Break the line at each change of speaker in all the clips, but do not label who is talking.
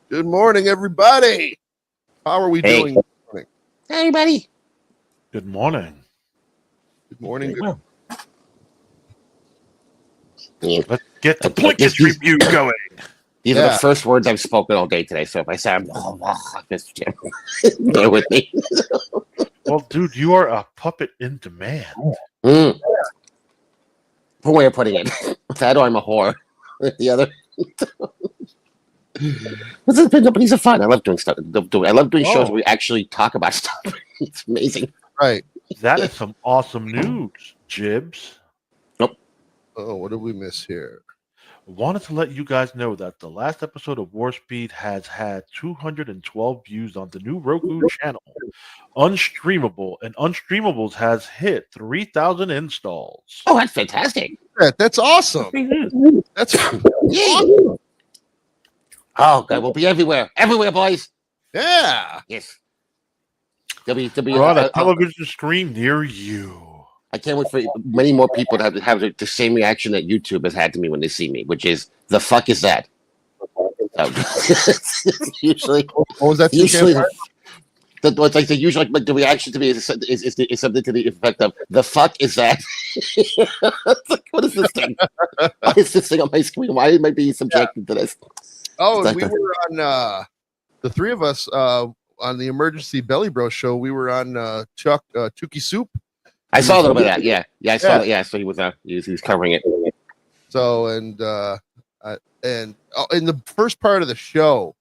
Good morning, everybody. How are we doing this morning?
Hey, buddy.
Good morning.
Good morning.
Yeah.
Let's get the PLINKET review going.
These are the first words I've spoken all day today. So if I say I'm Mr. Jim, bear with me.
Well, dude, you are a puppet in demand.
One way of putting it. That or I'm a whore. The other. These are fun. I love doing stuff. I love doing shows where we actually talk about stuff. It's amazing.
Right.
That is some awesome news, Jibs.
Nope.
Oh, what did we miss here?
Wanted to let you guys know that the last episode of War Speed has had 212 views on the new Roku channel. Unstreamable, and Unstreamables has hit 3,000 installs.
Oh, that's fantastic.
That's awesome. That's awesome.
Oh, God, we'll be everywhere. Everywhere, boys.
Yeah.
Yes. There'll be
We're on a television screen near you.
I can't wait for many more people to have the same reaction that YouTube has had to me when they see me, which is, the fuck is that? Usually,
what was that?
Usually, it's like the usual, like the reaction to me is something to the effect of, the fuck is that? Like, what is this thing? Why is this thing on my screen? Why am I being subjected to this?
Oh, and we were on the three of us on the Emergency Belly Bro show. We were on Tooké Soup.
I saw a little bit of that. Yeah, I saw that. Yeah, so he was covering it.
So and in the first part of the show,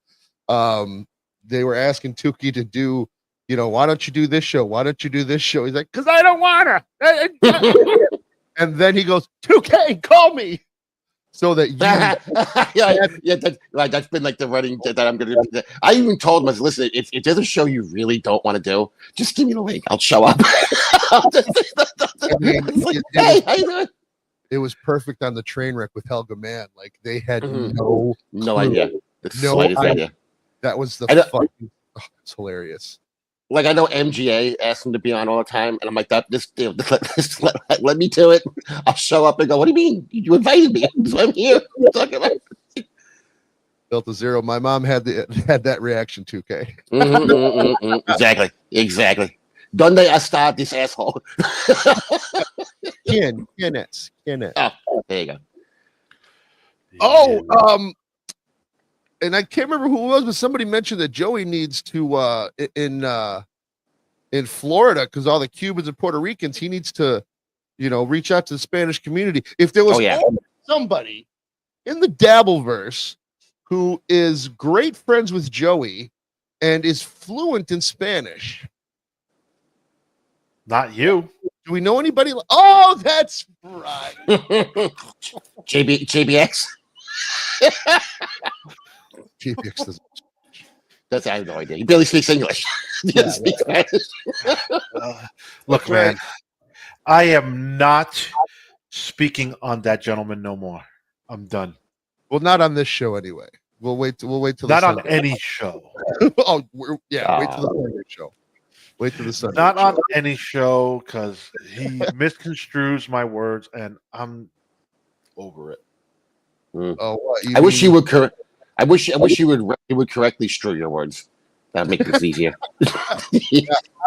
they were asking Tooké to do, why don't you do this show? Why don't you do this show? He's like, because I don't wanna. And then he goes, Tooké, call me. So that
that's been like the running that I'm gonna do. I even told him, I was listen, if there's a show you really don't want to do, just give me the link. I'll show up. Hey, how you doing?
It was perfect on the train wreck with Helga Mann. Like they had
no idea.
No idea. That was the fucking. Oh, it's hilarious.
Like I know MGA asked him to be on all the time, and I'm like, let me do it. I'll show up and go, what do you mean? You invited me, so I'm here.
Delta Zero. My mom had that reaction too, Kay.
Exactly. Donde está this asshole?
Ken.
Oh, there you go.
Oh, and I can't remember who it was, but somebody mentioned that Joey needs to in Florida, because all the Cubans and Puerto Ricans, he needs to, reach out to the Spanish community. If there was only somebody in the Dabbleverse who is great friends with Joey and is fluent in Spanish.
Not you.
Do we know anybody? Oh, that's right.
JBX.
JBX doesn't.
I have no idea. He barely speaks English. He doesn't speak Spanish.
Look, man, I am not speaking on that gentleman no more. I'm done.
Well, not on this show anyway. We'll wait till
not on any show.
Wait till the Sunday show. Wait till the Sunday.
Not on any show, because he misconstrues my words, and I'm over it.
Oh, what,
I wish you would correct. I wish you would correctly strew your words. That'd make this easier.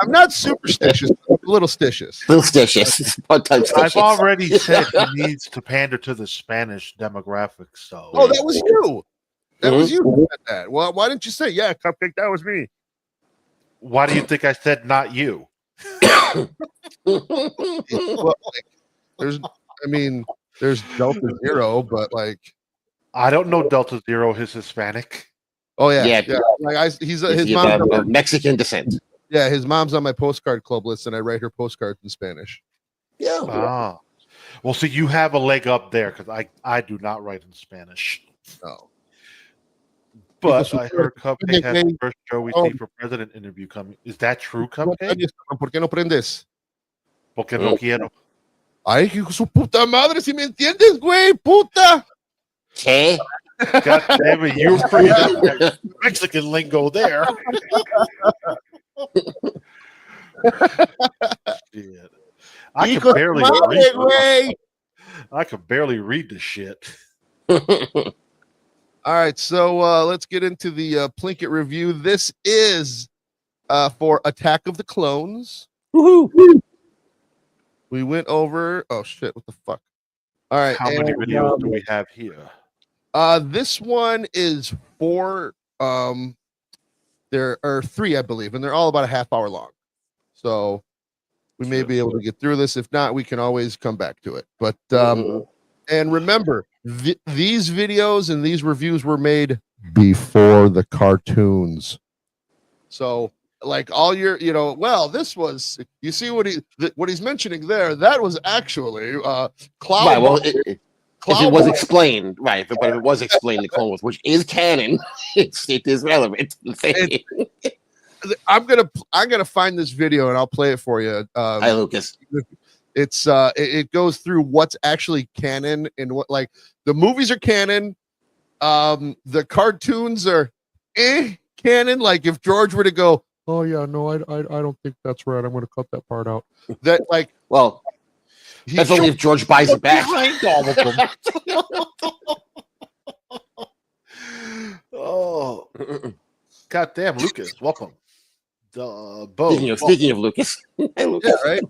I'm not superstitious. I'm a little stitious.
I've already said he needs to pander to the Spanish demographic. So.
Oh, that was you. That was you who said that. Well, why didn't you say, Cupcake, that was me?
Why do you think I said not you?
Well, there's Delta Zero, but
I don't know Delta Zero. He's Hispanic.
Oh yeah. Like his mom's
Mexican descent.
Yeah, his mom's on my postcard club list, and I write her postcards in Spanish.
Yeah.
Ah. Well, so you have a leg up there, because I do not write in Spanish.
No.
But I heard Cupcake has the first show we see for president interview coming. Is that true, Cupcake?
¿Por qué no prendes?
Porque no quiero.
Ay, hijo su puta madre, si me entiendes, güey, puta.
¿Qué?
God damn it, you're bringing up that Mexican lingo there. Shit. I can barely read. I could barely read the shit.
All right, so let's get into the Plinkett review. This is for Attack of the Clones.
Woohoo!
We went over. Oh shit! What the fuck? All right.
How many videos do we have here?
This one is 4. There are 3, I believe, and they're all about a half hour long. So we may be able to get through this. If not, we can always come back to it. But and remember, these videos and these reviews were made before the cartoons. So like all your, well, this was, you see what he's mentioning there. That was actually Cloud.
Right, well, if it was explained, right? But if it was explained in the Clone Wars, which is canon, it is relevant.
I'm gonna find this video and I'll play it for you.
Hi, Lucas.
It's it goes through what's actually canon and what, like, the movies are canon. The cartoons are canon. Like if George were to go, oh yeah, no, I don't think that's right, I'm gonna cut that part out. That, like,
well, that's only if George buys it back.
Behind all of them. Oh, goddamn, Lucas, welcome.
Speaking of Lucas, hey, Lucas.
Yeah, right.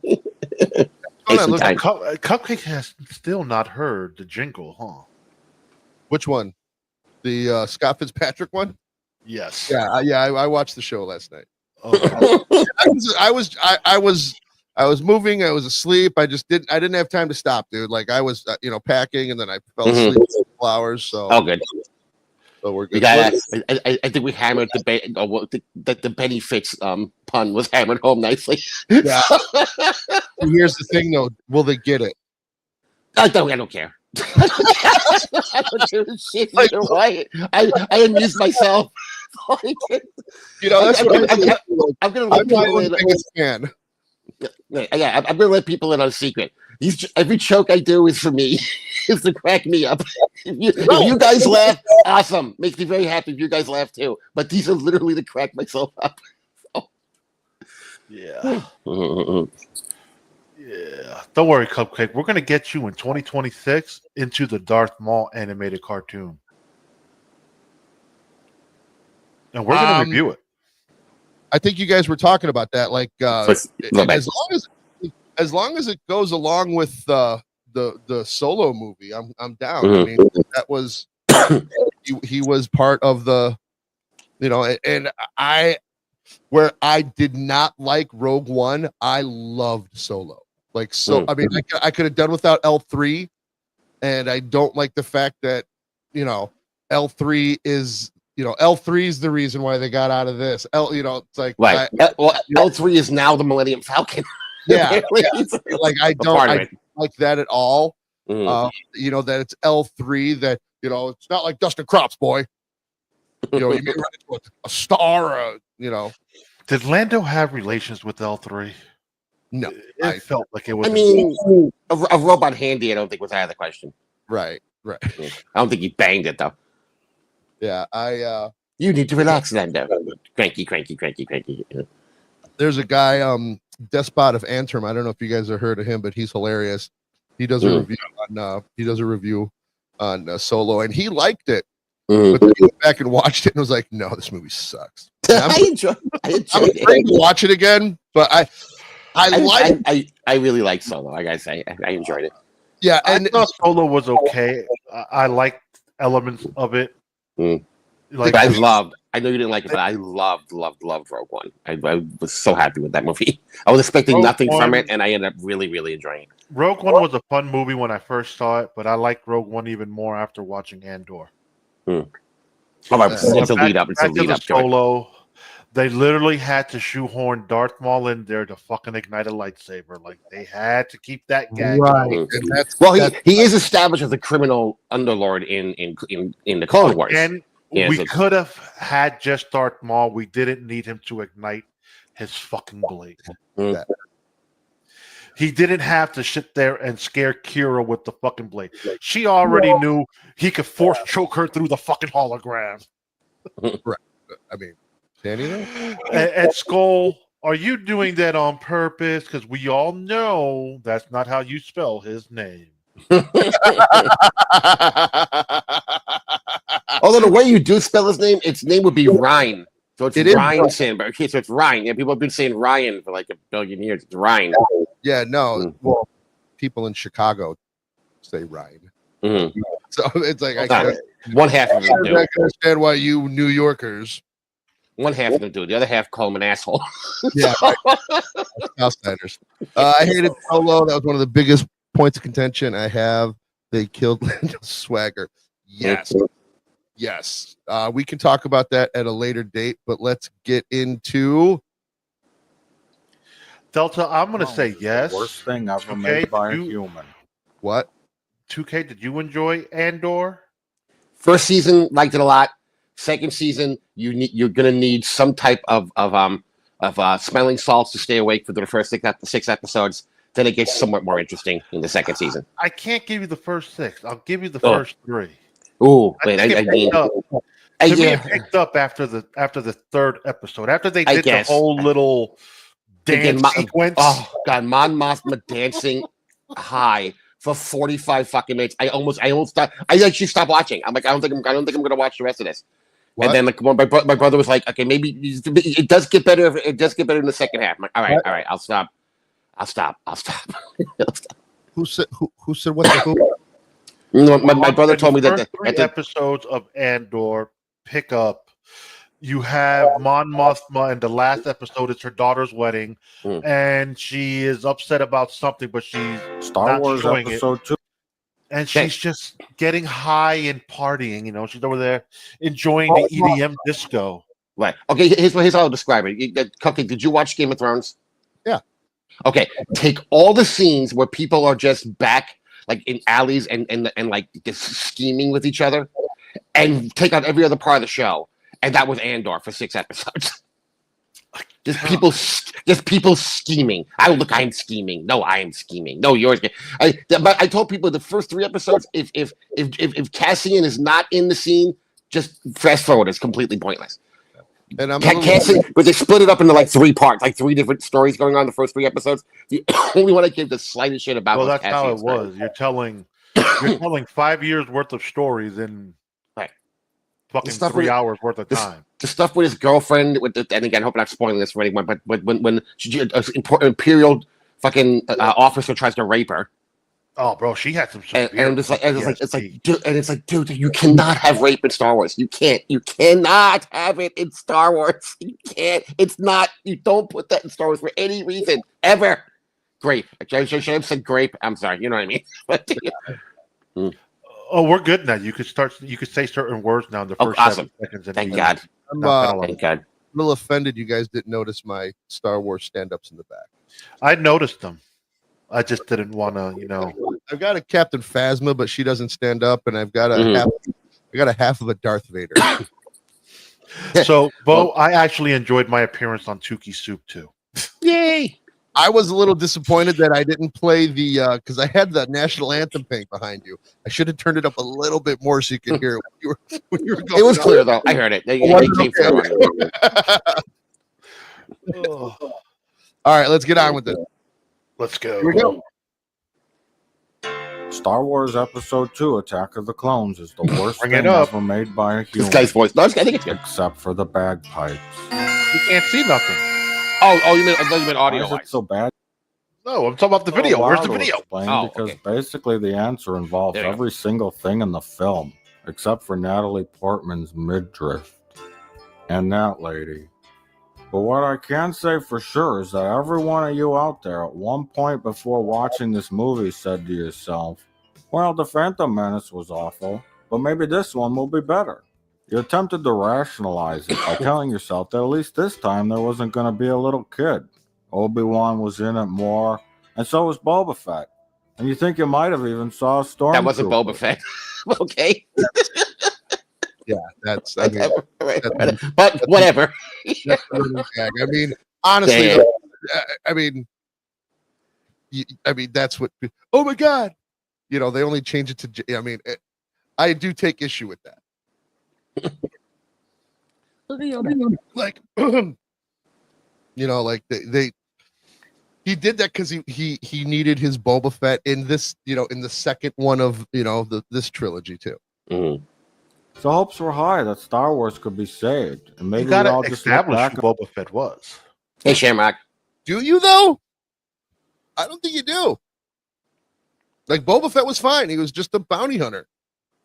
Cupcake has still not heard the jingle, huh?
Which one? The Scott Fitzpatrick one?
Yes.
Yeah, I watched the show last night.
Oh.
I was moving. I was asleep. I didn't have time to stop, dude. Like I was, packing, and then I fell asleep for a couple hours. So
oh, good.
So we're good.
You got, I think we hammered the Benny Fix pun was hammered home nicely.
Yeah. Here's the thing, though. Will they get it?
I don't care. I don't give a shit either way. I amused myself.
That's what
I'm gonna let people in.
Fan.
Yeah, I'm gonna let people in on a secret. Every joke I do is for me, is to crack me up. If you guys laugh, awesome. Makes me very happy if you guys laugh too. But these are literally to crack myself up. So.
Yeah. Yeah. Don't worry, Cupcake. We're gonna get you in 2026 into the Darth Maul animated cartoon, and we're gonna review it.
I think you guys were talking about that. Like, as long as it goes along with the Solo movie, I'm down. I mean, that was he was part of the, and where I did not like Rogue One, I loved Solo. Like, so I mean, I could have done without L3, and I don't like the fact that L3 is. L3 is the reason why they got out of this. It's like,
right. L3 is now the Millennium Falcon.
Yeah, like I don't like that at all. That it's L3. That it's not like Dustin Crops, boy. You may run into a star.
Did Lando have relations with L3?
No,
I felt like it was.
I mean, a robot handy. I don't think was out of the question.
Right.
I don't think he banged it though.
Yeah,
you need to relax, Lando. Cranky.
There's a guy, Despot of Antrim. I don't know if you guys have heard of him, but he's hilarious. He does a review on Solo, and he liked it. But then he went back and watched it and was like, "No, this movie sucks."
I enjoyed
I'm afraid to watch it again, but I
really like Solo. I gotta say, I enjoyed it.
Yeah,
and I thought Solo was okay. I liked elements of it.
Like I know you didn't like it, but I loved Rogue One. I was so happy with that movie. I was expecting nothing from it, and I ended up really, really enjoying it.
Rogue One was a fun movie when I first saw it, but I liked Rogue One even more after watching Andor.
It's a lead up. It's a lead up to
Solo. They literally had to shoehorn Darth Maul in there to fucking ignite a lightsaber. Like they had to keep that gag.
Right.
He is established as a criminal underlord in the Clone Wars.
And we could have had just Darth Maul. We didn't need him to ignite his fucking blade. He didn't have to sit there and scare Kira with the fucking blade. She already knew he could force choke her through the fucking hologram.
Right. I mean, Danny,
and Skull, are you doing that on purpose? Because we all know that's not how you spell his name.
Although the way you do spell its name would be Ryan. So it's
It is
Ryan
Ryan.
Sandberg. Okay, so it's Ryan. Yeah, people have been saying Ryan for like a billion years. It's Ryan.
Yeah, no.
Mm.
Well, people in Chicago say Ryan.
Mhm.
So it's like I
Nah,
can't,
one half of them do.
I can understand why you New Yorkers.
One half of them do. The other half call him an asshole.
Yeah, Southsiders. I hated Solo. That was one of the biggest points of contention I have. They killed Lando Swagger. Yes. Yes. We can talk about that at a later date, but let's get into
Delta, I'm going to say yes.
The worst thing ever
Okay,
made by a
you-
human.
what?
2K, did you enjoy Andor?
First season, liked it a lot. Second season, you're gonna need some type of smelling salts to stay awake for the first 6 episodes. Then it gets somewhat more interesting in the second season.
I can't give you the first 6. I'll give you the first 3.
Ooh,
I
wait,
think
I
it
mean,
picked up.
I-
To me,
yeah,
it picked up after the third episode. After they
I
did the
guess.
whole little
They did
dance sequence.
oh god, Mon Mothma dancing high for 45 fucking minutes. I almost stopped. I actually stopped watching. I'm like, I don't think I'm gonna watch the rest of this.
What?
And then like my brother was like, okay, maybe it does get better. It does get better in the second half. I'm like, all right, I'll stop. I'll stop.
Who said what the who?
You know, my brother told me
the
that
first three
at the
episodes of Andor pick up. You have Mon Mothma, and the last episode is her daughter's wedding,
Mm.
and she is upset about something, but she's
Star
not
Wars
showing it.
episode 2.
And she's just getting high and partying. You know, she's over there enjoying the EDM disco.
right. Okay, here's how I'll describe it. Cupcake, did you watch Game of Thrones?
Yeah.
Okay, take all the scenes where people are just back like in alleys and like just scheming with each other, and take out every other part of the show, and that was Andor for 6 episodes. Just people scheming. I'm scheming. No, I am scheming. No, you're. But I told people the first 3 episodes, if Cassian is not in the scene, just fast forward. It's completely pointless.
And I'm
Cassian, but they split it up into like 3 parts, like 3 different stories going on in the first 3 episodes. The only one I gave the slightest shit about
Well,
was
that's how it
Cassian's story.
was. You're telling 5 years worth of stories in
Right.
fucking
stuff
3
with-
hours worth of time.
The stuff with his girlfriend, and again, I hope I'm not spoiling this for anyone, but when an imperial fucking officer tries to rape her,
Oh, bro, she had some
and
severe
it's like,
PTSD.
dude, you cannot have rape in Star Wars. You cannot have it in Star Wars. You can't. It's not. You don't put that in Star Wars for any reason ever. Grape. I should have said grape. I'm sorry. You know what I mean? But,
Oh, we're good now. You could say certain words now in the
Oh,
first
awesome.
7 seconds. And
thank
be
God.
I'm
not
a
penalized.
Thank God.
little offended you guys didn't notice my Star Wars stand-ups in the back.
I noticed them. I just didn't want to,
I've got a Captain Phasma, but she doesn't stand up, and I've got a
Mhm.
half of a Darth Vader.
So, Bo, I actually enjoyed my appearance on Tookie Soup too.
Yay!
I was a little disappointed that I didn't play the because I had the national anthem playing behind you. I should have turned it up a little bit more so you could hear it when you were going
It was
on.
clear though. I heard it. It came through.
All right, let's get on with it.
Let's go.
Here we go.
Star Wars episode 2, Attack of the Clones, is the worst
Bring it
thing
up.
ever made by a
This
human.
guy's voice. No, I think it's good.
Except for the bagpipes.
You can't see nothing.
Oh, I thought you meant
Why
audio
is it
wise.
so bad?
No, I'm talking about the video.
So
Where's the
loud to
video?
explain
Oh,
because
okay.
basically the answer involves
There you go.
every single thing in the film, except for Natalie Portman's midriff and that lady. But what I can say for sure is that every one of you out there at one point before watching this movie said to yourself, well, The Phantom Menace was awful, but maybe this one will be better. You attempted to rationalize it by telling yourself that at least this time there wasn't going to be a little kid. Obi-Wan was in it more, and so was Boba Fett. And you think you might have even saw a stormtrooper.
That wasn't Boba Fett. Okay.
Yeah, that's I mean,
But whatever.
that's a running gag. I mean, honestly,
Yeah.
though, I mean, that's what. Oh my God, they only change it to. I mean, I do take issue with that. Like, like they he did that because he needed his Boba Fett in this, in the second one of this trilogy too.
Mhm.
So hopes were high that Star Wars could be saved, and maybe
You
we
gotta
all just look
establish
back.
who Boba Fett was.
Hey, Shamrock.
Do you though? I don't think you do. Like Boba Fett was fine. He was just a bounty hunter.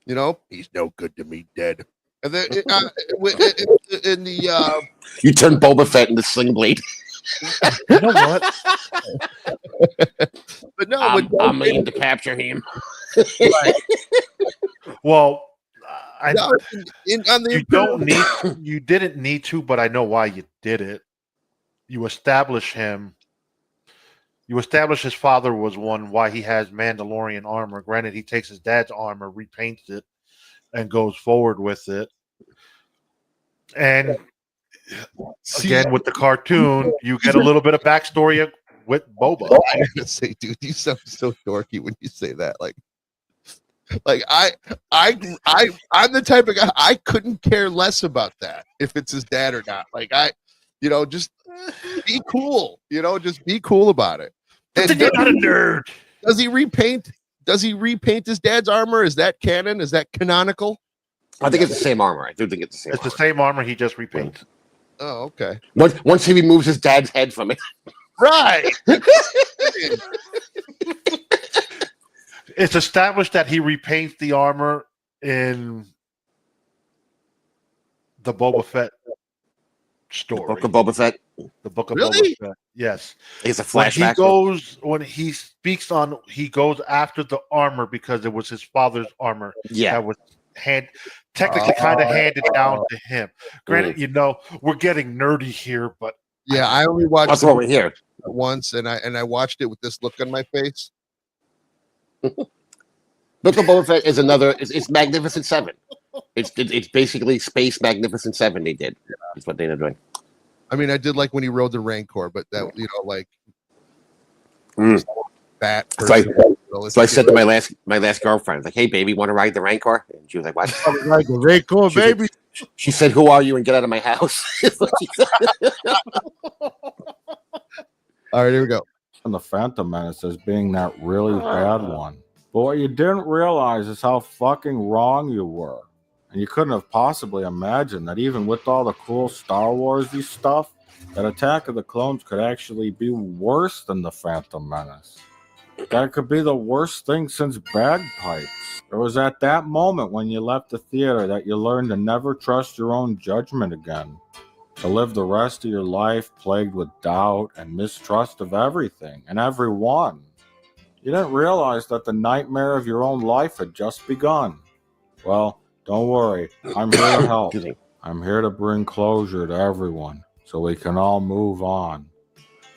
You know, he's no good to me dead. And then in the
You turned Boba Fett into Sling Blade.
You know what?
but no,
I'm aiming to capture him.
Well, you didn't need to, but I know why you did it. You establish him. You establish his father was one, why he has Mandalorian armor. Granted, he takes his dad's armor, repaints it, and goes forward with it. And again, with the cartoon, you get a little bit of backstory with Boba.
I gotta say, dude, you sound so dorky when you say that. Like I'm the type of guy I couldn't care less about that if it's his dad or not. Like just be cool. Just be cool about it.
But then you're not a nerd.
Does he repaint? Does he repaint his dad's armor? Is that canon? Is that canonical?
I think it's the same armor. I do think it's the same.
It's the same armor. He just repaints.
Oh, okay.
Once he removes his dad's head from it.
Right.
It's established that he repaints the armor in the Boba Fett story.
Book of Boba Fett.
The Book of
Really?
Boba Fett. Yes.
It's a flashback.
When he speaks on, he goes after the armor because it was his father's armor.
Yeah.
That was technically kind of handed down to him. Granted, we're getting nerdy here, but
Yeah, I only watched
That's what we're here.
once, and I watched it with this look on my face.
Book of Boba Fett is another. It's Magnificent Seven. It's basically Space Magnificent Seven. They did. That's what they are doing.
I mean, I did like when he rode the Rancor, but that that.
So I said to my last girlfriend, like, "Hey, baby, want to ride the Rancor?" And she was like, "What?"
Like the Rancor,
She said-
baby.
She said, "Who are you?" And get out of my house. That's what she said.
All right, here we go.
And the Phantom Menace as being that really bad one. But what you didn't realize is how fucking wrong you were. And you couldn't have possibly imagined that even with all the cool Star Wars-y stuff, that Attack of the Clones could actually be worse than the Phantom Menace. That could be the worst thing since bagpipes. It was at that moment when you left the theater that you learned to never trust your own judgment again. To live the rest of your life plagued with doubt and mistrust of everything and everyone. You didn't realize that the nightmare of your own life had just begun. Well, don't worry. I'm here to help. I'm here to bring closure to everyone so we can all move on.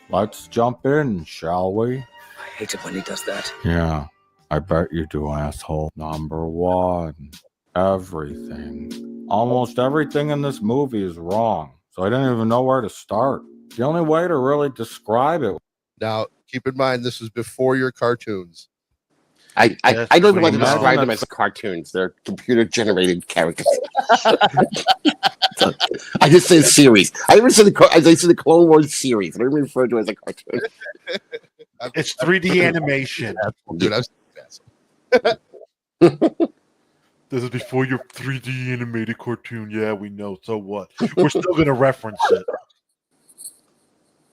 Let's jump in, shall we?
I hate it when he does that.
Yeah, I bet you do, asshole. Number one, everything. Almost everything in this movie is wrong, so I didn't even know where to start. The only way to really describe it.
Now, keep in mind, this was before your cartoons.
I don't even like to
know.
describe them as cartoons. They're computer-generated characters. I just say series. I even say the Clone Wars series. I don't even refer to it as a cartoon.
it's 3D animation.
Dude, I was
This is before your 3D animated cartoon. Yeah, we know. So what? We're still going to reference it.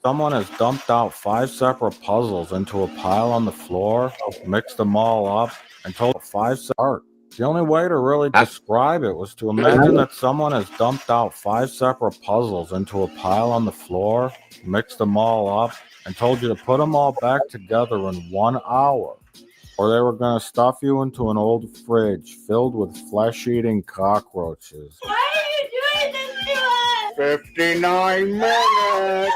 Someone has dumped out 5 separate puzzles into a pile on the floor, mixed them all up, and told 5 separate. The only way to really describe it was to imagine that someone has dumped out 5 separate puzzles into a pile on the floor, mixed them all up, and told you to put them all back together in 1 hour. Or they were going to stuff you into an old fridge filled with flesh-eating cockroaches.
Why are you doing this to us?
59 minutes!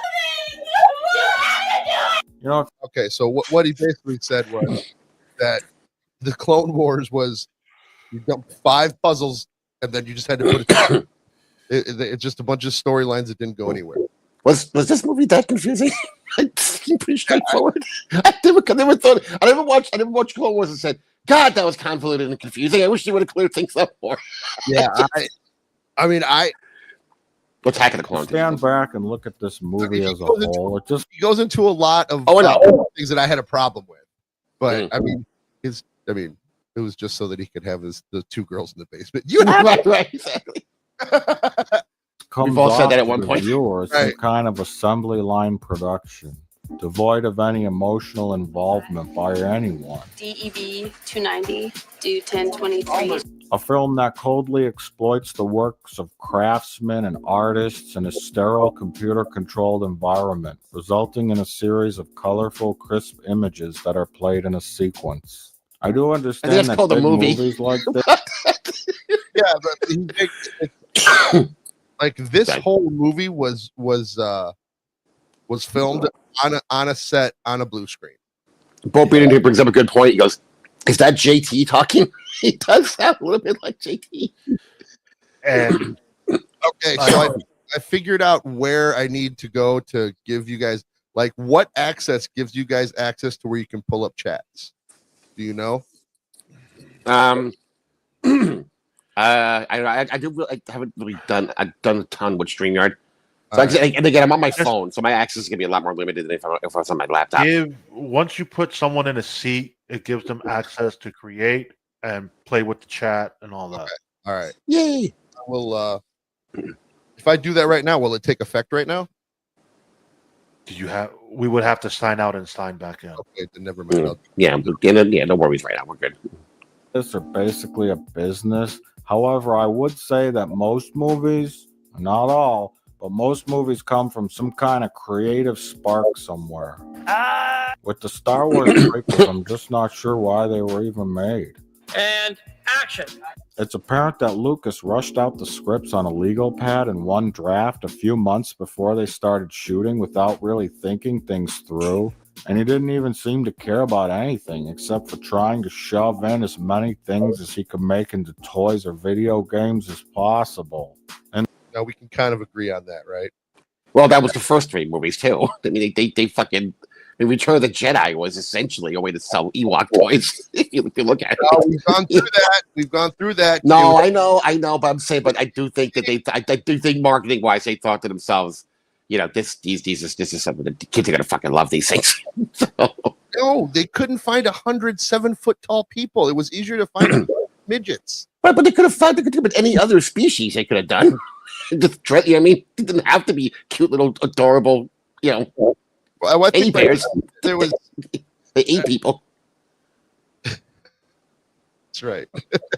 You know,
okay, so what he basically said was that the Clone Wars was you dumped 5 puzzles and then you just had to put it together. It's just a bunch of storylines that didn't go anywhere.
Was this movie that confusing? It's pretty straightforward. I never thought. I never watched Clone Wars and said, "God, that was convoluted and confusing. I wish they would have cleared things up more."
Yeah, I mean,
Attack of the Clones.
stand back and look at this movie as a whole. It just
he goes into a lot of
Oh, I know.
things that I had a problem with, but I mean, It was just so that he could have the 2 girls in the basement. You
right, exactly.
Comes
We've all said
off
that at
to
one
the
point.
viewer as
Right.
some kind of assembly line production, devoid of any emotional involvement by anyone.
DEB 290 do 1023.
A film that coldly exploits the works of craftsmen and artists in a sterile, computer-controlled environment, resulting in a series of colorful, crisp images that are played in a sequence. I do understand
that's
that
called a
big
movie.
movies like this.
Yeah, but like this
Okay.
whole movie was filmed on a set on a blue screen.
Bo Beaton here brings up a good point. He goes, "Is that JT talking?" He does sound a little bit like JT.
And
Okay, so I figured out where I need to go to give you guys, like, what access gives you guys access to where you can pull up chats. Do you know?
I haven't really done. I've done a ton with StreamYard. So and again, I'm on my phone, so my access is gonna be a lot more limited than if I was on my laptop.
once you put someone in a seat, it gives them access to create and play with the chat and all that.
Okay. All right.
Yay!
I will. If I do that right now, will it take effect right now?
We would have to sign out and sign back in.
Okay, then never mind.
Yeah, no worries right now. We're good.
This are basically a business. However, I would say that most movies, not all, but most movies come from some kind of creative spark somewhere. With the Star Wars prequels, I'm just not sure why they were even made.
And action.
It's apparent that Lucas rushed out the scripts on a legal pad in one draft a few months before they started shooting without really thinking things through, and he didn't even seem to care about anything except for trying to shove in as many things as he could make into toys or video games as possible. And
Now we can kind of agree on that, right?
Well, that was the first 3 movies too. I mean, they fucking. I mean, Return of the Jedi was essentially a way to sell Ewok toys. if you look at it.
No, we've gone through that. We've gone through that.
No, I know, but I'm saying, but I do think that I do think marketing wise, they thought to themselves, this is something that the kids are gonna fucking love these things. So.
No, they couldn't find 100 7-foot tall people. It was easier to find midgets.
But they could have found any other species they could have done. Just, I mean, it didn't have to be cute little adorable,
Well, I think
bears.
there was.
They ate people.
That's right.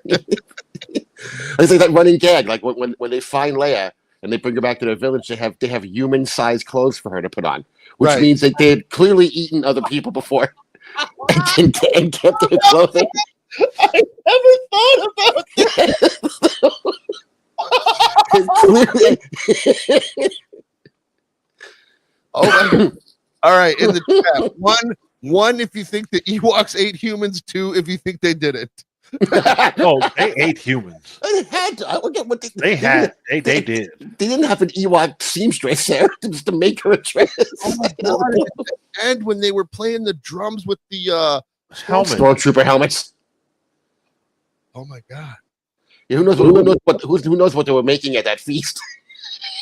It's like that running gag, like when they find Leia and they bring her back to their village, they have human-sized clothes for her to put on, which means that they had clearly eaten other people before and kept their clothing.
I never thought about that. Oh my God. All right, in the chat, one if you think the Ewoks ate humans, 2 if you think they didn't.
No, they ate humans.
They had to. I forget what
They did.
They didn't have an Ewok seamstress there just to make her a dress.
Oh my God. And when they were playing the drums with the
Helmet.
Stormtrooper helmets.
oh my God.
Yeah, who knows what they were making at that feast?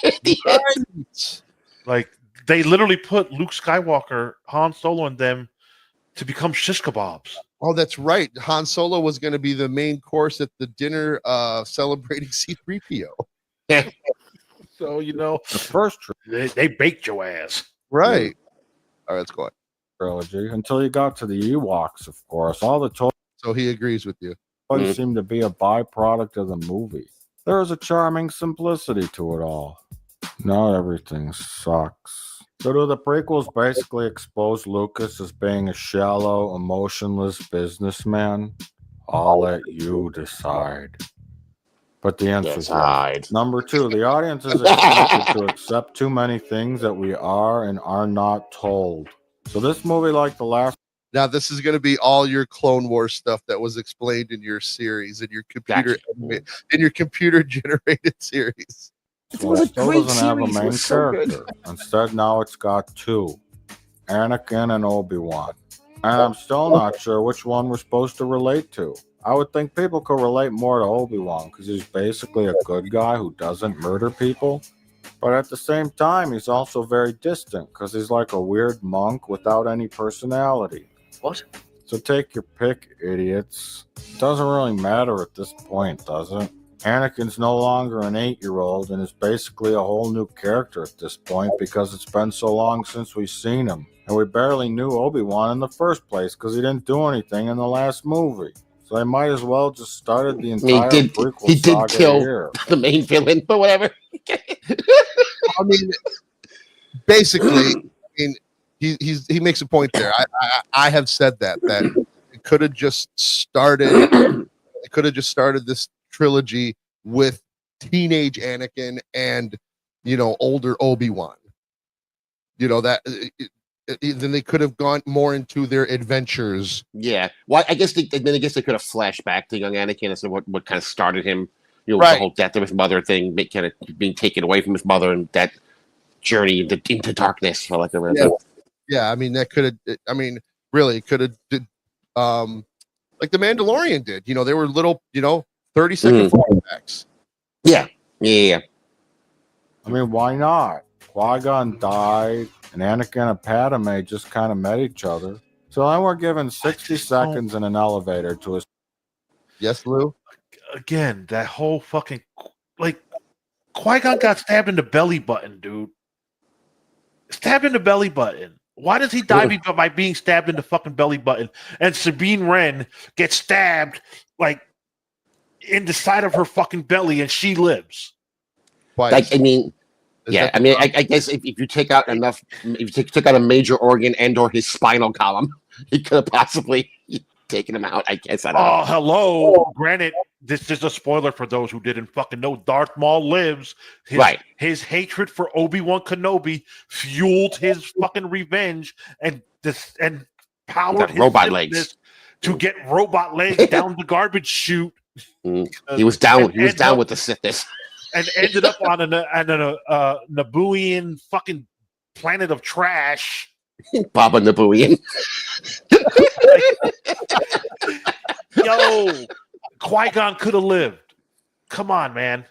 At the end.
Right.
Like they literally put Luke Skywalker, Han Solo, and them to become shish kebabs.
Oh, that's right. Han Solo was going to be the main course at the dinner celebrating C-3PO.
Yeah.
So
the first
they baked your ass.
Right. All right, let's go on.
trilogy, until you got to the Ewoks, of course, all the toys
So he agrees with you.
seem to be a byproduct of the movie. There is a charming simplicity to it all. Not everything sucks. So do the prequels basically expose Lucas as being a shallow, emotionless businessman? I'll let you decide. But the answer is yes. Number 2, the audience is expected to accept too many things that we are and are not told. So this movie, like the last...
Now, this is going to be all your Clone Wars stuff that was explained in your series, in your computer generated series.
It was a
still
great
doesn't have a
series. It
main
was so
character. Instead, now it's got 2, Anakin and Obi-Wan. And I'm still not sure which one we're supposed to relate to. I would think people could relate more to Obi-Wan because he's basically a good guy who doesn't murder people. But at the same time, he's also very distant because he's like a weird monk without any personality.
What?
So take your pick, idiots. It doesn't really matter at this point, does it? Anakin's no longer an 8-year-old and is basically a whole new character at this point because it's been so long since we've seen him. And we barely knew Obi-Wan in the first place because he didn't do anything in the last movie. So they might as well just started the entire prequel
he did
saga
kill
here.
the main villain, but whatever.
I mean, basically, I mean, he makes a point there. I have said that it could have just started. It could have just started this trilogy with teenage Anakin and older Obi-Wan. Then they could have gone more into their adventures.
Yeah. Well, I guess they could have flashed back to young Anakin as to what kind of started him.
Right.
The whole death of his mother thing, kind of being taken away from his mother and that journey into darkness. For like
Yeah, I mean that could have. I mean, really, could have did like the Mandalorian did. They were little, 30-second flashbacks.
Yeah.
I mean, why not? Qui-Gon died, and Anakin and Padme just kind of met each other. So then we're given 60 seconds in an elevator to his.
Yes, Lou?
Again, that whole fucking... Like, Qui-Gon got stabbed in the belly button, dude. Stabbed in the belly button. Why does he die by being stabbed in the fucking belly button? And Sabine Wren gets stabbed, like, in the side of her fucking belly, and she lives.
Like, I mean... Yeah, I mean, I guess if you take out enough, if you took out a major organ and/or his spinal column, he could have possibly taken him out. I guess. I don't know.
Hello. Granted, this is a spoiler for those who didn't fucking know. Darth Maul lives. His hatred for Obi-Wan Kenobi fueled his fucking revenge and powered his
robot legs
to get robot legs down the garbage chute.
He was down. He was down with the Sithis.
And ended up on a Nabooian fucking planet of trash.
Baba Nabooian.
Yo, Qui-Gon could have lived. Come on, man.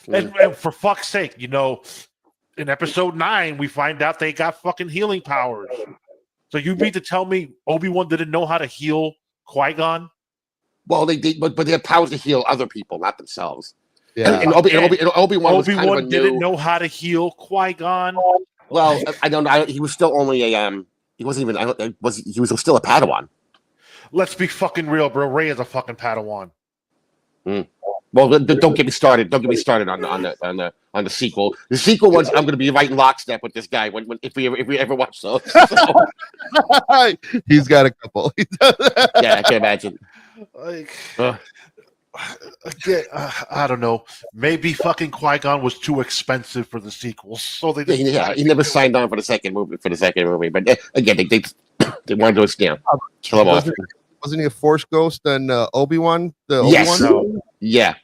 And for fuck's sake, in episode 9, we find out they got fucking healing powers. So you mean to tell me Obi-Wan didn't know how to heal Qui-Gon?
Well, they did, but they had powers to heal other people, not themselves.
Yeah.
And Obi-Wan
didn't know how to heal Qui-Gon.
Well, I don't know. He was still only a he wasn't even. He was still a Padawan.
Let's be fucking real, bro. Rey is a fucking Padawan.
Well, don't get me started. Don't get me started on the sequel. The sequel ones, I'm going to be right in lockstep with this guy if we ever watch those. So.
He's got a couple.
Yeah, I can imagine.
Like. Again, I don't know. Maybe fucking Qui-Gon was too expensive for the sequels, so they
he never signed on for the second movie. But again, they wanted to kill him off.
Wasn't he a Force ghost and Obi-Wan?
Yes.
Obi-Wan?
No. Yeah.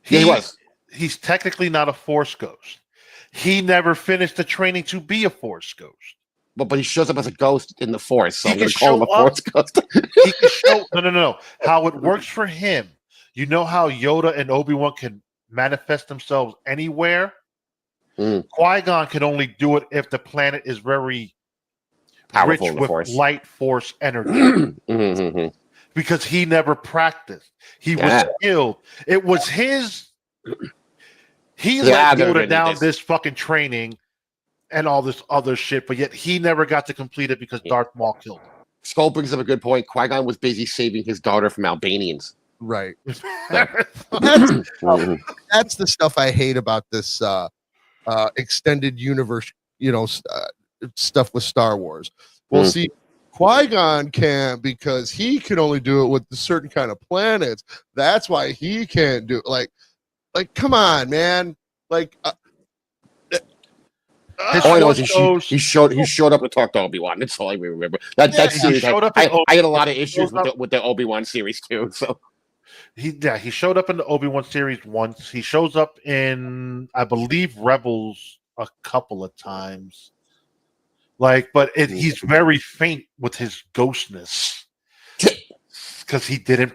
He was.
He's technically not a Force ghost. He never finished the training to be a Force ghost.
But he shows up as a ghost in the Force, so I'm going to call him a Force ghost.
He can show. No. How it works for him. You know how Yoda and Obi-Wan can manifest themselves anywhere? Qui-Gon can only do it if the planet is very
powerful
rich with light force energy. Because he never practiced. He was skilled. It was his... He let Yoda down this fucking training and all this other shit, but yet he never got to complete it because Darth Maul killed him.
Skull brings up a good point. Qui-Gon was busy saving his daughter from Albanians.
Right. That's the stuff I hate about this extended universe, stuff with Star Wars. Well, see, Qui-Gon can't because he can only do it with a certain kind of planets. That's why he can't do it. Like, come on, man. Like,
all I know is he showed up to talk to Obi-Wan. That's all I remember. That series, I had a lot of issues with the Obi-Wan series too. So.
He showed up in the Obi-Wan series once. He shows up in, I believe, Rebels a couple of times. He's very faint with his ghostness because he didn't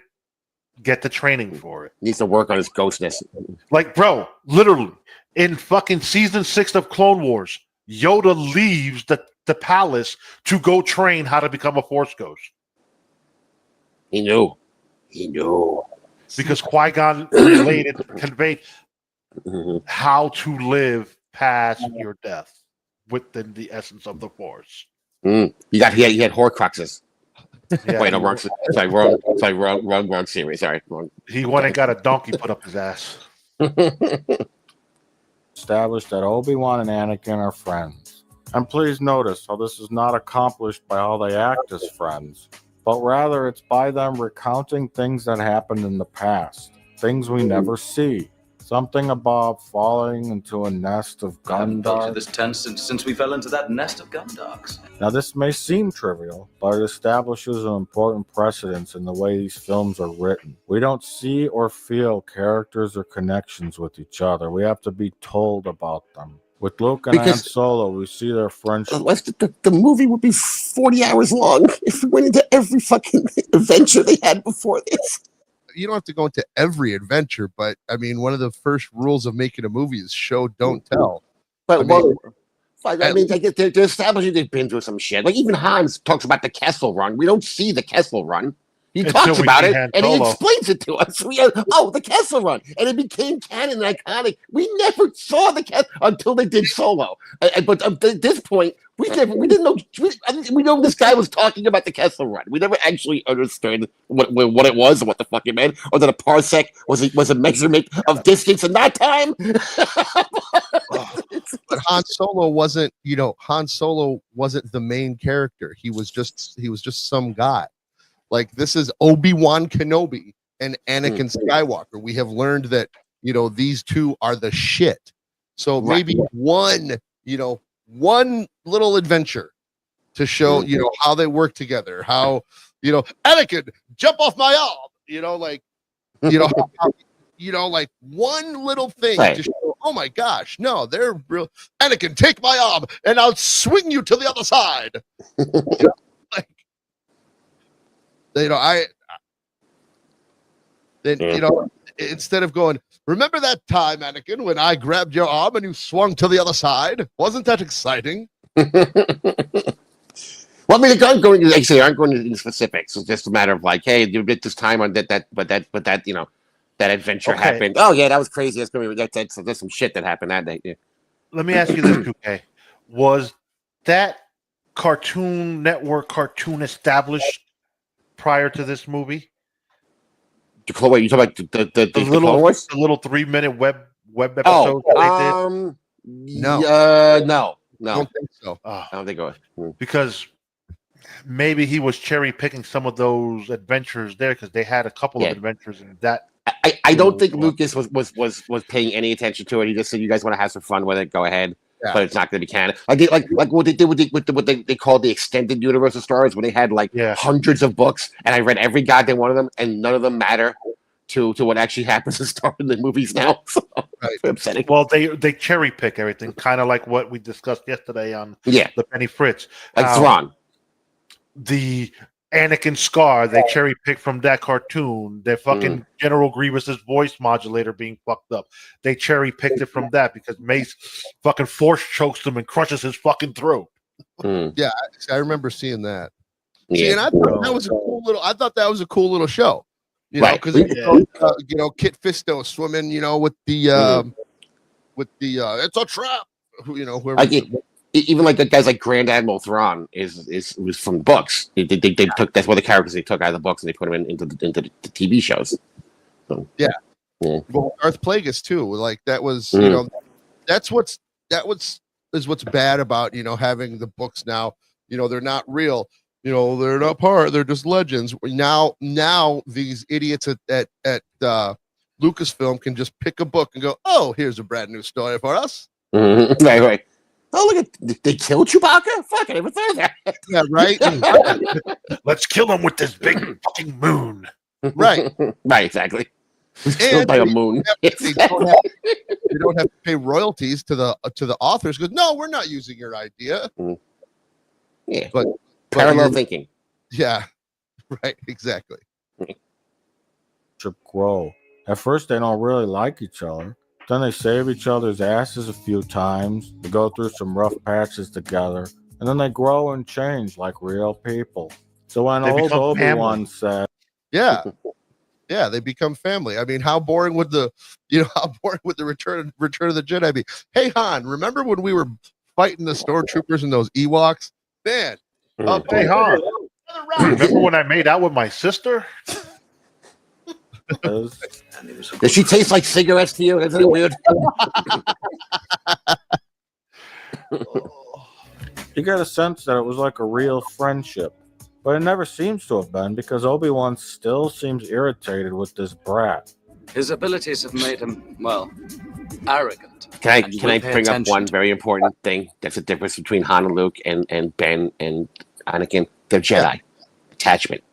get the training for it.
Needs to work on his ghostness.
Like, bro, literally in fucking season 6 of Clone Wars, Yoda leaves the palace to go train how to become a Force ghost.
He knew. He knew.
Because Qui-Gon conveyed
Mhm.
how to live past your death within the essence of the Force.
He had Horcruxes.
Yeah,
Wait, no, wrong series. Sorry, wrong.
he went and got a donkey put up his ass.
Established that Obi-Wan and Anakin are friends. And please notice how this is not accomplished by how they act as friends, but rather it's by them recounting things that happened in the past, things we never see. Something about falling into a nest of
I haven't felt
Gundars.
this tense since we fell into that nest of gundogs.
Now, this may seem trivial, but it establishes an important precedence in the way these films are written. We don't see or feel characters or connections with each other. We have to be told about them. With Luke and Han
Because-
Solo, we see their friendship.
Otherwise, the movie would be 40 hours long if we went into every fucking adventure they had before this.
You don't have to go into every adventure, but I mean, one of the first rules of making a movie is show, don't tell.
But
I mean-
I mean, they're establishing they've been through some shit. Like even Hans talks about the Kessel Run. We don't see the Kessel Run. He
Until
talks
we
about
see
it
Han
and he
Solo.
explains it to us. The Kessel Run, and it became canon and iconic. We never saw the Kessel until they did Solo. But at this point, we didn't know. We know this guy was talking about the Kessel Run. We never actually understood what it was and what the fuck it meant, or that a parsec was a measurement of distance and not time.
But Han Solo wasn't the main character. He was just some guy. Like this is Obi-Wan Kenobi and Anakin Skywalker. We have learned that, these two are the shit. So maybe one little adventure to show, how they work together, how, Anakin, jump off my arm, like one little thing
Right.
to show, oh my gosh, no, they're real. Anakin, take my arm and I'll swing you to the other side. Like, instead of going, remember that time, Anakin, when I grabbed your arm and you swung to the other side? Wasn't that exciting?
Well, I mean, aren't going into specifics. It's just a matter of like, hey, you did this time on that adventure happened. Oh yeah, that was crazy. There's some shit that happened that day. Yeah.
Let me ask you this, Tooké. Was that Cartoon Network cartoon established prior to this movie?
Wait, you talking about the Clone Wars?
The little 3-minute web episodes that they did?
No.
No.
I don't think so.
I don't think so.
Because maybe he was cherry picking some of those adventures there because they had a couple of adventures in that.
I don't think Lucas was paying any attention to it. He just said, "You guys want to have some fun with it? Go ahead."
Yeah.
But it's not going to be canon. Like what they did with what they called the extended universe of Star Wars, where they had hundreds of books, and I read every goddamn one of them, and none of them matter to what actually happens in Star Wars in the movies now. So, it's upsetting.
Well, they cherry pick everything, kind of like what we discussed yesterday on the Penny Fritz.
Like Thrawn.
The Anakin Scar, they cherry pick from that cartoon. Their fucking General Grievous's voice modulator being fucked up. They cherry picked it from that because Mace fucking force chokes him and crushes his fucking throat.
Yeah, I remember seeing that.
Yeah.
See, and I thought that was a cool little. I thought that was a cool little show. Because Kit Fisto swimming, with the it's a trap. Whoever.
Even like the guys like Grand Admiral Thrawn was from the books. They took that's one of the characters they took out of the books and they put them into the TV shows. So,
yeah. Well, Darth Plagueis too. Like that was what's bad about having the books now. They're not real. They're not part. They're just legends. Now these idiots at Lucasfilm can just pick a book and go, oh, here's a brand new story for us.
Right. Oh, look at they killed Chewbacca. Fuck, I never thought of that.
Yeah, right.
Let's kill him with this big fucking moon.
Right.
Right. Exactly. Killed by a moon.
They don't have to pay royalties to the authors because no, we're not using your idea.
Yeah.
But
parallel thinking.
Yeah. Right. Exactly.
Grow. At first, they don't really like each other. Then they save each other's asses a few times. They go through some rough patches together, and then they grow and change like real people. So when old Obi-Wan said,
Yeah. Yeah, they become family. I mean, how boring would the Return of the Jedi be? Hey Han, remember when we were fighting the stormtroopers and those Ewoks? Man,
Hey Han, remember when I made out with my sister?
Does she taste like cigarettes to you? Isn't it weird?
You get a sense that it was like a real friendship, but it never seems to have been because Obi-Wan still seems irritated with this brat.
His abilities have made him, well, arrogant.
Can
And
I
will pay
bring up
attention
one
to
very important thing? That's the difference between Han and Luke and Ben and Anakin. They're Jedi. Attachment.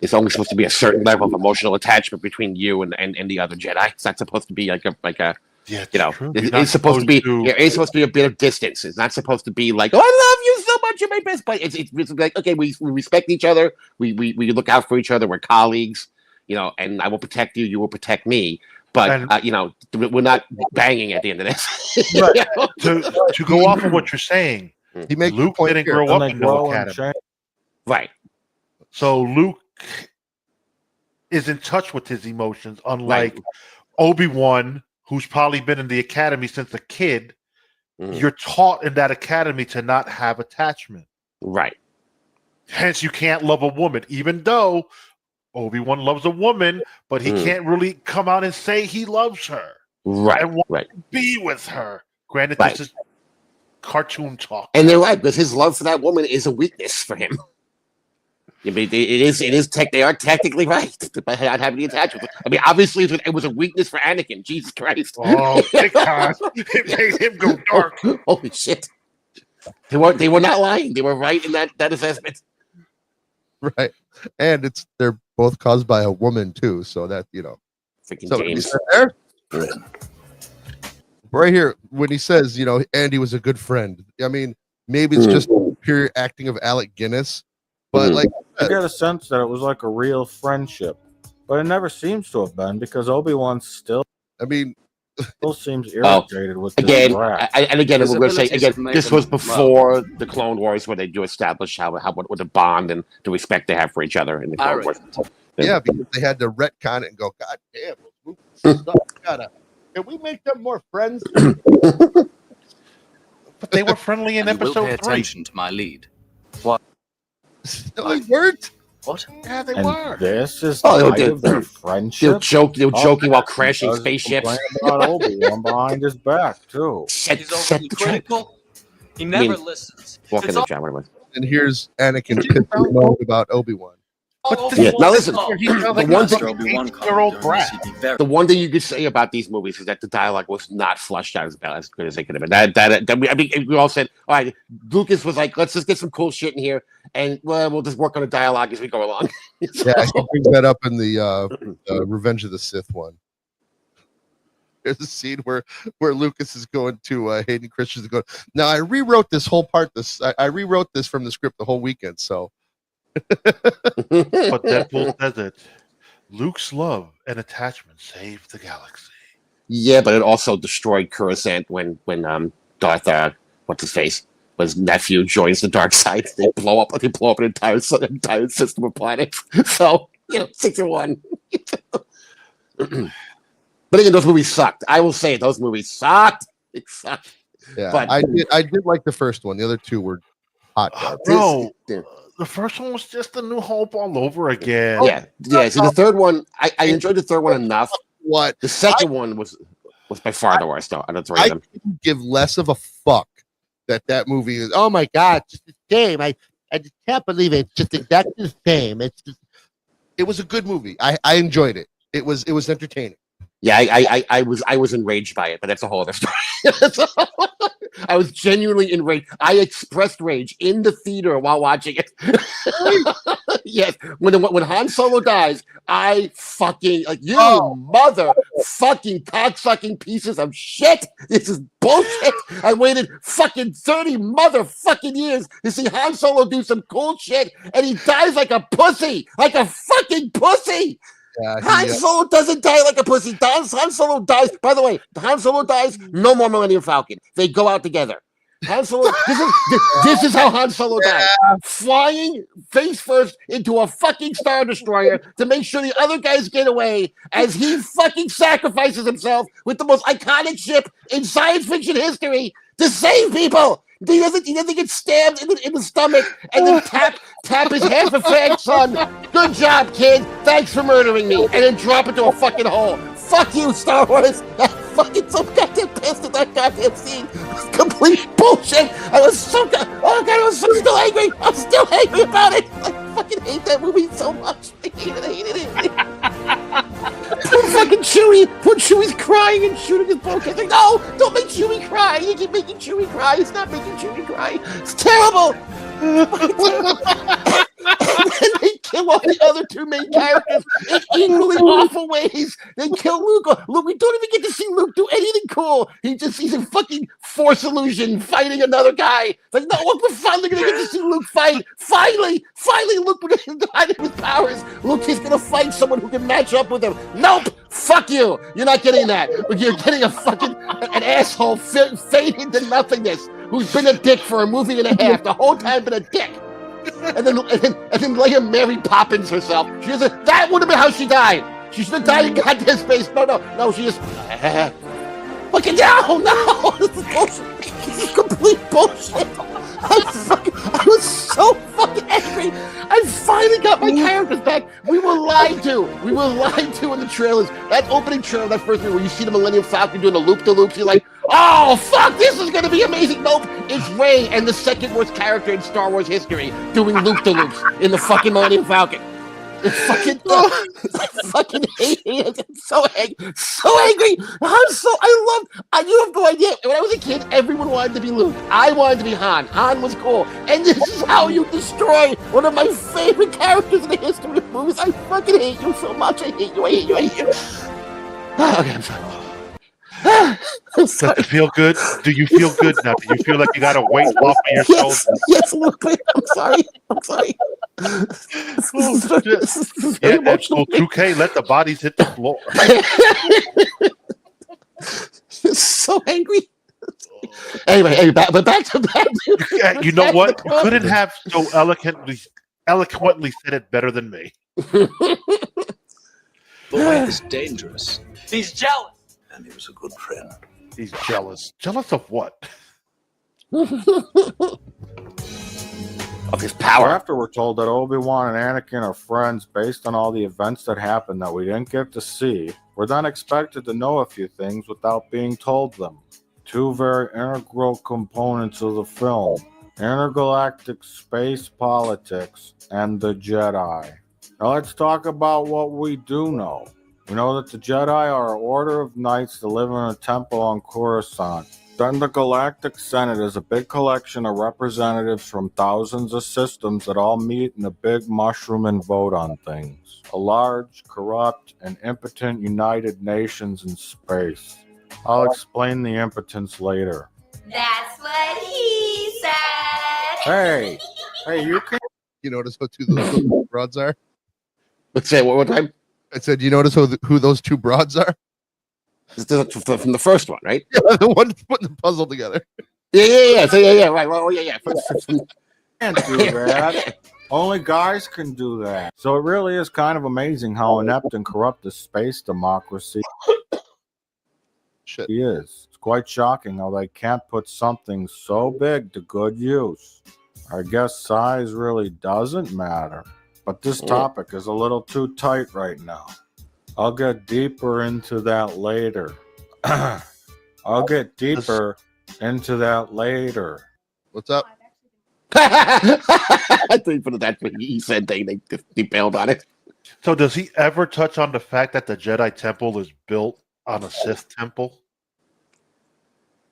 There's only supposed to be a certain level of emotional attachment between you and the other Jedi. It's not supposed to be like a
Yeah,
you know.
true.
It's supposed to be it's supposed to be a bit of distance. It's not supposed to be like, oh, I love you so much, you're my best buddy. It's like, okay, we respect each other. We look out for each other. We're colleagues. You know, and I will protect you. You will protect me. But we're not banging at the end of this.
Right.
You know?
To go off of what you're saying,
he makes
Luke didn't grow up in no academy.
Right.
So Luke is in touch with his emotions, unlike Obi-Wan, who's probably been in the academy since a kid. You're taught in that academy to not have attachment.
Right.
Hence, you can't love a woman, even though Obi-Wan loves a woman, but he can't really come out and say he loves her.
Right.
And want to be with her. Granted, this is cartoon talk.
And they're right, because his love for that woman is a weakness for him. I mean, they are technically right by not having the attachment. I mean, obviously, it was a weakness for Anakin. Jesus Christ!
Oh, big time! It made him go dark.
Holy shit! They were not lying. They were right in that assessment.
Right, and they're both caused by a woman too. So that
freaking
so
James.
There? Right here, when he says, Andy was a good friend. I mean, maybe it's just pure acting of Alec Guinness. But like
I get a sense that it was like a real friendship, but it never seems to have been because Obi-Wan still seems irritated with this
again.
brat.
And again, we're going to say again, this was before the Clone Wars, where they do establish what a bond and the respect they have for each other in the Clone Wars.
Yeah, because they had to retcon it and go, God damn, can we make them more friends?
But they were friendly in episode 3.
Pay attention to my lead.
No, they weren't.
What?
Yeah, they
And
were.
this is their friendship.
They were joking while crashing spaceships.
About Obi-Wan behind his back too.
He's overly critical. He never listens.
And
here's Anakin pissed mode about Obi-Wan.
Now listen,
the
one thing you could say about these movies is that the dialogue was not flushed out as good as they could have been. I mean, we all said, all right, Lucas was like, let's just get some cool shit in here, and we'll just work on the dialogue as we go along.
Yeah, he brings that up in the Revenge of the Sith one. There's a scene where Lucas is going to Hayden Christensen going, now I rewrote this whole part. I rewrote this from the script the whole weekend, so.
But Deadpool says it. Luke's love and attachment saved the galaxy.
Yeah, but it also destroyed Coruscant when Darth what's his face, his nephew joins the dark side. They blow up an entire system of planets. So 6-1. But again, those movies sucked. I will say those movies sucked. It sucked.
Yeah,
but
I did like the first one. The other two were hot
garbage. The first one was just a New Hope all over again.
Yeah. So the third one, I enjoyed the third one enough.
What
the second one was by far the worst. Though I don't
I couldn't give less of a fuck that movie is. Oh my god, just the same. I just can't believe it. It's just exactly the same. It was a good movie. I enjoyed it. It was entertaining.
Yeah, I was enraged by it, but that's a whole other story. I was genuinely enraged. I expressed rage in the theater while watching it. Yes, when Han Solo dies, I fucking mother fucking cocksucking pieces of shit. This is bullshit. I waited fucking 30 motherfucking years to see Han Solo do some cool shit, and he dies like a pussy, like a fucking pussy.
Yeah,
Han Solo doesn't die like a pussy. Han Solo dies. By the way, Han Solo dies. No more Millennium Falcon. They go out together. Han Solo. This is how Han Solo died. Flying face first into a fucking Star Destroyer to make sure the other guys get away as he fucking sacrifices himself with the most iconic ship in science fiction history to save people. He doesn't get stabbed in the stomach and then tap his half a fag son. Good job, kid. Thanks for murdering me. And then drop into a fucking hole. Fuck you, Star Wars. I'm fucking so goddamn pissed at that goddamn scene. It was complete bullshit. I was so I was still angry. I'm still angry about it. I fucking hate that movie so much. I hated it. Poor fucking Chewie. Poor Chewie's crying and shooting his bow. Like, no, don't make Chewie cry. You keep making Chewie cry. It's not making Chewie cry. It's terrible. And then they kill all the other two main characters in equally awful ways. They kill Luke. Luke, we don't even get to see Luke do anything cool. He's a fucking Force illusion fighting another guy. It's like, no, we're finally gonna get to see Luke fight. Finally, Luke divided his powers. Luke is gonna fight someone who can match up with him. Nope. Fuck you. You're not getting that. You're getting an asshole fading to nothingness who's been a dick for a movie and a half. The whole time been a dick. And then Leia Mary Poppins herself. That would have been how she died. She should have died in goddamn space. No. She just fucking no. This is bullshit. This is complete bullshit. I was so fucking angry. I finally got my characters back. We were lied to. In the trailers. That opening trailer, that first movie where you see the Millennium Falcon doing the loop-de-loops, you're like, oh, fuck, this is going to be amazing. Nope, it's Rey and the second worst character in Star Wars history doing loop-de-loops in the fucking Millennium Falcon. I fucking hate it. I'm so angry. You have no idea. When I was a kid, everyone wanted to be Luke. I wanted to be Han. Han was cool. And this is how you destroy one of my favorite characters in the history of movies. I fucking hate you so much. I hate you. Okay, I'm sorry.
Does it feel good? Do you feel good now? Do you feel like you got a weight off of your shoulders?
Yes, a little bit. I'm sorry. This is very emotional.
Tooké, let the bodies hit the floor.
So angry. Anyway, back to
you know what? You couldn't have so eloquently said it better than me.
Boy is dangerous.
He's jealous.
And he was a good friend.
He's jealous. Jealous of what?
Of his power.
After we're told that Obi-Wan and Anakin are friends based on all the events that happened that we didn't get to see, we're then expected to know a few things without being told them. Two very integral components of the film: intergalactic space politics and the Jedi. Now let's talk about what we do know. We know that the Jedi are an order of knights that live in a temple on Coruscant. Then the Galactic Senate is a big collection of representatives from thousands of systems that all meet in a big mushroom and vote on things. A large, corrupt, and impotent United Nations in space. I'll explain the impotence later.
That's what he said.
Hey, you can...
You notice who those two broads are?
Let's say it one more time.
I said, you notice who those two broads are?
This is from the first one, right?
Yeah, the one putting the puzzle together.
Yeah. So yeah, right. Well, yeah.
Can't do that. Only guys can do that. So it really is kind of amazing how inept and corrupt the space democracy is. It's quite shocking how they can't put something so big to good use. I guess size really doesn't matter. But this topic is a little too tight right now. I'll get deeper into that later.
What's up?
I think for that he said they bailed on it.
So does he ever touch on the fact that the Jedi Temple is built on a Sith temple?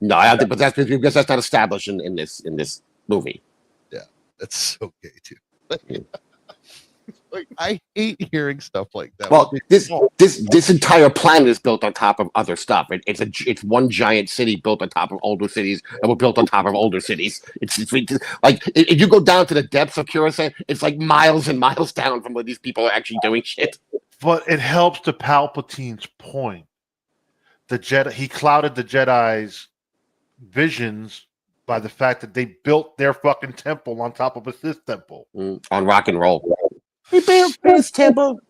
No, I don't think, but that's because that's not established in this movie.
Yeah, that's so gay too. Like, I hate hearing stuff like that.
Well, this entire planet is built on top of other stuff. It's one giant city built on top of older cities, and we're built on top of older cities. It's like if you go down to the depths of Coruscant, it's like miles and miles down from where these people are actually doing shit.
But it helps to Palpatine's point. The Jedi, he clouded the Jedi's visions by the fact that they built their fucking temple on top of his temple.
On rock and roll. He built his temple.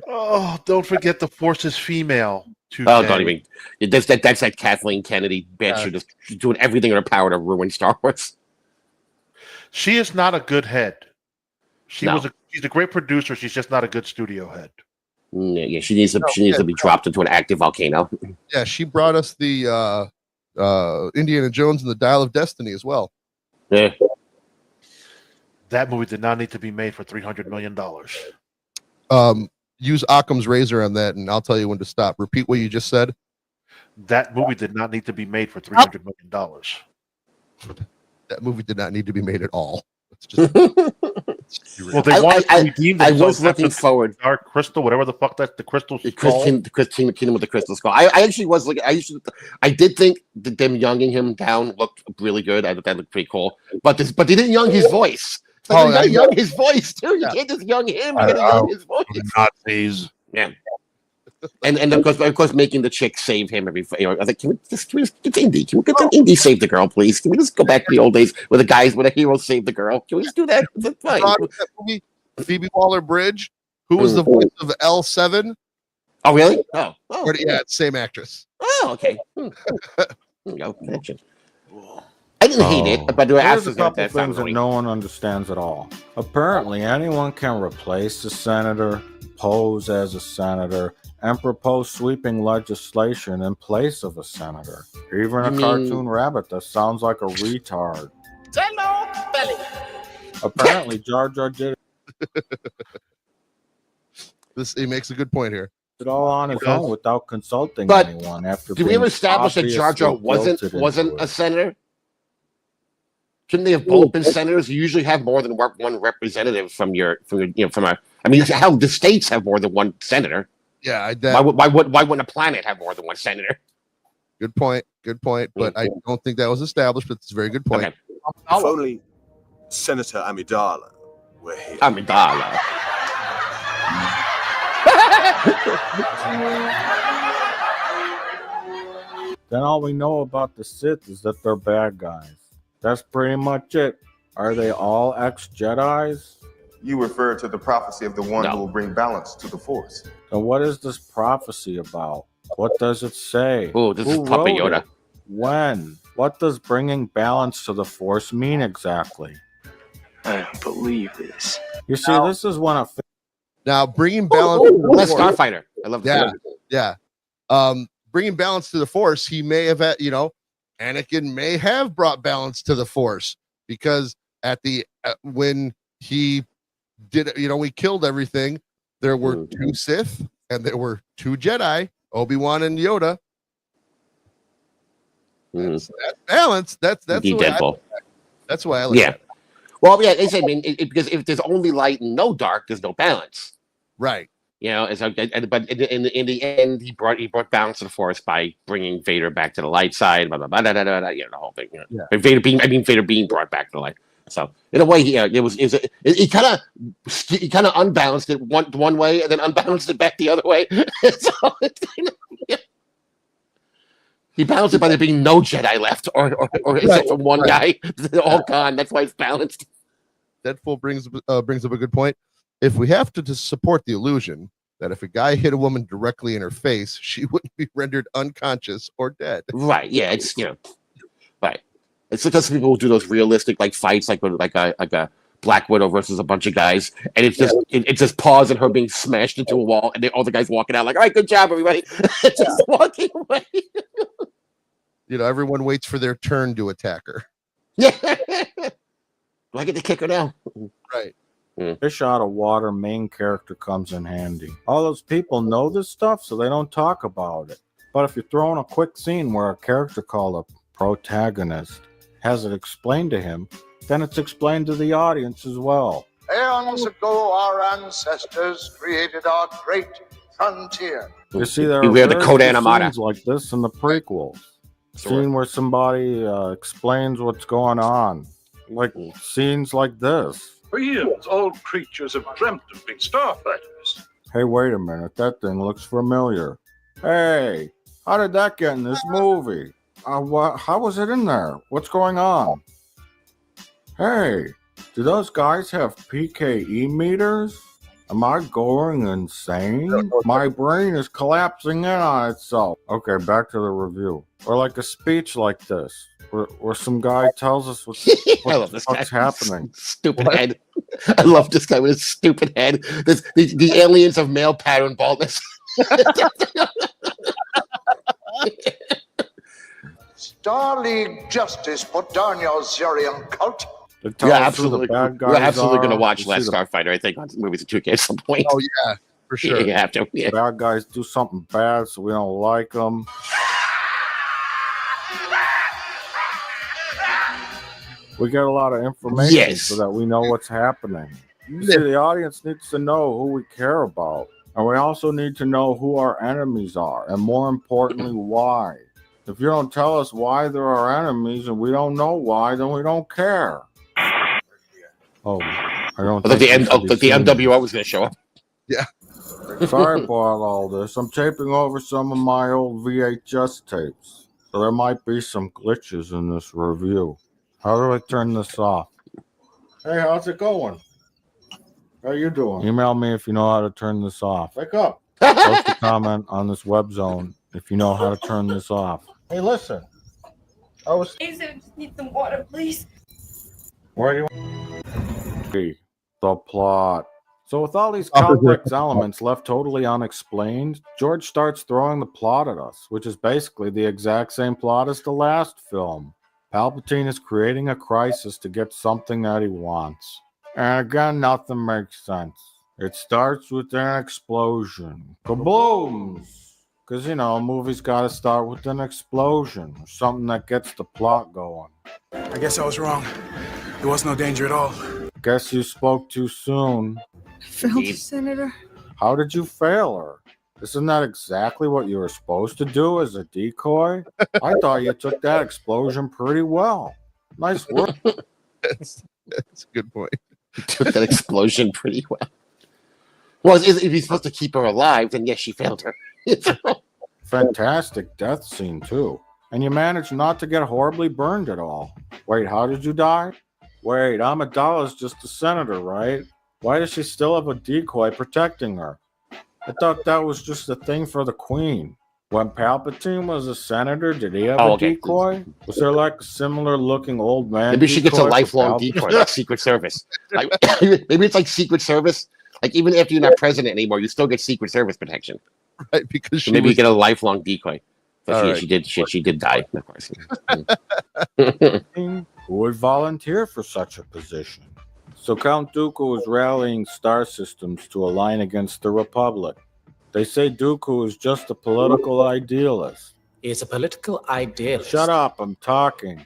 Oh, don't forget the Force is female.
Oh, don't even. That's that Kathleen Kennedy bitch who just doing everything in her power to ruin Star Wars.
She is not a good head. She's a great producer. She's just not a good studio head.
Yeah, she needs to be dropped into an active volcano.
Yeah, she brought us the Indiana Jones and the Dial of Destiny as well.
Yeah.
That movie did not need to be made for $300 million.
Use Occam's razor on that, and I'll tell you when to stop. Repeat what you just said.
That movie did not need to be made for $300 million.
That movie did not need to be made at all. It's just,
well, they wanted to redeem
I was looking forward.
Dark Crystal, whatever the fuck that's the Crystal Skull.
Kingdom with the Crystal Skull. I actually was looking. I did think that them younging him down looked really good. I thought that looked pretty cool. But they didn't young his voice. Like, you gotta young his voice too. You can't just young him. You gotta young his voice.
Nazis.
Yeah. And of course, making the chick save him every. I was like, can we just get Indy? Can we get Indy save the girl, please? Can we just go back to the old days where the heroes save the girl? Can we just do that? That's fine.
That movie, Phoebe Waller-Bridge, who was the voice of L7.
Oh, really? Oh.
Yeah, same actress.
Oh, okay. No, mention. I didn't hate it, but there were
There's a
aspects
couple
that
things that no one understands at all. Apparently, anyone can replace a senator, pose as a senator, and propose sweeping legislation in place of a senator. Even a cartoon rabbit that sounds like a retard.
Hello, belly.
Apparently, Jar Jar did
He makes a good point here.
it all on his own without consulting anyone. After
did we ever establish that Jar Jar wasn't a senator? Shouldn't they have both been senators? You usually have more than one representative from a. I mean, how the states have more than one senator.
Yeah,
why wouldn't a planet have more than one senator?
Good point. But I don't think that was established. But it's a very good point.
Okay.
If only Senator Amidala were here.
Amidala.
Then all we know about the Sith is that they're bad guys. That's pretty much it. Are they all ex-Jedis?
You refer to the prophecy of the one who will bring balance to the Force.
And what is this prophecy about? What does it say?
Oh, this is Puppet Yoda.
When? What does bringing balance to the Force mean exactly?
I don't believe this.
You see, this is when
now bringing balance.
Less Starfighter. I love that.
Yeah. Bringing balance to the Force. He may have, Anakin may have brought balance to the Force because when he did, we killed everything. There were 2 Sith and there were 2 Jedi, Obi-Wan and Yoda. That's balance. That's the way that's why I like it.
Well, yeah, they say, because if there's only light and no dark, there's no balance.
Right.
But in the end, he brought balance to the Force by bringing Vader back to the light side. Blah blah blah. The whole thing. Yeah. Vader being brought back to the light. So in a way, he kind of unbalanced it one way and then unbalanced it back the other way. So he balanced it by there being no Jedi left, or except for one guy. They're all gone. That's why it's balanced.
Deadpool brings up a good point. If we have to support the illusion that if a guy hit a woman directly in her face, she wouldn't be rendered unconscious or dead. Right.
Yeah. It's right. It's because people will do those realistic fights, like a Black Widow versus a bunch of guys, and it's just pause and her being smashed into a wall, and all the guys walking out like, all right, good job, everybody, just walking away.
Everyone waits for their turn to attack her.
Yeah. Do I get to kick her now?
Right.
Fish out of water main character comes in handy. All those people know this stuff, so they don't talk about it. But if you're throwing a quick scene where a character called a protagonist has it explained to him, then it's explained to the audience as well.
Eons ago, our ancestors created our great frontier.
You see, there
are the Code
scenes
Animata
like this in the prequels. Scene where somebody explains what's going on. Like scenes like this.
For years, all creatures have dreamt of being starfighters.
Hey, wait a minute. That thing looks familiar. Hey, how did that get in this movie? How was it in there? What's going on? Hey, do those guys have PKE meters? Am I going insane? My brain is collapsing in on itself. Okay, back to the review. Or like a speech like this, where some guy tells us what's happening.
Stupid head. I love this guy with his stupid head. The aliens of male pattern baldness.
Star League justice put down your Zurian cult.
You're absolutely going to watch Last Starfighter, I think, on movies at Tooké at some point.
Oh, yeah, for sure.
You have to. Yeah.
Bad guys do something bad, so we don't like them. We get a lot of information so that we know what's happening. You see, the audience needs to know who we care about. And we also need to know who our enemies are. And more importantly, why. If you don't tell us why they're our enemies and we don't know why, then we don't care. Oh, I don't think
the MWO was going to show up.
Yeah.
Sorry about all this. I'm taping over some of my old VHS tapes. So there might be some glitches in this review. How do I turn this off? Hey, how's it going? How you doing? Email me if you know how to turn this off. Wake up. Post a comment on this web zone if you know how to turn this off. Hey, listen. I just need some water, please. Where do you? The plot. So with all these complex elements left totally unexplained, George starts throwing the plot at us, which is basically the exact same plot as the last film. Palpatine is creating a crisis to get something that he wants. And again, nothing makes sense. It starts with an explosion. Kablooms! Because, you know, a movie's got to start with an explosion, or something that gets the plot going.
I guess I was wrong. There was no danger at all.
Guess you spoke too soon.
I failed the Senator.
How did you fail her? Isn't that exactly what you were supposed to do as a decoy? I thought you took that explosion pretty well. Nice work.
That's a good point.
You took that explosion pretty well. Well, if you're supposed to keep her alive, then yes, she failed her.
Fantastic death scene, too. And you managed not to get horribly burned at all. Wait, how did you die? Wait, Amidala's just a senator, right? Why does she still have a decoy protecting her? I thought that was just a thing for the queen. When Palpatine was a senator, did he have a decoy? Was there like a similar looking old man?
Maybe she gets a lifelong decoy, like Secret Service. Like, maybe it's like Secret Service. Like even after you're not president anymore, you still get Secret Service protection.
Right, because
so maybe you get a lifelong decoy. But she did die, of course.
Who would volunteer for such a position? So Count Dooku is rallying star systems to align against the Republic. They say Dooku is just a political idealist.
He's a political idealist.
Shut up, I'm talking.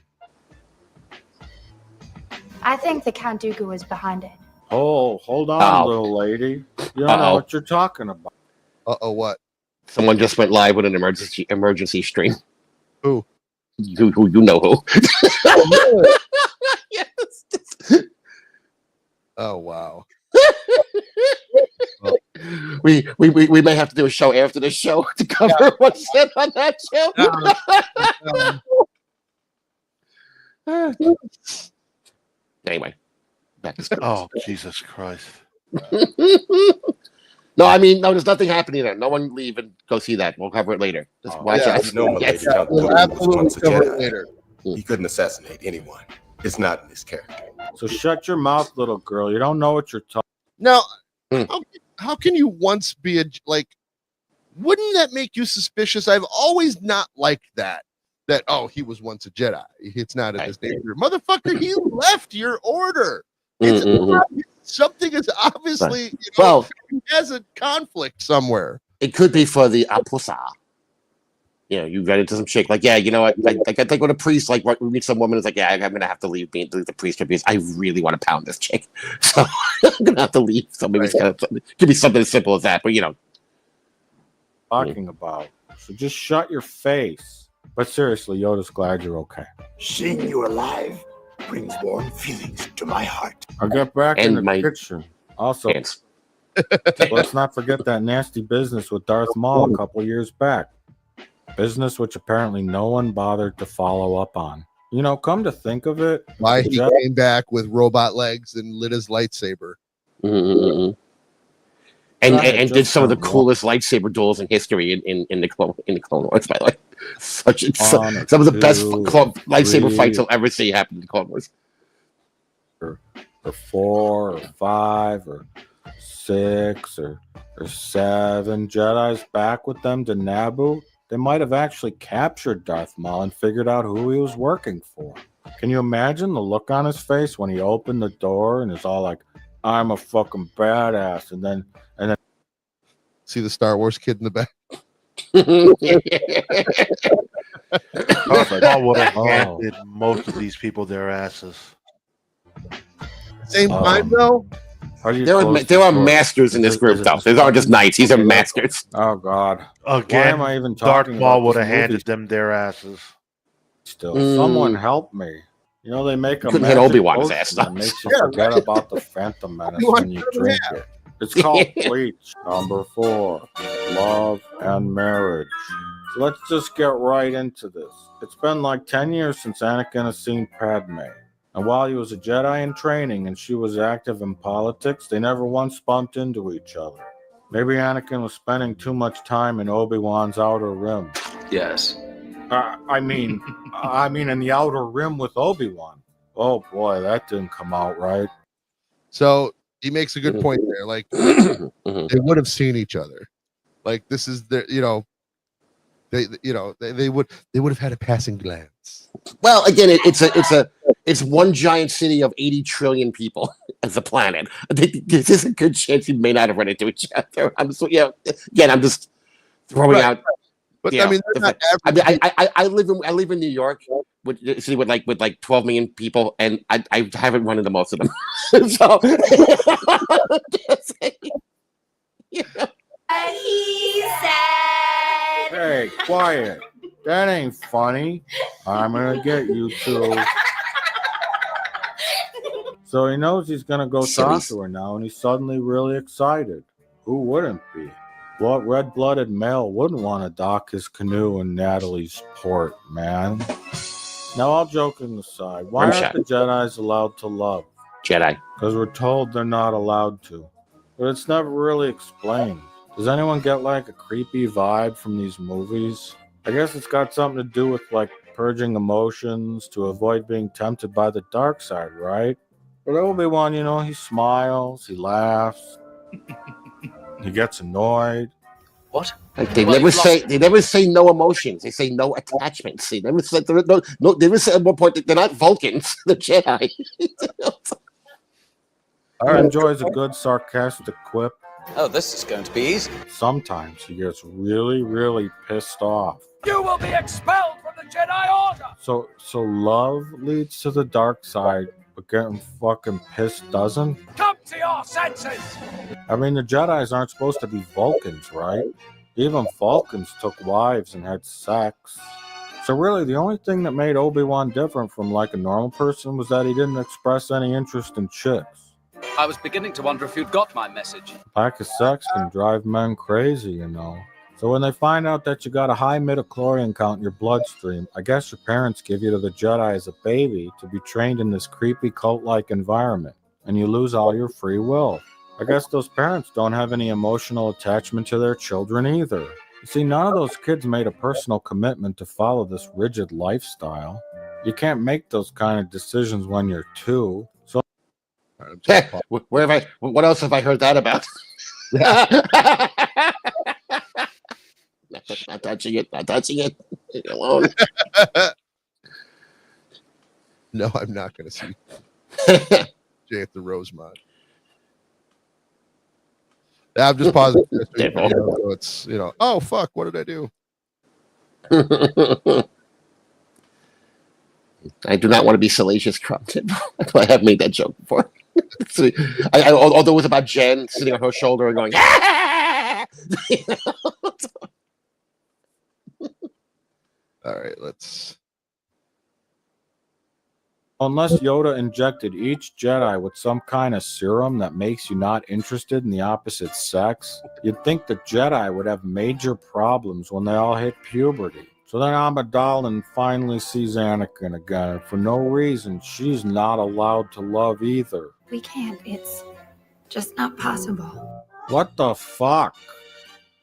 I think the Count Dooku is behind it.
Oh, hold on, little lady. You don't know what you're talking about.
Uh-oh, what?
Someone just went live with an emergency stream.
Who?
Who you know who. Yes.
Oh, wow.
We may have to do a show after this show to cover what's said on that show. Anyway, back to school.
Oh, Jesus Christ.
No, I mean, no, there's nothing happening there. No one leave and go see that. We'll cover it later. Just watch it.
No,
Yes.
we'll absolutely cover it later. He couldn't assassinate anyone. It's not in his character.
So shut your mouth, little girl. You don't know what you're talking.
Now, how can you once be wouldn't that make you suspicious? I've always not liked that he was once a Jedi. It's not in his nature. Motherfucker, he left your order. Something is obviously, he has a conflict somewhere.
It could be for the Apusa. You know, you got into some chick, like, yeah, you know what? Like when a priest, like, we meet some woman who's like, yeah, I'm going to have to leave the priesthood because I really want to pound this chick. So I'm going to have to leave. So maybe it could be something as simple as that, but, you know.
Talking about. So just shut your face. But seriously, Yoda's glad you're okay.
Seeing you alive brings warm feelings to my heart.
I'll get back in the kitchen. Also, let's not forget that nasty business with Darth Maul a couple years back. business which apparently no one bothered to follow up on. You know, come to think of it,
Why
the
he
Jedi-
came back with robot legs and lit his lightsaber.
And
Right,
did some of the
just
coolest lightsaber duels in history in the Clone Wars, by the way.
One or
Some of the best
two
lightsaber
three
fights you'll ever see happen in the Clone Wars.
or 4 or 5 or 6 or 7 Jedi's back with them to Naboo. They might have actually captured Darth Maul and figured out who he was working for. Can you imagine the look on his face when he opened the door and is all like, "I'm a fucking badass," and then
see the Star Wars kid in the back.
Paul would have handed most of these people their asses.
Same time though.
There are masters in this group, though. These aren't just knights; these are masters.
Oh God!
Again,
Why am I even
Darth
talking
Maul
about
would
this
have handed
movie
them their asses.
still? Someone help me! You know they make a
Couldn't hit
magic
Obi-Wan's
potion
ass,
that
though.
makes you forget about the Phantom Menace when you drink it. It's called bleach. Number 4, love and marriage. So let's just get right into this. It's been like 10 years since Anakin has seen Padme. And while he was a Jedi in training and she was active in politics, they never once bumped into each other. Maybe Anakin was spending too much time in Obi-Wan's outer rim.
Yes.
I mean in the outer rim with Obi-Wan. Oh boy, that didn't come out right.
So he makes a good point there. Like they would have seen each other. Like this is their, they would have had a passing glance.
Well, again, it's one giant city of 80 trillion people as a planet. There's a good chance you may not have run into each other. I'm just throwing out.
But I mean,
I live in New York, with a city with like 12 million people, and I haven't run into most of them. So,
He said.
Hey, quiet. That ain't funny. I'm gonna get you two. So he knows he's gonna go talk to her now, and he's suddenly really excited. Who wouldn't be? What red-blooded male wouldn't want to dock his canoe in Natalie's port, man? Now, all joking aside, why aren't the Jedis allowed to love?
Jedi.
Because we're told they're not allowed to. But it's never really explained. Does anyone get like a creepy vibe from these movies? I guess it's got something to do with like purging emotions to avoid being tempted by the dark side, right? But Obi-Wan, he smiles, he laughs, he gets annoyed.
What?
They never say no emotions. They say no attachments. They never say no. They never say at one point that they're not Vulcans. They're Jedi.
He enjoys a good sarcastic quip.
Oh, this is going to be easy.
Sometimes he gets really, really pissed off.
You will be expelled from the Jedi Order!
So love leads to the dark side, but getting fucking pissed doesn't?
Come to your senses!
I mean, the Jedis aren't supposed to be Vulcans, right? Even Vulcans took wives and had sex. So really, the only thing that made Obi-Wan different from like a normal person was that he didn't express any interest in chicks.
I was beginning to wonder if you'd got my message.
A pack of sex can drive men crazy, So when they find out that you got a high midichlorian count in your bloodstream, I guess your parents give you to the Jedi as a baby to be trained in this creepy cult-like environment, and you lose all your free will. I guess those parents don't have any emotional attachment to their children either. You see, none of those kids made a personal commitment to follow this rigid lifestyle. You can't make those kind of decisions when you're 2. So,
what else have I heard that about? Not touching it. Leave it alone.
No, I'm not going to see Jay at the Rosemont. I'm just positive. So it's, oh, fuck, what did I do?
I do not want to be salacious, Crumpton. I have made that joke before. Although it was about Jen sitting on her shoulder and going,
All right, let's.
Unless Yoda injected each Jedi with some kind of serum that makes you not interested in the opposite sex, you'd think the Jedi would have major problems when they all hit puberty. So then Amidala finally sees Anakin again, and for no reason, she's not allowed to love either.
We can't. It's just not possible.
What the fuck?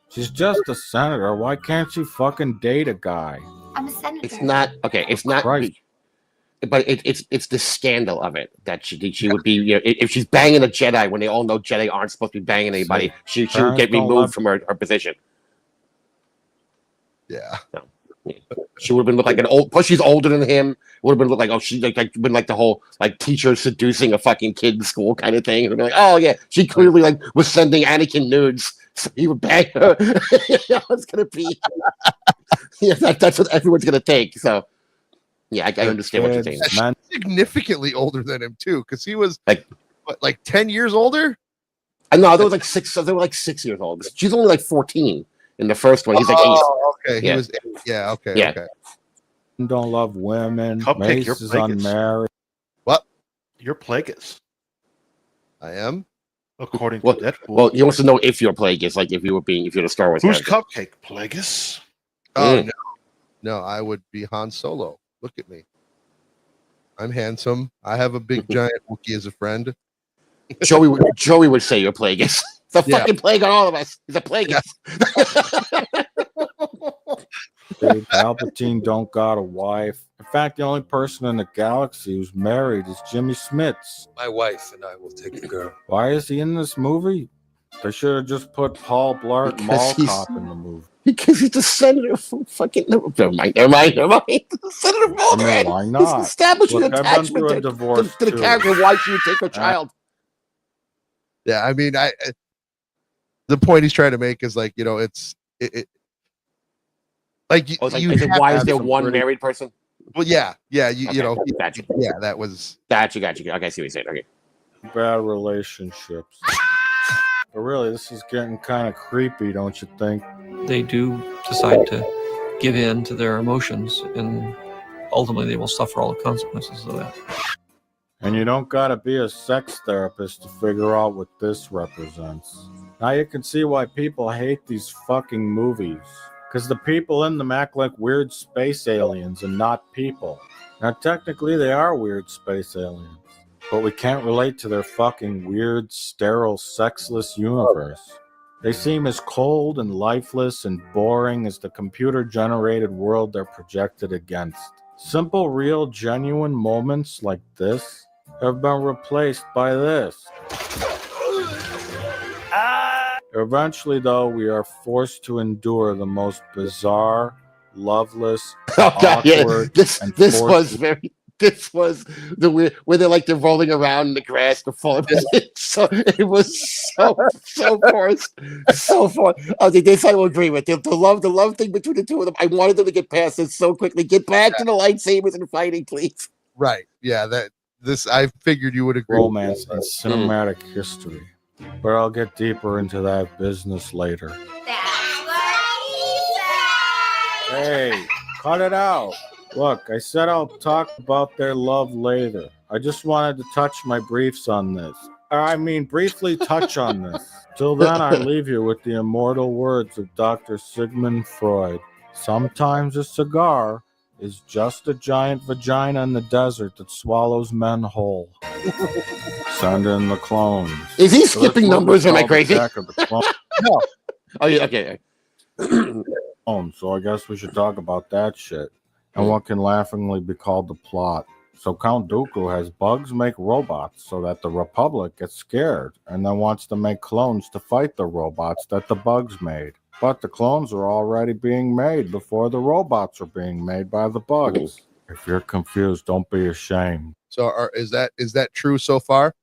She's just a senator. Why can't she fucking date a guy?
I'm a senator.
It's not okay. It's not.
Christ.
But it's the scandal of it that she would be, you know, if she's banging a Jedi when they all know Jedi aren't supposed to be banging anybody, she would get removed from her position.
Yeah.
No. She would have been looked like an old. Plus, she's older than him. Would have been looked like, oh, she's like been like the whole like teacher seducing a fucking kid in school kind of thing. It would be like, oh yeah, she clearly like was sending Anakin nudes, so he would bang her. It's gonna be. Yeah, that's what everyone's gonna take. So. Yeah, I understand what you're saying.
She's significantly older than him too, because he was like 10 years older.
I know, they were like 6. They were like 6 years old. She's only like 14 in the first one. He's like 8.
Okay,
yeah.
He was 8. Yeah, okay,
yeah.
Okay.
Don't love women.
Cupcake,
Mace
you're
is
Plagueis.
unmarried.
What?
You're Plagueis.
I am.
According to Deadpool.
Well, he wants to know if you're Plagueis, like if you're the Star Wars.
Who's
character.
Cupcake? Plagueis?
Oh no, I would be Han Solo. Look at me. I'm handsome. I have a big giant Wookiee as a friend.
Joey would say you're Plagueis. It's a fucking plague on all of us. He's a Plagueis.
Dude, Palpatine don't got a wife. In fact, the only person in the galaxy who's married is Jimmy Smits.
My wife and I will take the girl.
Why is he in this movie? They should have just put Paul Blart Mall Cop in the movie.
Because he's the senator from fucking. Never mind. Senator Mulder.
I mean, why not?
He's establishing
Look,
attachment to the character. Why should you take her child?
Yeah, I mean, the point he's trying to make is like, you know, like
why is there one married person?
Well, yeah, you know,
gotcha.
Yeah, that was
gotcha. Okay, I see what you're saying. Okay,
bad relationships. But really, this is getting kind of creepy, don't you think?
They do decide to give in to their emotions, and ultimately they will suffer all the consequences of that.
And you don't gotta be a sex therapist to figure out what this represents. Now you can see why people hate these fucking movies. Because the people in them act like weird space aliens and not people. Now technically they are weird space aliens. But we can't relate to their fucking weird, sterile, sexless universe. They seem as cold and lifeless and boring as the computer-generated world they're projected against. Simple, real, genuine moments like this have been replaced by this. Eventually, though, we are forced to endure the most bizarre, loveless, awkward, and
this was the weird where they're rolling around in the grass before so it was so forced, so forced. This I will agree with. The love thing between the two of them. I wanted them to get past this so quickly. Get back to the lightsabers and fighting, please.
Right. Yeah. I figured you would agree.
Romance and cinematic history. But I'll get deeper into that business later. Hey, cut it out. Look, I said I'll talk about their love later. I just wanted to touch my briefs on this. Briefly touch on this. Till then, I leave you with the immortal words of Dr. Sigmund Freud. Sometimes a cigar is just a giant vagina in the desert that swallows men whole. Send in the clones.
Is he skipping numbers? Am I crazy?
No.
Oh, yeah, okay.
So I guess we should talk about that shit. And what can laughingly be called the plot. So Count Dooku has bugs make robots so that the Republic gets scared and then wants to make clones to fight the robots that the bugs made. But the clones are already being made before the robots are being made by the bugs. If you're confused, don't be ashamed.
So is that true so far?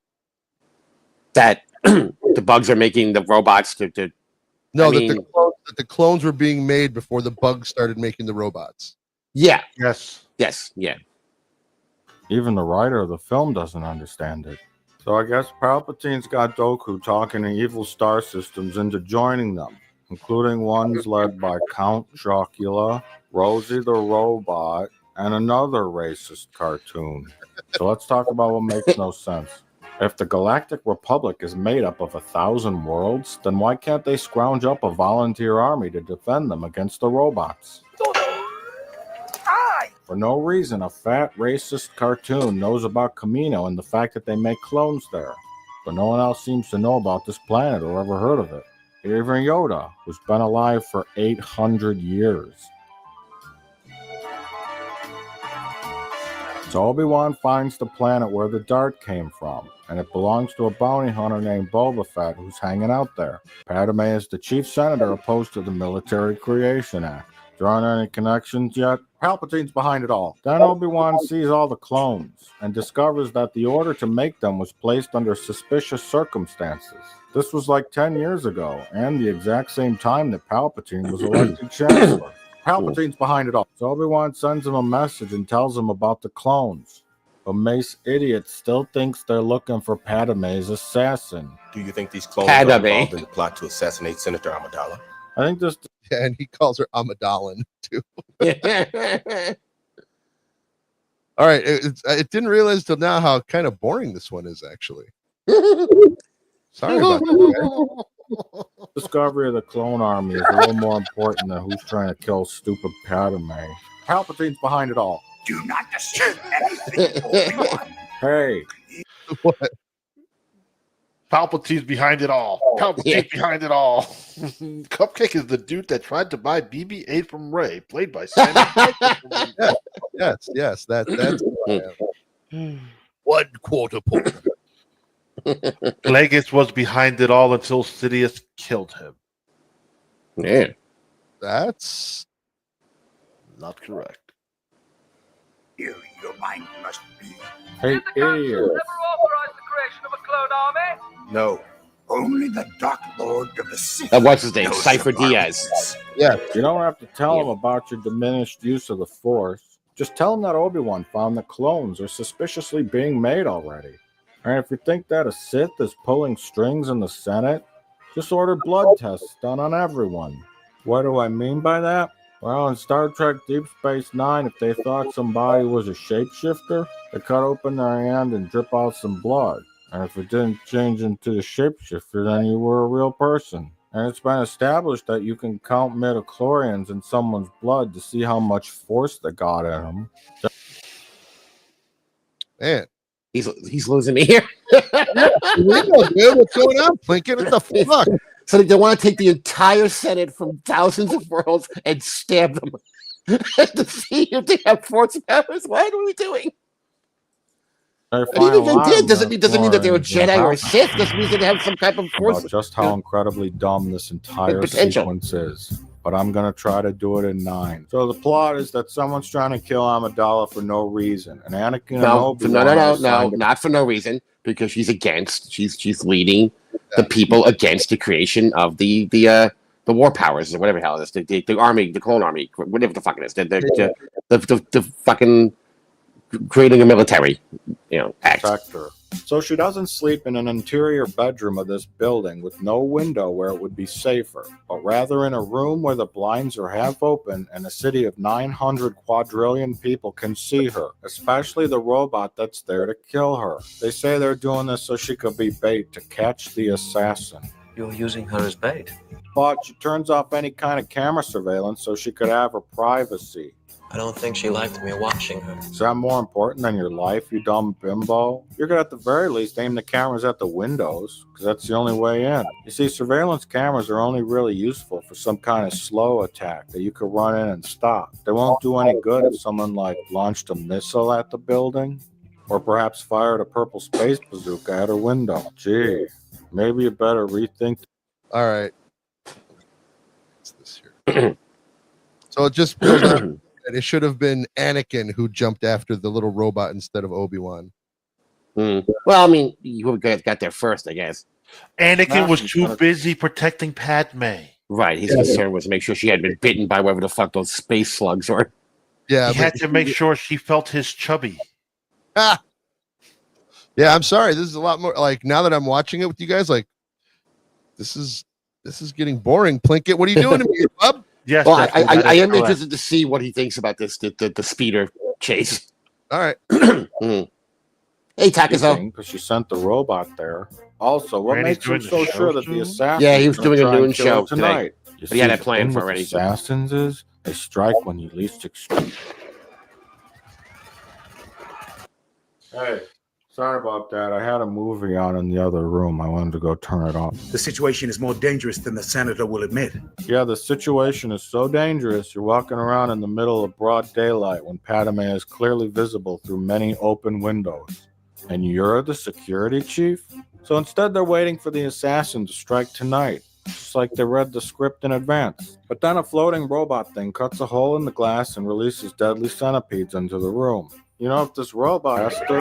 That the bugs are making the robots to
No, that the clones were being made before the bugs started making the robots.
Yeah.
Yes.
Yeah.
Even the writer of the film doesn't understand it. So I guess Palpatine's got Dooku talking to evil star systems into joining them, including ones led by Count Chocula, Rosie the Robot, and another racist cartoon. So let's talk about what makes no sense. If the Galactic Republic is made up of 1,000 worlds, then why can't they scrounge up a volunteer army to defend them against the robots? For no reason, a fat racist cartoon knows about Camino and the fact that they make clones there. But no one else seems to know about this planet or ever heard of it. Even Yoda, who's been alive for 800 years. So Obi-Wan finds the planet where the dart came from, and it belongs to a bounty hunter named Boba Fett who's hanging out there. Padme is the chief senator opposed to the Military Creation Act. Drawing any connections yet? Palpatine's behind it all. Then Obi-Wan sees all the clones and discovers that the order to make them was placed under suspicious circumstances. This was like 10 years ago, and the exact same time that Palpatine was elected chancellor. Palpatine's behind it all. So Obi-Wan sends him a message and tells him about the clones. But Mace Idiot still thinks they're looking for Padme's assassin.
Do you think these clones are involved in the plot to assassinate Senator Amidala?
I think this...
Yeah, and he calls her Amidala, too. All right, it didn't realize till now how kind of boring this one is, actually. Sorry about that, guys.
Discovery of the clone army is a little more important than who's trying to kill stupid Padme. Palpatine's behind it all.
Do not assume anything, Obi-Wan.
Hey.
What?
Palpatine's behind it all. Palpatine's behind it all. Cupcake is the dude that tried to buy BB-8 from Rey, played by Sam.
Yes. That's 1 quarter point.
Plagueis was behind it all until Sidious killed him.
Yeah.
That's
not correct.
Your mind must be.
Hey, idiot.
authorized the creation of a clone army?
No.
Only the Dark Lord of the Sith.
What's his name?
knows
Cypher
of our
Diaz.
weakness.
Yeah.
You don't have to tell him about your diminished use of the Force. Just tell him that Obi-Wan found that clones are suspiciously being made already. And if you think that a Sith is pulling strings in the Senate, just order blood tests done on everyone. What do I mean by that? Well, in Star Trek Deep Space Nine, if they thought somebody was a shapeshifter, they cut open their hand and drip out some blood. And if it didn't change into the shapeshifter, then you were a real person. And it's been established that you can count midichlorians in someone's blood to see how much force they got in them.
Man.
He's losing me here.
Dude, what's going on, Plinket? What the fuck?
So they want to take the entire Senate from thousands of worlds and stab them to see if they have force powers. What are we doing? And even if they did, doesn't mean that they were Jedi or Sith. Doesn't mean they have some type of force.
About just how incredibly dumb this entire sequence is. But I'm going to try to do it in 9. So the plot is that someone's trying to kill Amidala for no reason. And Anakin and Obi-Wan
No, not for no reason. Because she's leading the people against the creation of the war powers or whatever the hell it is. The army, the clone army, whatever the fuck it is. The fucking creating a military, act.
Sector. So she doesn't sleep in an interior bedroom of this building with no window where it would be safer, but rather in a room where the blinds are half open and a city of 900 quadrillion people can see her, especially the robot that's there to kill her. They say they're doing this so she could be bait to catch the assassin.
You're using her as bait.
But she turns off any kind of camera surveillance so she could have her privacy.
I don't think she liked me watching her.
Is that more important than your life, you dumb bimbo? You're going to at the very least aim the cameras at the windows, because that's the only way in. You see, surveillance cameras are only really useful for some kind of slow attack that you could run in and stop. They won't do any good if someone, launched a missile at the building, or perhaps fired a purple space bazooka at her window. Gee, maybe you better rethink.
All right. What's this here? So it just goes on. It should have been Anakin who jumped after the little robot instead of Obi-Wan.
Well, I mean, you got there first, I guess.
Anakin was too busy protecting Padme.
Right. His concern was to make sure she hadn't been bitten by whatever the fuck those space slugs were.
Yeah,
he had to make sure she felt his chubby.
Yeah, I'm sorry. This is a lot more now that I'm watching it with you guys. This is getting boring. Plinket, what are you doing to me, bub?
Yes.
Well, I am interested to see what he thinks about this, the speeder Chase.
All right.
Hey, Takazo.
Because she sent the robot there. Also, what
Randy's
makes him
doing
so
the
sure
show
that the
soon?
assassin?
Yeah, he was doing a noon
kill her
show tonight.
You
But he had
see,
it
the
planned
thing
for
with
already.
assassins is they strike when you least expect. Hey, sorry about that. I had a movie on in the other room. I wanted to go turn it off.
The situation is more dangerous than the senator will admit.
Yeah, the situation is so dangerous. You're walking around in the middle of broad daylight when Padme is clearly visible through many open windows. And you're the security chief? So instead, they're waiting for the assassin to strike tonight. Just like they read the script in advance. But then a floating robot thing cuts a hole in the glass and releases deadly centipedes into the room. You know, if this robot, Esther,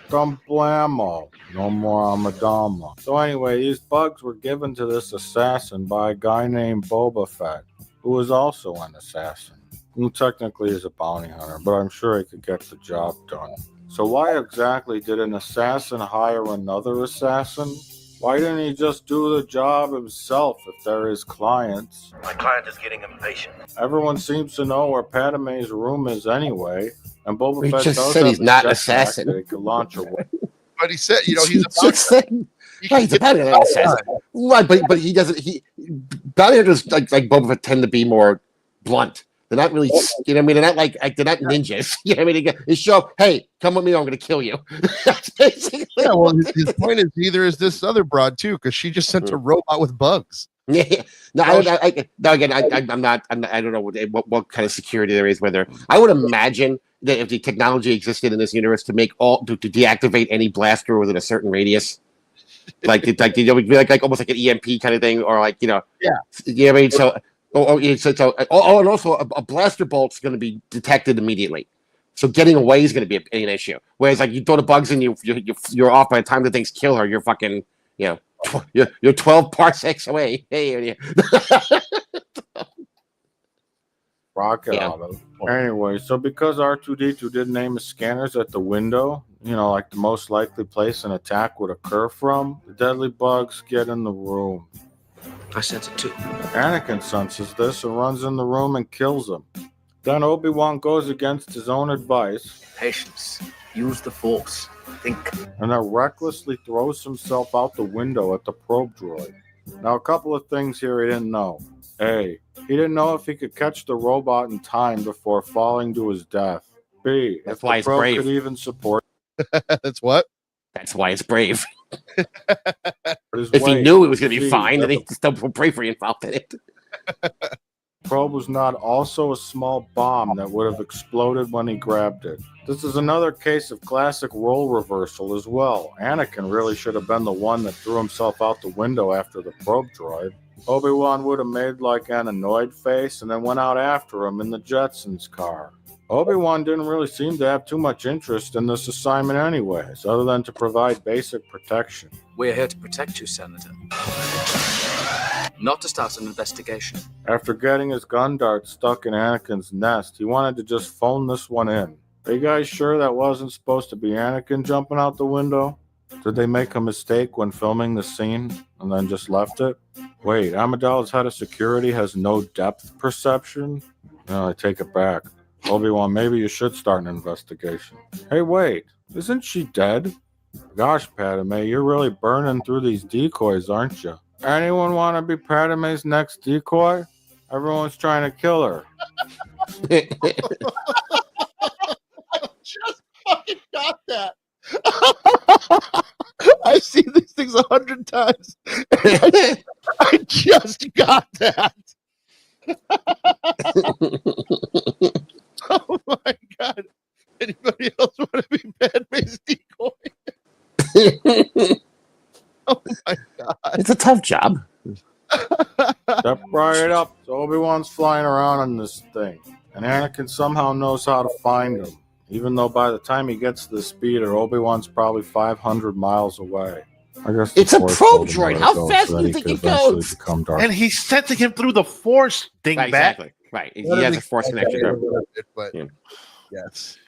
Blammo, no more Amadama. So anyway, these bugs were given to this assassin by a guy named Boba Fett, who is also an assassin. Who technically is a bounty hunter, but I'm sure he could get the job done. So why exactly did an assassin hire another assassin? Why didn't he just do the job himself if they're his clients?
My client is getting impatient.
Everyone seems to know where Padme's room is anyway, and Boba
He
Fett
just
does
said
have
he's
a
not an
jetpack
assassin.
that he could launch a
But he said, you know, he's
He just said, right, he's a bounty hunter, not an assassin. Right, but he doesn't. Bounty hunters like Boba Fett tend to be more blunt. They're not really, you know what I mean? They're not like they're not ninjas. You know what I mean? They show up, hey, come with me, or I'm going to kill you. That's basically.
Yeah, well, his point is neither is this other broad too, because she just sent a robot with bugs.
Yeah, no, I don't know what kind of security there is. Whether I would imagine that if the technology existed in this universe to make to deactivate any blaster within a certain radius, like you know, it'd be like almost like an EMP kind of thing, or like you know,
yeah,
you know what I mean. So, and also a blaster bolt's going to be detected immediately. So getting away is going to be an issue. Whereas like you throw the bugs in, you're off by the time the things kill her. You're fucking, you know, you're 12 parsecs away. Hey,
rocket auto. Anyway, so because R2D2 didn't aim his scanners at the window, you know, like the most likely place an attack would occur from, the deadly bugs get in the room.
I sense it too.
Anakin senses this and runs in the room and kills him. Then Obi-Wan goes against his own advice.
Patience. Use the force. Think.
And then recklessly throws himself out the window at the probe droid. Now, a couple of things here he didn't know. A, he didn't know if he could catch the robot in time before falling to his death. B,
That's
if
why
the
it's
probe
brave.
could even support.
That's what?
That's why it's brave.
his
If he
weight.
knew it was going to be
C,
fine,
that
then he'd still put bravery involved in it.
the probe was not also a small bomb that would have exploded when he grabbed it. This is another case of classic role reversal as well. Anakin really should have been the one that threw himself out the window after the probe droid. Obi-Wan would have made like an annoyed face and then went out after him in the Jetsons car. Obi-Wan didn't really seem to have too much interest in this assignment anyways, other than to provide basic protection.
We're here to protect you, Senator. Not to start an investigation.
After getting his gun dart stuck in Anakin's nest, he wanted to just phone this one in. Are you guys sure that wasn't supposed to be Anakin jumping out the window? Did they make a mistake when filming the scene and then just left it? Wait, Amidala's head of security has no depth perception? No, I take it back. Obi-Wan, maybe you should start an investigation. Hey, wait, isn't she dead? Gosh, Padme, you're really burning through these decoys, aren't you? Anyone want to be Padme's next decoy? Everyone's trying to kill her.
Just fucking got that. I see these things 100 times. I just got that. Oh my god! Anybody else want to be Padme's decoy? Oh my god!
It's a tough job.
Step right up. So Obi-Wan's flying around on this thing, and Anakin somehow knows how to find him, even though by the time he gets to the speeder, Obi-Wan's probably 500 miles away. I guess
it's a probe droid. How fast do you think it goes?
And he's sending him through the force, dingbat.
Right, exactly. Right. He has a force connection.
But yes.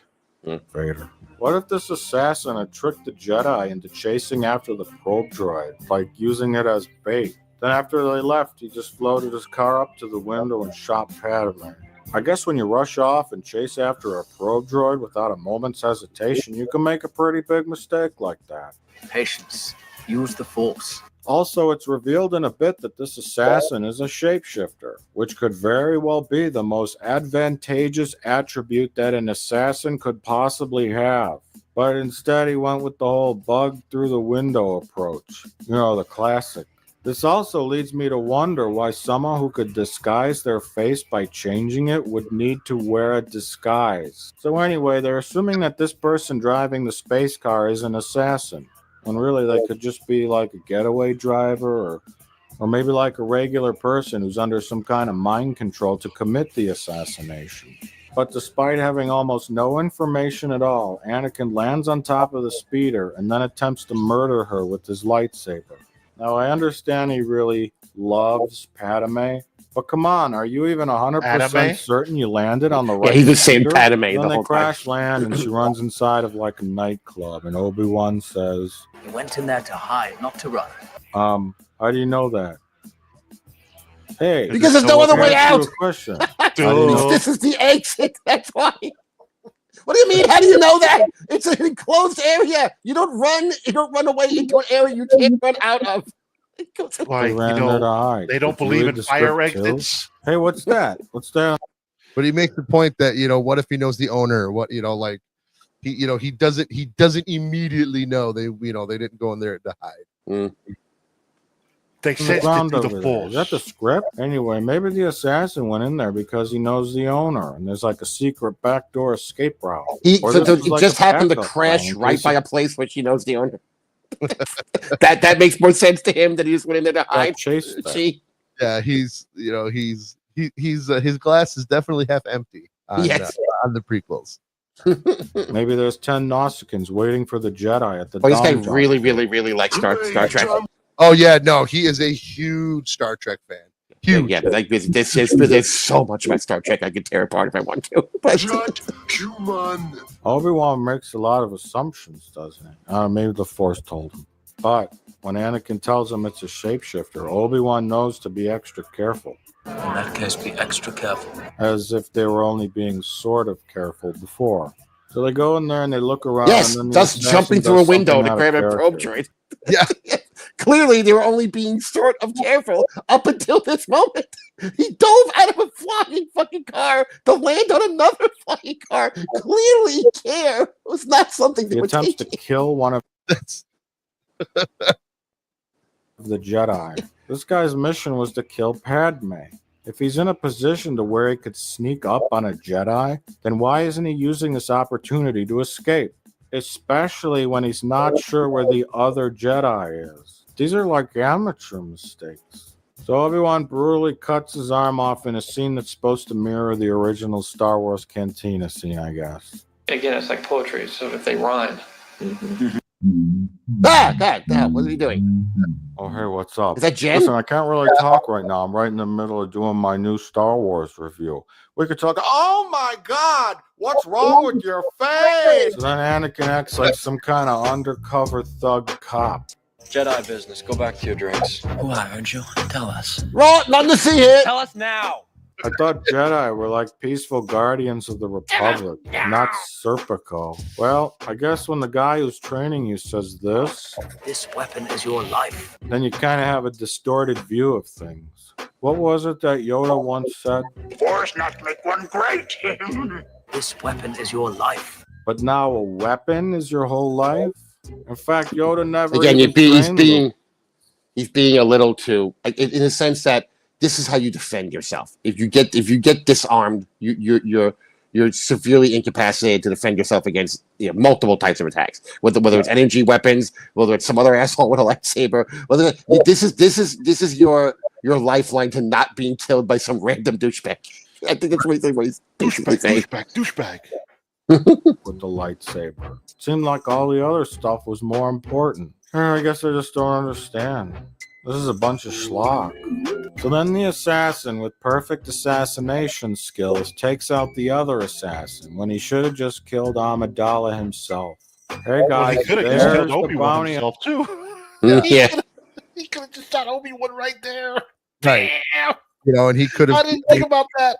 Vader. What if this assassin had tricked the Jedi into chasing after the probe droid, like using it as bait? Then after they left, he just floated his car up to the window and shot Padme. I guess when you rush off and chase after a probe droid without a moment's hesitation, you can make a pretty big mistake like that.
Patience. Use the Force.
Also, it's revealed in a bit that this assassin is a shapeshifter, which could very well be the most advantageous attribute that an assassin could possibly have. But instead, he went with the whole bug through the window approach. You know, the classic. This also leads me to wonder why someone who could disguise their face by changing it would need to wear a disguise. So anyway, they're assuming that this person driving the space car is an assassin, when really they could just be like a getaway driver or maybe like a regular person who's under some kind of mind control to commit the assassination. But despite having almost no information at all, Anakin lands on top of the speeder and then attempts to murder her with his lightsaber. Now, I understand he really loves Padme, but come on, are you even 100% certain you landed on the right
Yeah, he's the same
speeder?
Padme
And
the
then they
whole
crash
time.
land and she runs inside of like a nightclub and Obi-Wan says,
You went in there to hide, not to run.
how do you know that? Hey,
Because there's no other way
ask you
out.
a question. How do you know?
This is the exit. That's why. What do you mean? How do you know that? It's an enclosed area. You don't run away into an area you can't run out of.
Like,
They ran there to hide.
they don't
Did you
believe
read
in
the
fire
script too?
exits.
Hey, what's that? What's that?
But he makes the point that, what if he knows the owner? What, like he doesn't immediately know they didn't go in there to hide.
They
The
sensed it
ground
through
over
the
there.
Force.
Is that the script? Anyway, maybe the assassin went in there because he knows the owner, and there's like a secret backdoor escape route. Or this is
He
like
just
a
happened to
backup
crash
plan in
right
case
by
he
a place which he knows the owner. that makes more sense to him than he just went in there to hide.
chased there.
See?
Yeah, he's his glass is definitely half empty on,
Yes.
on the prequels.
Maybe there's 10 Nausicaans waiting for the Jedi at the
Oh, this guy
Dom
really,
Drop.
really, really likes Star Trek.
Oh yeah, no, he is a huge Star Trek fan. Huge.
Yeah, but like there's so much about Star Trek I could tear apart if I want to. But
Obi-Wan makes a lot of assumptions, doesn't he? Maybe the Force told him. But when Anakin tells him it's a shapeshifter, Obi-Wan knows to be extra careful.
In that case, be extra careful.
As if they were only being sort of careful before. So they go in there and they look around.
yes,
and then the
just
assassin
jumping
does
through a window
something
to
out
grab
of
a probe
character.
droid. Yeah. Clearly, they were only being sort of careful up until this moment. He dove out of a flying fucking car to land on another flying car. Clearly, care was not something they
He
were
attempts to
taking.
kill one of the Jedi. This guy's mission was to kill Padme. If he's in a position to where he could sneak up on a Jedi, then why isn't he using this opportunity to escape? Especially when he's not sure where the other Jedi is. These are like amateur mistakes. So Obi-Wan brutally cuts his arm off in a scene that's supposed to mirror the original Star Wars Cantina scene, I guess.
Again, it's like poetry, so if they rhyme.
God, what are you doing?
Oh, hey, what's up?
Is that Jen?
Listen, I can't really talk right now. I'm right in the middle of doing my new Star Wars review. We could talk. Oh my God, what's wrong with your face? So then Anakin acts like some kind of undercover thug cop.
Jedi business. Go back to your drinks.
Who hired you? Tell us.
Wrong, nothing to see here.
Tell us now.
I thought Jedi were like peaceful guardians of the Republic, not Serpico. Well, I guess when the guy who's training you says this,
This weapon is your life.
then you kind of have a distorted view of things. What was it that Yoda once said?
Force not make one great.
This weapon is your life.
But now a weapon is your whole life? In fact, Yoda never
Again,
even trained
he's being a little too, in the sense that this is how you defend yourself. If you get disarmed, you're severely incapacitated to defend yourself against multiple types of attacks. Whether it's energy weapons, whether it's some other asshole with a lightsaber, this is your lifeline to not being killed by some random douchebag. I think that's what he's basically saying.
Douchebag.
with the lightsaber. Seemed like all the other stuff was more important. I guess I just don't understand. This is a bunch of schlock. So then the assassin with perfect assassination skills takes out the other assassin when he should have just killed Amidala himself. Hey guys,
he could have
there's
killed
the
Obi-Wan
bounty.
himself too.
Yeah.
He could have just shot Obi-Wan right there.
Right.
Damn.
You know, and he could have.
I didn't think about that.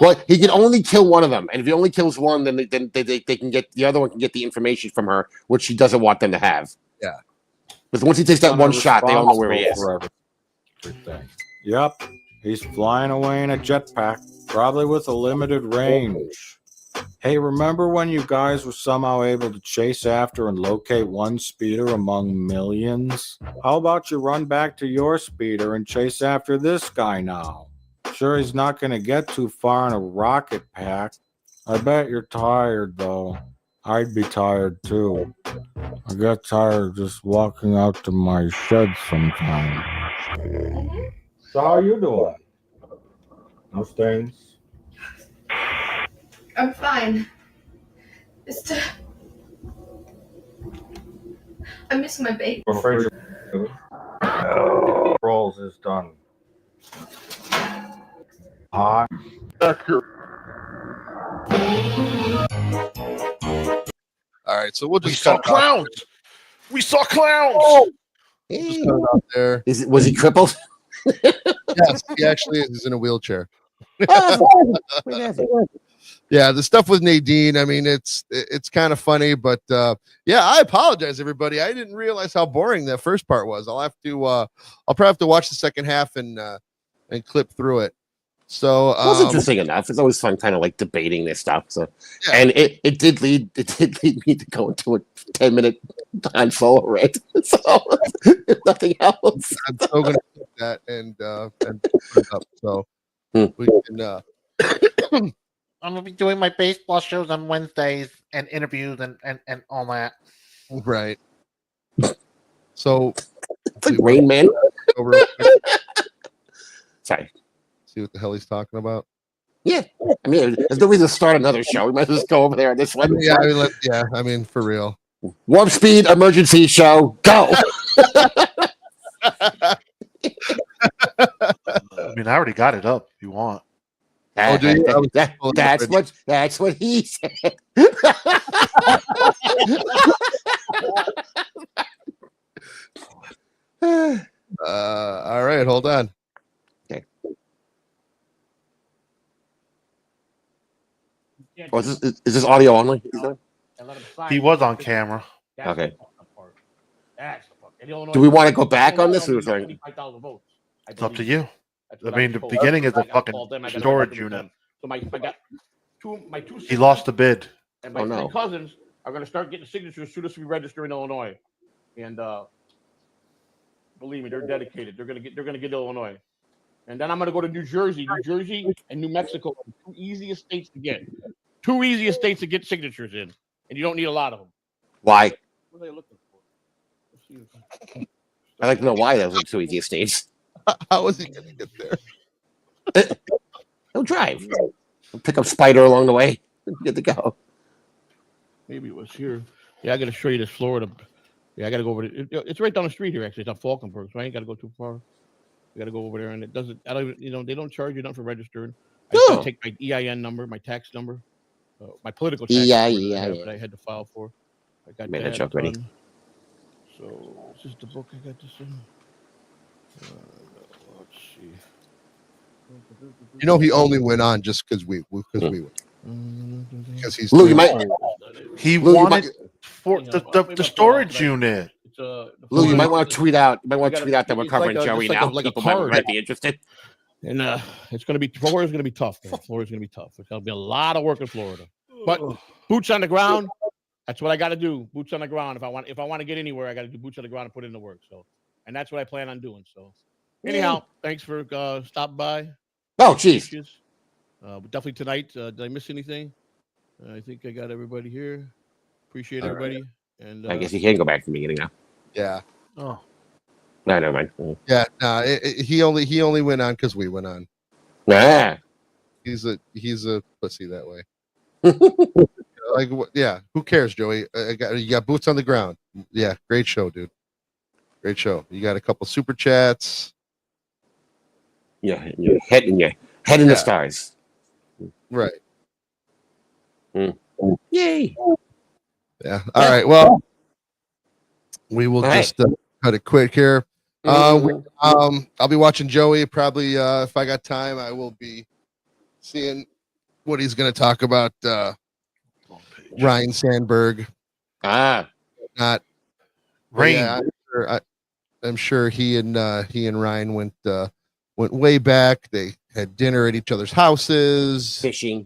Well, he can only kill one of them, and if he only kills one, then they can get the other one can get the information from her, which he doesn't want them to have.
Yeah.
Because once he takes that one shot, they all know where he is.
Everything. Yep, he's flying away in a jetpack, probably with a limited range. Hey, remember when you guys were somehow able to chase after and locate one speeder among millions? How about you run back to your speeder and chase after this guy now? Sure, he's not going to get too far in a rocket pack. I bet you're tired, though. I'd be tired, too. I get tired of just walking out to my shed sometimes. So how you doing? No stains?
I'm fine. I miss my baby.
I'm afraid rolls is done. Hot.
All right, so we'll just
We saw
cut it off.
clowns. We saw clowns.
Oh,
Just cut it out there.
was he crippled?
Yes, he actually is. He's in a wheelchair.
Oh,
Yeah, the stuff with Nadine, I mean, it's kind of funny, but yeah, I apologize, everybody. I didn't realize how boring that first part was. I'll probably have to watch the second half and clip through it. So
it was interesting enough. It's always fun, kind of like debating this stuff. So, yeah. And it did lead me to go into a 10-minute Han Solo rant. So, if nothing else,
I'm still going to do that and put it up. So we can.
I'm gonna be doing my baseball shows on Wednesdays and interviews and all that.
Right. So
it's like Rain Man. Sorry.
See what the hell he's talking about.
Yeah, I mean, there's no reason to start another show. We might as well just go over there on this one.
I mean, for real.
Warp speed emergency show. Go.
I mean, I already got it up. If you want.
That's what he said.
All right, hold on.
Okay. Oh, is this audio only?
He was on camera.
Okay. Do we want to go back on this? Or
It's up to you. I mean, the beginning is a fucking storage unit.
So my two
He lost the bid.
and my three cousins are going to start getting signatures as soon as we register in Illinois. And believe me, they're dedicated. They're going to get Illinois. And then I'm going to go to New Jersey. New Jersey and New Mexico are the two easiest states to get. Two easiest states to get signatures in. And you don't need a lot of them.
Why?
What are they looking for?
I'd like to know why those are the two easiest states.
How is he going to get there?
He'll drive. He'll pick up Spider along the way. Good to go.
Maybe it was here. Yeah, I got to show you this Florida. Yeah, I got to go over there. It's right down the street here, actually. It's on Falkenberg, so I ain't got to go too far. I got to go over there, and it doesn't. I don't. They don't charge you nothing for registering. I just gotta take my EIN number, my tax number, my political tax number that I had to file for. I got
made
that
joke ready.
So this is the book I got this in. Let's see.
You know, he only went on just because we went. Because he's
Lou, you might.
He wanted for the storage unit.
Lou, you might want to tweet out. You might want to tweet out that we're covering Joey now. People might be interested.
And it's going to be Florida's going to be tough. Florida's going to be tough. It's going to be a lot of work in Florida. But boots on the ground. That's what I got to do. Boots on the ground. If I want to get anywhere, I got to do boots on the ground and put in the work. So, and that's what I plan on doing. So, anyhow, thanks for stopping by.
Oh, geez.
Definitely tonight. Did I miss anything? I think I got everybody here. Appreciate everybody. And
I guess you can go back to the beginning now.
Yeah.
Oh.
No, never mind.
Yeah. No, he only went on because we went on.
Yeah.
He's a pussy that way. Like, yeah. Who cares, Joey? You got boots on the ground. Yeah. Great show, dude. Great show. You got a couple super chats.
Yeah. Your head in the stars.
Right.
Yay.
Yeah. All right. Well, we will just cut it quick here. I'll be watching Joey probably. If I got time, I will be seeing what he's going to talk about. Ryan Sandberg.
Not
Rain.
Yeah, I'm sure he and Ryan went way back. They had dinner at each other's houses,
fishing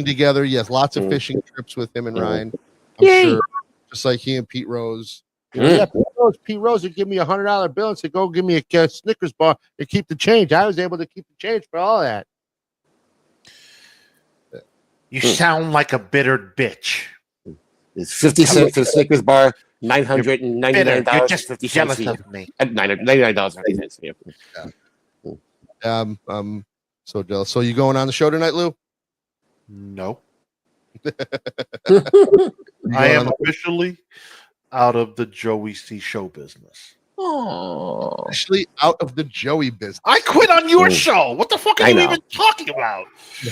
together. Yes, lots of fishing trips with him and Ryan. I'm sure, just like he and Pete Rose.
Yeah, Pete Rose would give me $100 bill and say, "Go give me a Snickers bar and keep the change." I was able to keep the change for all that.
You sound like a bitter bitch.
It's 50 cents for the Snickers bar, $999.
You're just jealous of me.
$99.50.
So jealous. So you going on the show tonight, Lou?
No. I am officially out of the Joey C show business.
Oh,
officially out of the Joey business.
I quit on your show. What the fuck are you even talking about? You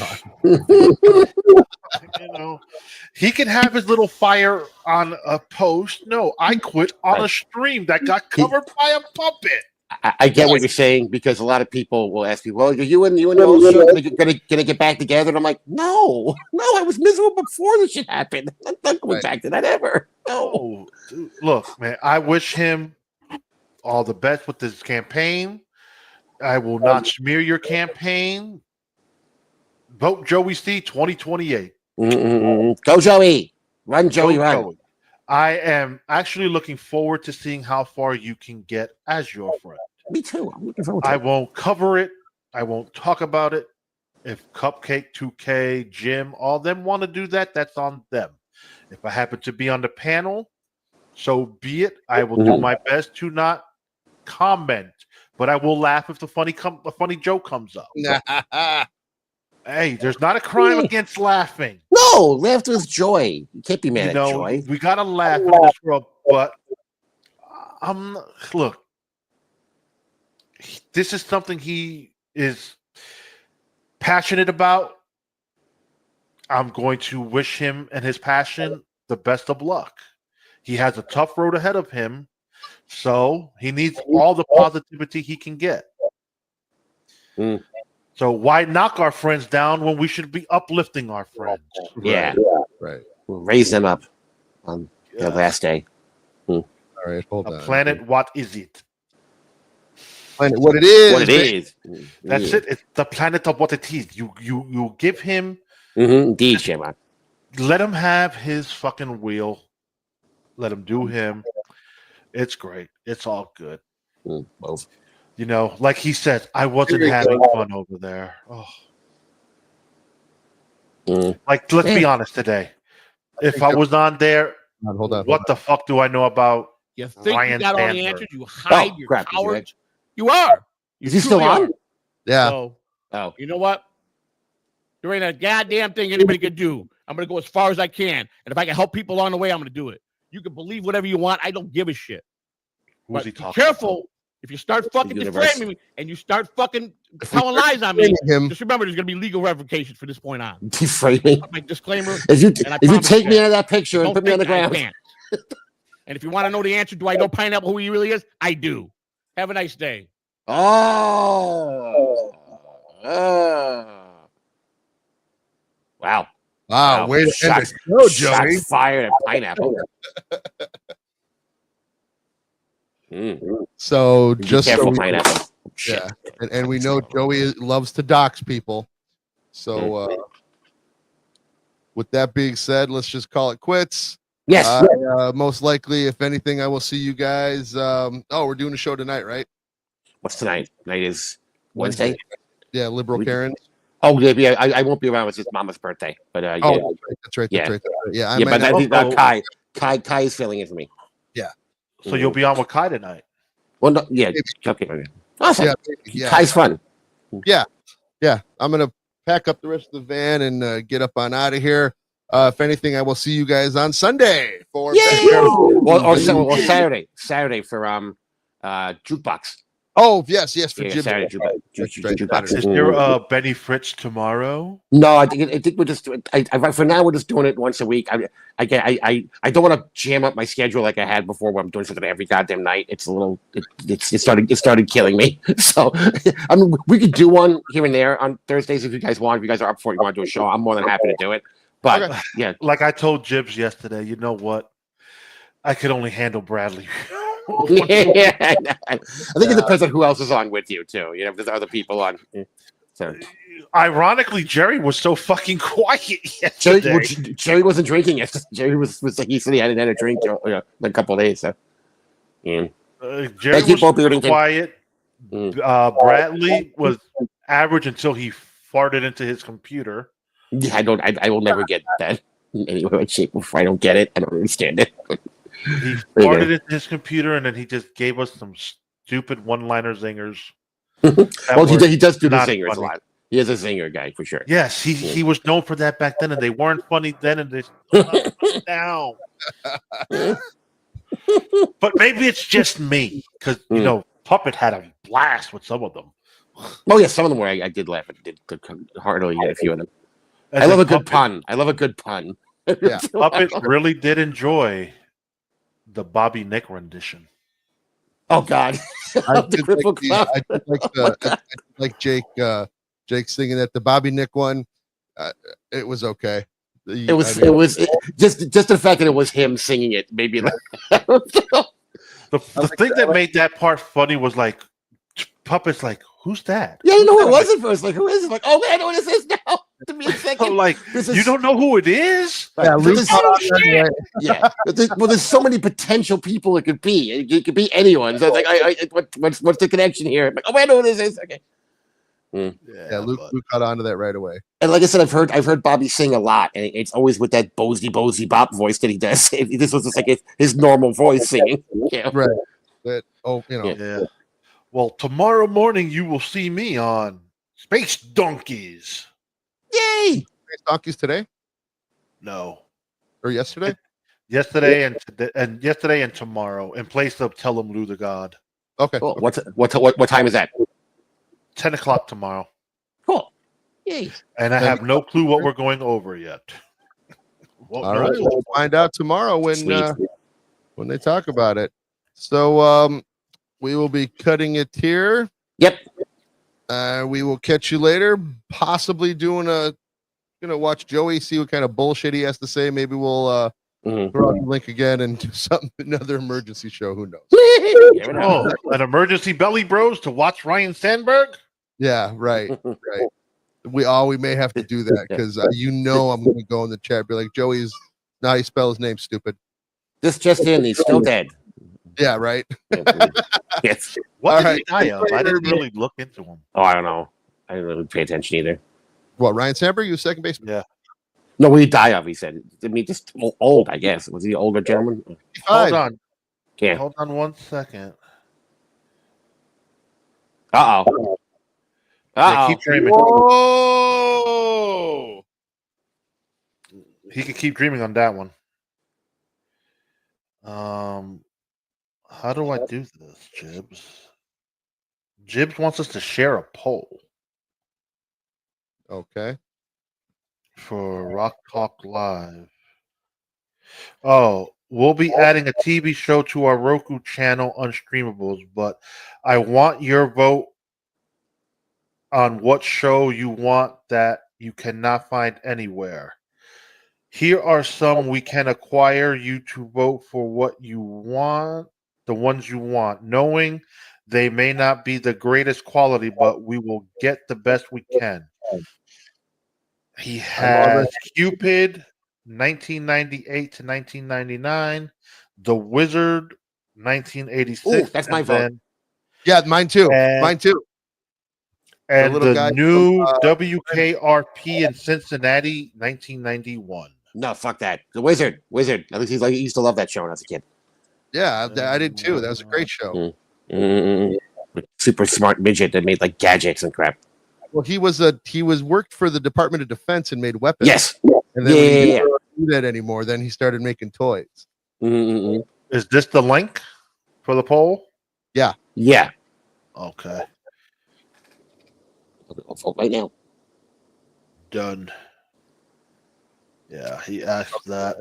know, he can have his little fire on a post. No, I quit on a stream that got covered by a puppet.
I get what you're saying, because a lot of people will ask me, "Well, you and the old show gonna get back together?" And I'm like, "No, I was miserable before this shit happened. I'm not going back to that ever." No.
Dude, look, man, I wish him all the best with this campaign. I will not smear your campaign. Vote Joey C 2028.
Go Joey, run Joey, run.
Joey. I am actually looking forward to seeing how far you can get as your friend.
Me too. I'm looking forward to it.
I won't cover it. I won't talk about it. If Cupcake, Tooké, Jim, all them want to do that, that's on them. If I happen to be on the panel, so be it. I will do my best to not comment, but I will laugh if the funny joke comes up. Hey, there's not a crime against laughing.
No, laughter is joy. You can't be mad at joy.
We gotta laugh in this world, but look, this is something he is passionate about. I'm going to wish him and his passion the best of luck. He has a tough road ahead of him, so he needs all the positivity he can get. So why knock our friends down when we should be uplifting our friends?
Yeah.
Right.
We'll raise them up on the last day.
All right, hold on.
Planet, what is it?
Planet, what it is.
What it is.
That's it. It's the planet of what it is. You give him.
Indeed, Shamrock.
Let him have his fucking wheel. Let him do him. It's great. It's all good.
Both.
You know, like he said, I wasn't having fun over there. Like, let's be honest today. If I was on there, what the fuck do I know about
You think
Ryan
you got all the
Sandberg?
answers? You hide your
crap,
cowards. You are.
Is he still on?
Yeah.
So, you know what? There ain't a goddamn thing anybody could do. I'm going to go as far as I can. And if I can help people along the way, I'm going to do it. You can believe whatever you want. I don't give a shit.
Who's he
Be
talking
careful. If you start fucking defaming me and you start fucking telling lies on me, just remember there's going to be legal ramifications from this point on.
Defaming.
My disclaimer.
If you take me out of that picture and put me on the ground.
And if you want to know the answer, do I know Pineapple who he really is? I do. Have a nice day.
Oh. Wow.
Wow. Way to end the show, Joey.
Shots fired at Pineapple.
So
Be
just
careful,
so
Pineapple.
Yeah, and we know Joey loves to dox people. So with that being said, let's just call it quits.
Yes.
Most likely, if anything, I will see you guys. We're doing a show tonight, right?
What's tonight? Tonight is Wednesday.
Yeah, Liberal Karens.
Oh, yeah. I won't be around. It's his mama's birthday. But
That's right.
Yeah.
Yeah,
Yeah, but I think Kai is filling in for me.
Yeah.
So you'll be on with Kai tonight.
Well, no, yeah. Okay. Awesome.
Yeah.
Kai's fun.
Yeah. I'm gonna pack up the rest of the van and get up on out of here. If anything, I will see you guys on Sunday for
or Saturday for jukebox.
Oh yes, for
Yeah,
Jim.
Saturday jukebox.
Is there Benny Fritz tomorrow?
No, I think we're just. For now, we're just doing it once a week. I don't want to jam up my schedule like I had before, where I'm doing something every goddamn night. It's a little. It started killing me. So, I mean, we could do one here and there on Thursdays if you guys want. If you guys are up for it, you want to do a show, I'm more than happy to do it. But yeah,
like I told Jibs yesterday, you know what? I could only handle Bradley.
yeah, I think it depends on who else is on with you too. You know, if there's other people on. So.
Ironically, Jerry was so fucking quiet yesterday.
Jerry wasn't drinking yesterday. Jerry was like, he said he hadn't had a drink in a couple of days. So, yeah.
Jerry was quiet. Bradley was average until he farted into his computer.
Yeah, I will never get that in any way, shape, or form. I don't get it. I don't understand it.
He farted into his computer, and then he just gave us some stupid one-liner zingers.
Well, he does do the zingers
funny.
a lot. He is a zinger guy for sure.
Yes, he was known for that back then, and they weren't funny then, and they now. But maybe it's just me, because you know, Puppet had a blast with some of them.
Oh yeah, some of them were. I did laugh. I did heartily at a few of them. I love a good pun.
Yeah,
Puppet really did enjoy the Bobby Nick rendition.
Oh God,
I did like Jake. Jake singing at the Bobby Nick one. It was okay.
It was just the fact that it was him singing it. Maybe like
the thing that made that part funny was like Puppet's like, who's that?
Yeah, you know who it was at first. Like, who is it? Like, oh man, I know what this is now. To me, a second.
Like, you don't know who it is?
Yeah, yeah. There's so many potential people it could be. It could be anyone. So it's like, what's the connection here? I'm like, oh, I know who this is. Okay.
Yeah, Luke caught on to that right away.
And like I said, I've heard Bobby sing a lot, and it's always with that Bozy bop voice that he does. This was just like his normal voice singing. Yeah.
Right. That
Yeah. Well, tomorrow morning you will see me on Space Donkeys.
Yay!
Space Donkeys today?
No.
Or yesterday?
Yesterday and yesterday and tomorrow in place of Tell 'em Lou the God.
Okay.
Cool. What time is that?
10 o'clock tomorrow.
Cool. Yay.
And I have no clue what we're going over yet.
All right. We'll find out tomorrow when they talk about it. So we will be cutting it here.
Yep.
We will catch you later. Possibly gonna watch Joey, see what kind of bullshit he has to say. Maybe we'll throw out the link again and do another emergency show. Who knows?
An emergency belly bros to watch Ryan Sandberg?
Yeah, right. We may have to do that because I'm gonna go in the chat and be like, Joey's now you spell his name stupid.
Just in, he's still dead.
Yeah, right.
Yes.
What did he die of? I didn't really look into him.
Oh, I don't know. I didn't really pay attention either.
What, Ryan Sandberg? You was second baseman?
Yeah.
No, what did he die of? He said. I mean, just old, I guess. Was he an older gentleman?
Hold on.
Yeah.
Hold on 1 second.
Uh-oh.
Yeah, keep dreaming.
Whoa!
He could keep dreaming on that one. How do I do this, Jibs? Jibs wants us to share a poll.
Okay.
For Rock Talk Live. Oh, we'll be adding a TV show to our Roku channel, Unstreamables, but I want your vote on what show you want that you cannot find anywhere. Here are some we can acquire you to vote for what you want, the ones you want, knowing they may not be the greatest quality, but we will get the best we can. He has Cupid, 1998 to 1999, The Wizard, 1986.
Ooh, that's my vote.
Yeah, mine too. Mine too.
And the new WKRP in Cincinnati, 1991.
No, fuck that. The Wizard. At least he used to love that show when I was a kid.
Yeah, I did too. That was a great show.
Super smart midget that made like gadgets and crap.
Well, he was worked for the Department of Defense and made weapons.
Yes.
And then when he didn't do that anymore, then he started making toys.
Is this the link for the poll?
Yeah.
Yeah.
Okay.
I'll vote right now.
Done. Yeah, he asked that.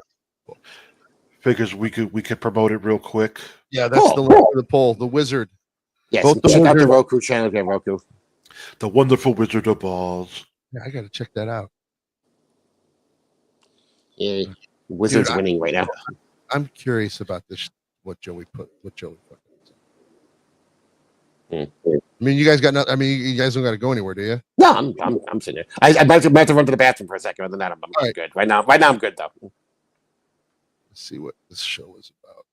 Figures we could promote it real quick.
Yeah, that's the link for the poll. The Wizard.
Yes,
Both
check out the
Wizard-
Roku channel if you have Roku.
The Wonderful Wizard of Oz.
Yeah, I got to check that out.
Yeah, Wizard's winning right now.
I'm curious about this. What Joey put. I mean, you guys got no. I mean, you guys don't got to go anywhere, do you?
No, I'm sitting there. I might have to run to the bathroom for a second. Other than that, I'm
right.
good. Right now, I'm good though.
Let's see what this show is about.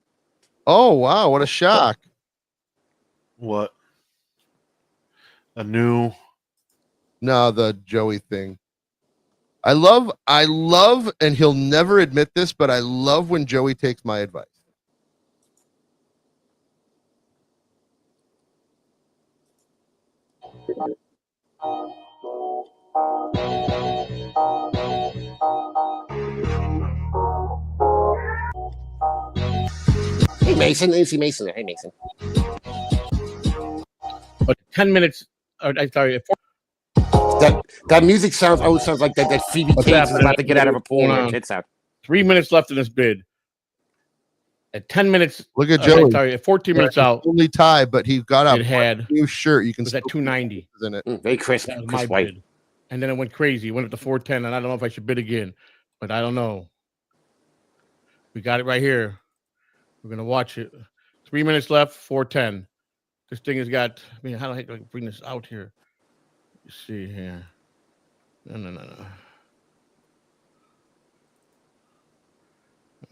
Oh wow! What a shock!
What? A new?
No, the Joey thing. I love, and he'll never admit this, but I love when Joey takes my advice.
Hey Mason, AC Mason. Hey Mason.
But 10 minutes. I'm sorry.
That music always sounds like that Phoebe Cates is about to get out of a pool and her tits out.
3 minutes left in this bid. At 10 minutes.
Look at Joey.
Sorry, at 14 minutes out.
Only tie, but he got up.
It had
new shirt. You can.
It was at 290.
In it.
Very crisp.
That was
Crisp
my
white.
bid. And then it went crazy. It went up to 410, and I don't know if I should bid again, but I don't know. We got it right here. We're gonna watch it. 3 minutes left. 410. This thing has got. I mean, how do I bring this out here? Let's see here. No.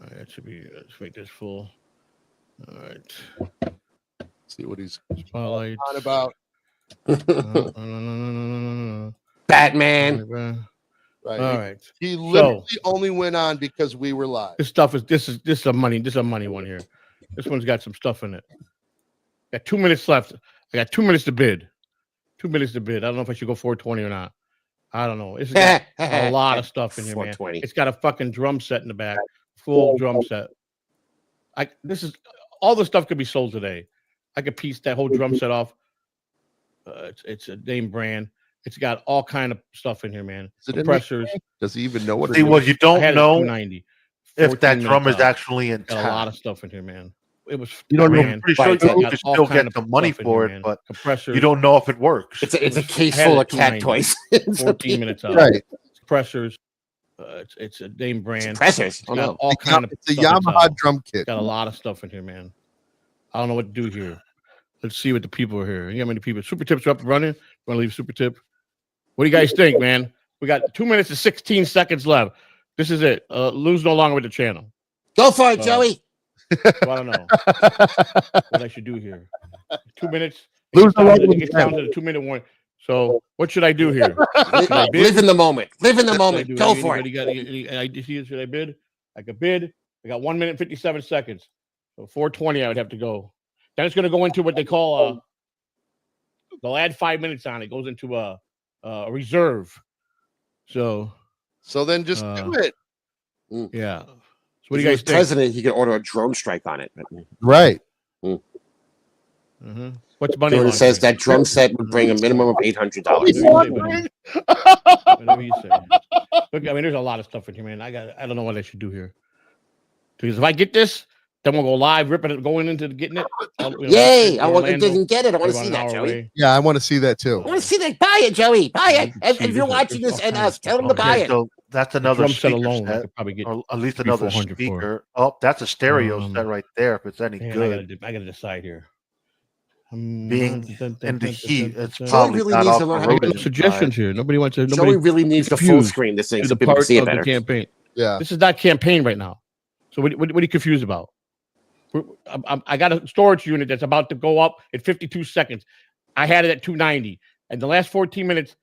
All right, that should be. Let's make this full. All right.
See what he's
Spotlight
on about.
No.
Batman.
Right.
All right.
He literally only went on because we were live.
This stuff is this is a money one here. This one's got some stuff in it. Got 2 minutes left. I got 2 minutes to bid. 2 minutes to bid. I don't know if I should go 420 or not. I don't know. It's got a lot of stuff in here, man. It's got a fucking drum set in the back, full drum set. This is all the stuff could be sold today. I could piece that whole drum set off. It's a name brand. It's got all kind of stuff in here, man. Compressors.
Does he even know what it
See,
is?
well, you don't know
290.
if that drum is actually intact.
Got a lot of stuff in here, man. It was.
You don't know.
Man,
I'm pretty sure you can still get the money for it, but
compressors.
you don't know if it works.
It's a case full of cat toys.
14 minutes out.
Right.
Compressors. It's a name brand.
Compressors.
It's got all kind of.
It's a
stuff
Yamaha
inside.
drum kit.
Got a lot of stuff in here, man. I don't know what to do here. Let's see what the people are here. You know how many people? Super tips are up and running. Want to leave super tip? What do you guys think, man? We got 2 minutes and 16 seconds left. This is it. Lose no longer with the channel.
Go for it, Joey.
So I don't know what I should do here. 2 minutes.
Lose no longer
It
with the
gets down
channel.
to the 2 minute one. So what should I do here? Should I bid?
Live in the moment. Live in the
What should I
moment.
do?
Go for
Anybody
it.
got any ideas? Should I bid? I could bid. I got 1 minute and 57 seconds. So 420, I would have to go. Then it's going to go into what they call they'll add 5 minutes on it. Goes into a reserve. So
then just do it.
Yeah. So
If
what do you
he
guys
was
think?
president, he could order a drone strike on it.
Right.
What's money?
Jordan says that drum set would bring a minimum of $800.
Whatever you say. Look, I mean, there's a lot of stuff in here, man. I don't know what I should do here. Because if I get this, then we'll go live, ripping it, going into getting it.
Yay! I didn't get it. I want to see that, Joey.
Yeah, I want to see that too.
I want to see that. Buy it, Joey. Buy it. If you're watching this and us, tell them to buy it.
So that's another
drum set
speaker
alone, I
set,
could probably get
or at least another
400 for.
speaker. Oh, that's a stereo set right there. If it's any
Man,
good,
I gotta decide here.
being in the heat, it's
Joey
probably
really
got
needs
off
to learn
the
how to
road
do
Suggestions here. Nobody wants to.
Joey really needs to full screen this thing
to
so
the
people can
part
see it
of the
better.
campaign.
Yeah.
This is not campaign right now. So what are you confused about? I got a storage unit that's about to go up at 52 seconds. I had it at 290, and the last 14 minutes,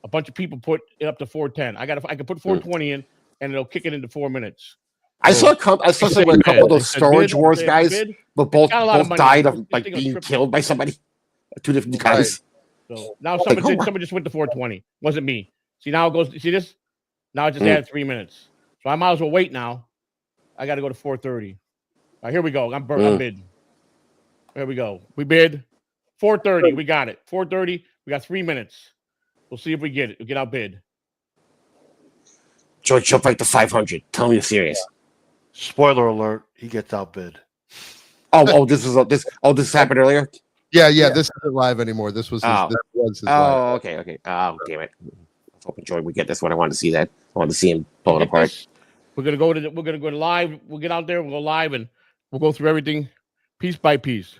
a bunch of people put it up to 410. I can put 420 in, and it'll kick it into 4 minutes.
I saw something where a couple of those Storage Wars guys, but both
got a lot of money.
died of
This
like
thing will
being
triple.
killed by somebody. Two different guys.
So now
Like,
somebody just went to 420. Wasn't me. See, now it goes. See this? Now it just added 3 minutes. So I might as well wait now. I got to go to 430. All right, here we go. I'm bidding. There we go. We bid 4:30. We got it. 4:30. We got 3 minutes. We'll see if we get it. We'll get outbid.
George, jump right to 500. Tell me you're serious.
Spoiler alert: he gets outbid.
This happened earlier.
Yeah. This isn't live anymore. This was his. This was his live.
Okay. Oh, damn it. I was hoping George would get this one. I wanted to see that. I wanted to see him pull it apart.
We're gonna go live. We'll get out there. We'll go live and we'll go through everything piece by piece.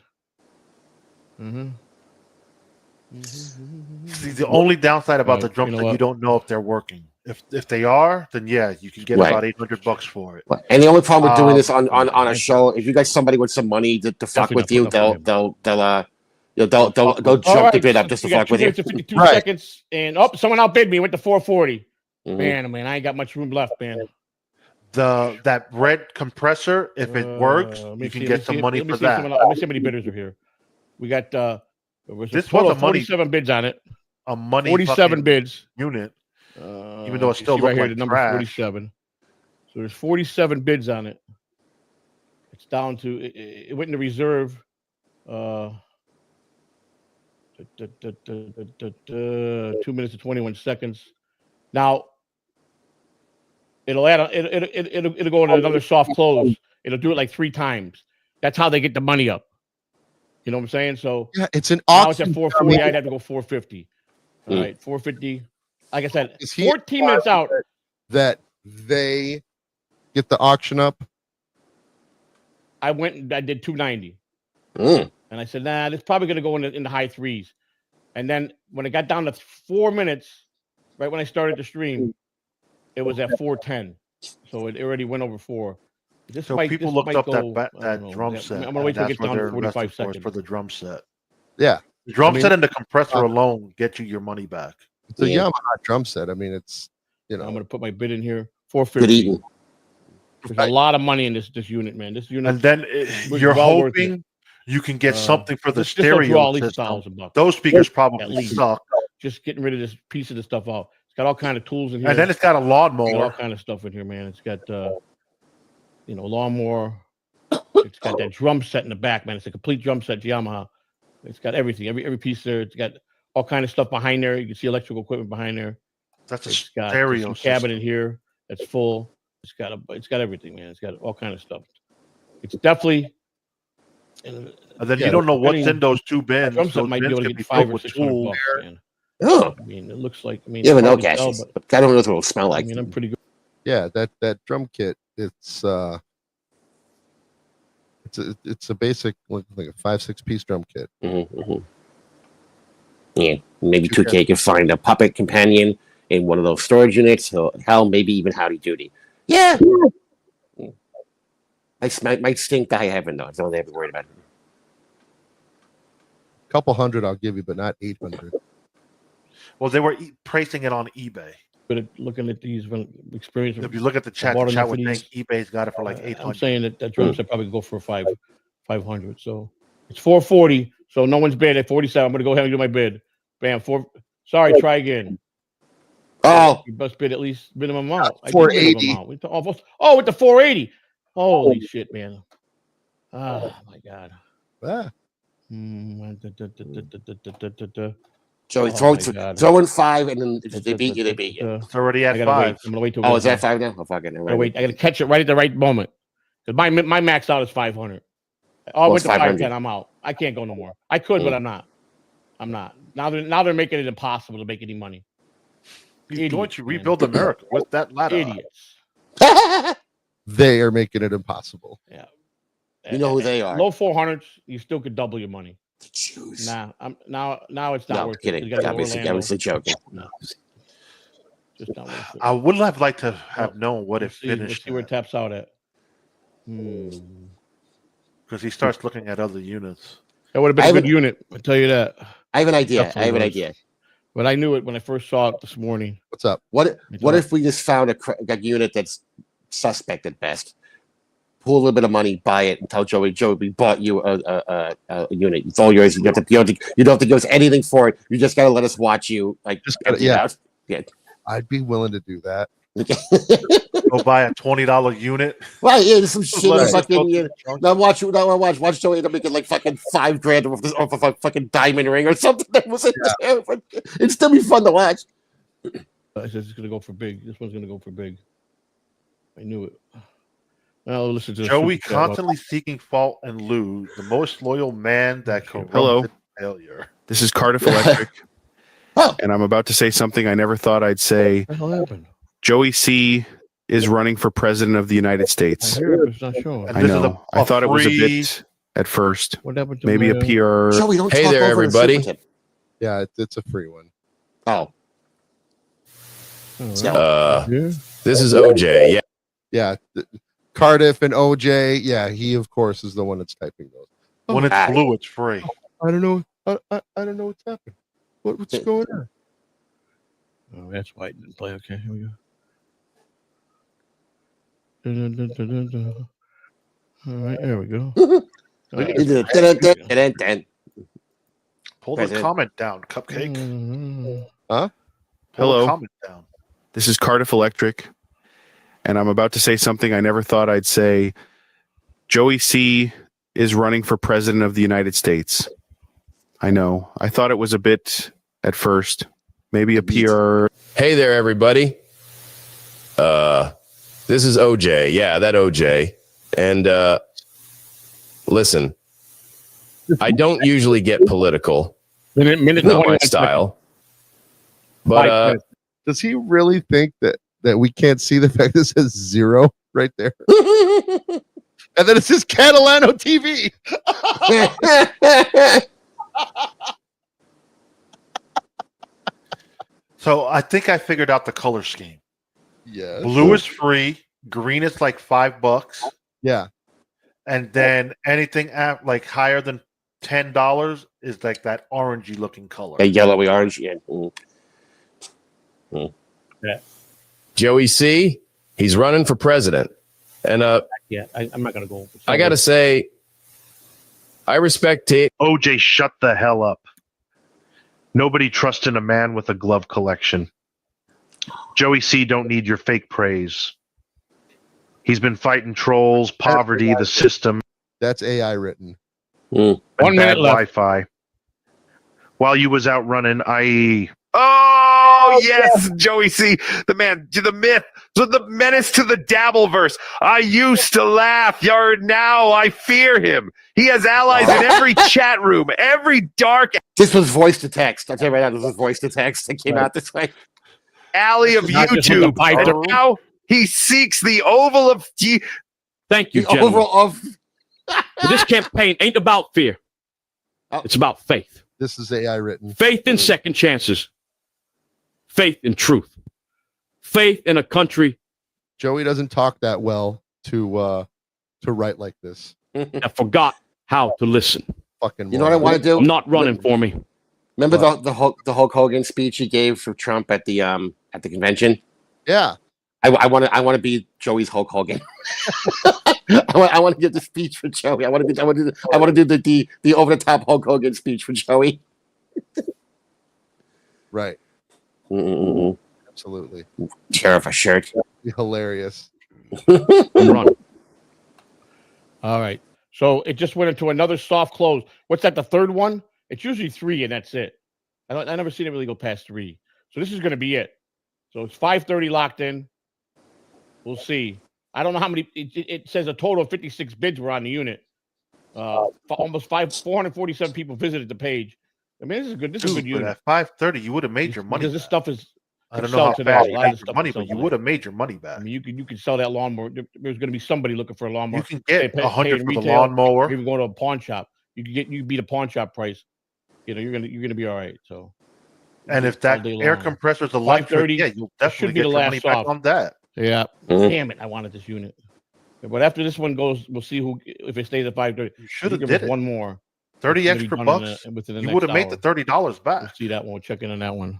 See, the only downside about the drum set, you don't know if they're working. If they are, then yeah, you can get about $800 for it.
And the only problem with doing this on a show, if you got somebody with some money to fuck with you, they'll go jump the bid up just to fuck with you.
52 seconds, and someone outbid me. Went to 440. Man, I ain't got much room left, man.
That red compressor, if it works, you can get some money for that.
Let me see how many bidders are here. We got
this was a
47 bids on it.
A money
47 bids
unit. Even though it still
right
looks
here,
like
the number
trash.
47. So there's 47 bids on it. It's down to it went into reserve. 2 minutes and 21 seconds. Now it'll go into another soft close. It'll do it like 3 times. That's how they get the money up. You know what I'm saying? So
yeah, it's an
now it's
auction.
at 440. I'd have to go 450. All right, 450. Like I said, 14 minutes out.
That they get the auction up.
I went and I did 290. And I said, nah, it's probably going to go in the high 3s. And then when it got down to 4 minutes, right when I started the stream, it was at 410. So it already went over 4.
People looked up that drum set.
I'm going to wait till it gets down to 45
for
seconds.
for the drum set.
Yeah.
The drum set and the compressor alone get you your money back.
It's a Yamaha drum set. I mean, it's,
I'm going to put my bid in here. 450. There's a lot of money in this unit, man. This unit.
And then you're hoping you can get something for the stereo system. Those speakers probably suck.
Just getting rid of this piece of the stuff out. It's got all kind of tools in here.
And then it's got a lawnmower.
All kind of stuff in here, man. It's got lawnmower. It's got that drum set in the back, man. It's a complete drum set, Yamaha. It's got everything, every piece there. It's got all kind of stuff behind there. You can see electrical equipment behind there.
That's a
stereo cabinet in here that's full. It's got everything, man. It's got all kind of stuff. It's definitely.
And then you don't know what's in those 2 bins.
Drum set might be able to get $500 or $600, man.
Oh,
I mean, it looks like.
You never know, Cassius. I don't know what it'll smell like.
I mean, I'm pretty good.
Yeah, that drum kit. It's a basic like a 5-6 piece drum kit.
Yeah, maybe Tooké can find a puppet companion in one of those storage units. Hell, maybe even Howdy Doody. Yeah. Might stink to high heaven though. That's all they have to worry about.
A couple hundred I'll give you, but not 800.
Well, they were pricing it on eBay.
But looking at these experience,
if you look at the chat would think eBay's got it for like 800.
I'm saying that drum set probably go for 500. So it's 440. So no one's bid at 47. I'm gonna go ahead and do my bid. Bam. Sorry, try again.
Oh,
you must bid at least minimum amount.
480.
With the 480. Holy shit, man. Oh my god.
Joey, throw in 5, and then if they beat you, they beat you.
It's already at 5.
I'm gonna wait till.
Oh, is that 5 now? Oh, fuck it.
I gotta catch it right at the right moment. My max out is 500. I went to 510. I'm out. I can't go no more. I could, but I'm not. Now they're making it impossible to make any money.
You're going to rebuild America with that ladder.
Idiots.
They are making it impossible.
Yeah.
You know who they are.
Low 400s, you still could double your money.
Jeez.
Now it's not worth
kidding.
it.
Obviously joking.
No. Just not worth it.
I would have liked to have known what it finished.
Let's see where it taps out at.
Because he starts looking at other units.
That would have been a good unit. I'll tell you that.
I have an idea.
But I knew it when I first saw it this morning.
What's up?
What if we just found a unit that's suspect at best? Pull a little bit of money, buy it, and tell Joey, we bought you a unit. It's all yours. You don't have to give us anything for it. You just got to let us watch you. Like,
Yeah. I'd be willing to do that.
Go buy a $20 unit.
Right, yeah, there's some shit.
Right.
Fucking, now watch Joey end up making like fucking $5,000 off of a fucking diamond ring or something that was in there. But it'd still be fun to watch.
It says it's gonna go for big. This one's gonna go for big. I knew it. Now listen to
Joey constantly seeking fault and lose. The most loyal man that corrupted failure.
This is Cardiff Electric. And I'm about to say something I never thought I'd say.
What the hell happened?
Joey C is running for president of the United States.
I hear it, it's not showing.
I know. I thought it was a bit at first.
What happened to
maybe
my,
a PR.
Joey, don't
Hey
talk
there,
over
everybody.
the
Yeah, it's a free one.
Oh.
This is OJ. Yeah.
Yeah. Cardiff and OJ. Yeah, he of course is the one that's typing those.
When it's blue, it's free.
I don't know. I don't know what's happening. What's going on?
Oh, that's why it didn't play. Okay, here we go. All right, there we go.
Pull the comment down, Cupcake.
Huh?
Hello.
Comment down.
This is Cardiff Electric. And I'm about to say something I never thought I'd say. Joey C is running for president of the United States. I know. I thought it was a bit at first. Maybe a PR.
Hey there, everybody. This is OJ. Yeah, that OJ. And listen, I don't usually get political.
Minute
not my style. But
does he really think that we can't see the fact that it says 0 right there? And then it says Catalano TV.
So I think I figured out the color scheme.
Yeah.
Blue is free. Green is like $5.
Yeah.
And then anything like higher than $10 is like that orangey looking color.
A yellowy orange. Yeah.
Yeah.
Joey C, he's running for president. And
yeah, I'm not gonna go.
I gotta say, I respect it.
OJ, shut the hell up. Nobody trusts in a man with a glove collection. Joey C don't need your fake praise. He's been fighting trolls, poverty, the system.
That's AI written.
1
minute left.
Wi-Fi. While you was out running, i.e. Oh, yes, Joey C, the man, the myth, the menace to the Dabbleverse. I used to laugh, now I fear him. He has allies in every chat room, every dark.
This was voice to text. I'll tell you right now, this was voice to text that came out this way.
Alley of YouTube. And now he seeks the oval of.
Thank you,
The
gentlemen.
oval of.
This campaign ain't about fear. It's about faith.
This is AI written.
Faith in second chances. Faith in truth. Faith in a country.
Joey doesn't talk that well to write like this.
I forgot how to listen.
Fucking.
You know what I want to do?
I'm not running for me.
Remember the Hulk Hogan speech he gave for Trump at the convention?
Yeah.
I want to be Joey's Hulk Hogan. I want to give the speech for Joey. I want to do the over the top Hulk Hogan speech for Joey.
Right.
Mm-mm-mm.
Absolutely.
Tear off a shirt.
Hilarious.
I'm running.
All right. So it just went into another soft close. What's that? The third one? It's usually 3, and that's it. I never seen it really go past 3. So this is going to be it. So it's 5:30 locked in. We'll see. I don't know how many. It says a total of 56 bids were on the unit. Almost 447 people visited the page. I mean, this is good. This is a good
But
unit.
at 5:30, you would have made your money.
Because this stuff is.
I don't
sell
know how
today.
fast
A
you
lot of
made
this
your
stuff
money,
is sell
but you
today.
would have made your money back.
I mean, you can sell that lawnmower. There's going to be somebody looking for a lawnmower.
You can get
Pay
100
in
for the
retail,
lawnmower.
or even go to a pawn shop. You beat a pawn shop price. You're gonna be all right. So.
And if that air compressor is electric, yeah, you'll definitely get your money back on that.
Yeah.
Mhm.
Damn it! I wanted this unit. But after this one goes, we'll see if it stays at 5:30.
You should have
give
did
us
it.
one more.
30
It's gonna be
extra
done
bucks.
within the
You
next
would have made
hour.
the $30 back.
We'll see that one. We'll check in on that one.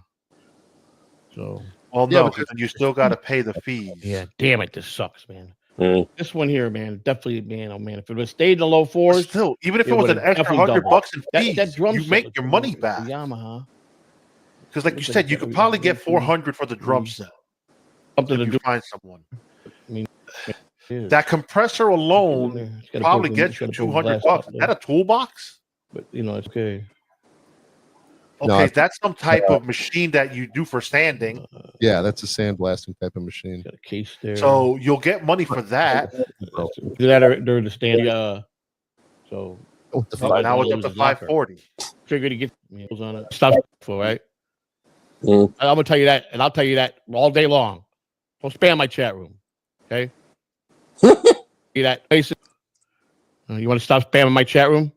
So.
Well,
Yeah,
no,
but-
because then you still got to pay the fees.
Yeah. Damn it! This sucks, man.
Mm.
This one here, man, definitely, man. Oh man, if it would have stayed in the low 4s,
Still, even if it was an
would've
extra
definitely
$100
doubled.
in
That
fees,
drum
you
set
make
was
your
the
money
the
back.
Yamaha.
Because, like you said, you could probably get 400 for the drum set.
something
if
to
you
do.
find someone.
I mean,
That compressor alone probably gets you $200. Is that a toolbox?
But it's okay.
Okay, that's some type of machine that you do for sanding.
Yeah, that's a sandblasting type of machine.
Got a case there.
So you'll get money for that.
Do that during the stand. So
now it's up to 540.
Figured to get meals on it. Stuff for right. I'm gonna tell you that, and I'll tell you that all day long. Don't spam my chat room, okay? See that? Mason? You want to stop spamming my chat room?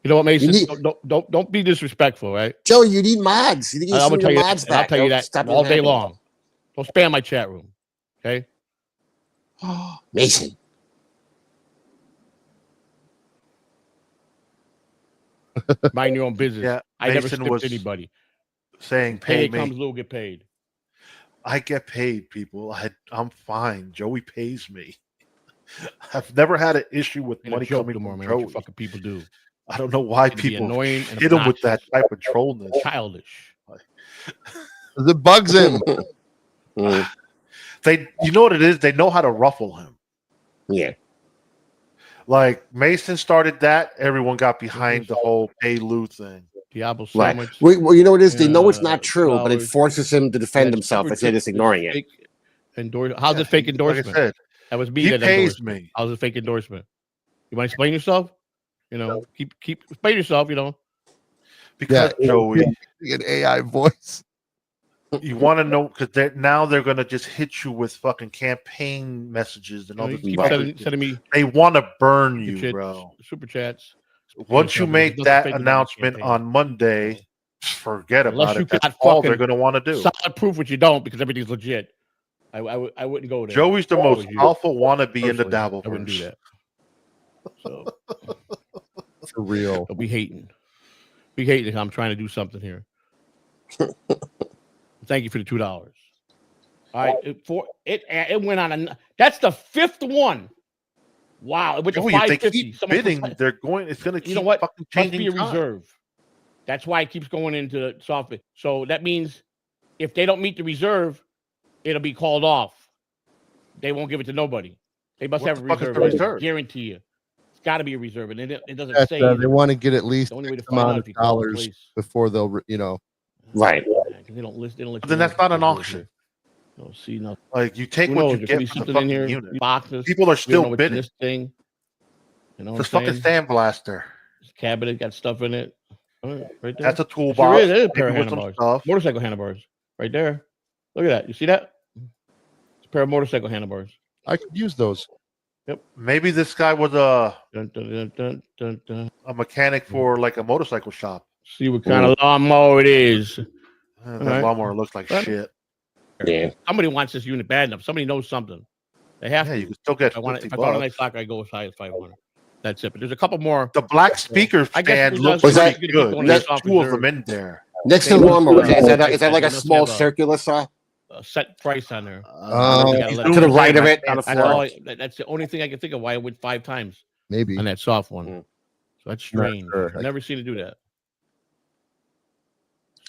You know what, Mason? Don't be disrespectful, right?
Joey, you need mods. You think
I'm gonna tell you
mods
that, and I'll tell you that
Stop
all day long. Don't spam my chat room, okay?
Mason.
Mind your own business.
Yeah,
I never
Mason
skipped
was
anybody.
Saying pay me.
Comes, Lou get paid.
I get paid, people. I'm fine. Joey pays me. I've never had an issue with money coming from Joey.
What fucking people do.
I don't know why people hit him with that type of trollness.
Childish.
It bugs him.
You know what it is? They know how to ruffle him.
Yeah.
Like Mason started that, everyone got behind the whole pay Lou thing.
Diablo
Right.
sandwich.
Well, you know what it is? They know it's not true, but it forces him to defend himself instead of just ignoring it.
How's it fake endorsement?
Like I said,
that was me.
He
that
pays
endorsed
me.
How's it fake endorsement? You want to explain yourself? Keep explain yourself.
Because Joey,
an AI voice.
You want to know because now they're going to just hit you with fucking campaign messages and all this.
Sending me.
They want to burn you, bro.
Super chats.
Once you make that announcement on Monday, forget about it. That's all they're going to want to do.
Solid proof, which you don't, because everything's legit. I wouldn't go there.
Joey's the most alpha wannabe in the Dabbleverse.
I wouldn't do that. So
for real,
we hating. We hating. I'm trying to do something here. Thank you for the $2. All right, it went on. That's the fifth one. Wow, it went to 550.
If they keep bidding, they're going. It's going to keep.
You know what?
Fucking
Must be
changing
a reserve. That's why it keeps going into software. So that means if they don't meet the reserve, it'll be called off. They won't give it to nobody. They must have a reserve. I guarantee you, it's got to be a reserve, and it doesn't say.
They want to get at least amount of dollars before they'll,
Right.
Because they don't list. They don't let.
Then that's not an auction.
Don't see nothing.
Like you take what you get for the fucking
in here,
unit.
Boxes.
People are still bidding.
This thing.
This fucking sandblaster.
This cabinet got stuff in it. Right there.
That's a toolbox.
Sure is a pair of handlebars. Motorcycle handlebars. Right there. Look at that. You see that? It's a pair of motorcycle handlebars.
I could use those.
Yep.
Maybe this guy was a mechanic for like a motorcycle shop.
See what kind of lawnmower it is.
That lawnmower looks like shit.
Yeah.
Somebody wants this unit bad enough. Somebody knows something. They have to.
You can still get.
If I got a nice locker, I go as high as 500. That's it. But there's a couple more.
The black speaker stand looks pretty good. There's two of them in there.
Next to the lawnmower, is that like a small circular saw?
Set price on there.
To the right of it on the floor.
That's the only thing I can think of why I went 5 times.
Maybe
on that soft one. So that's strange. I've never seen it do that.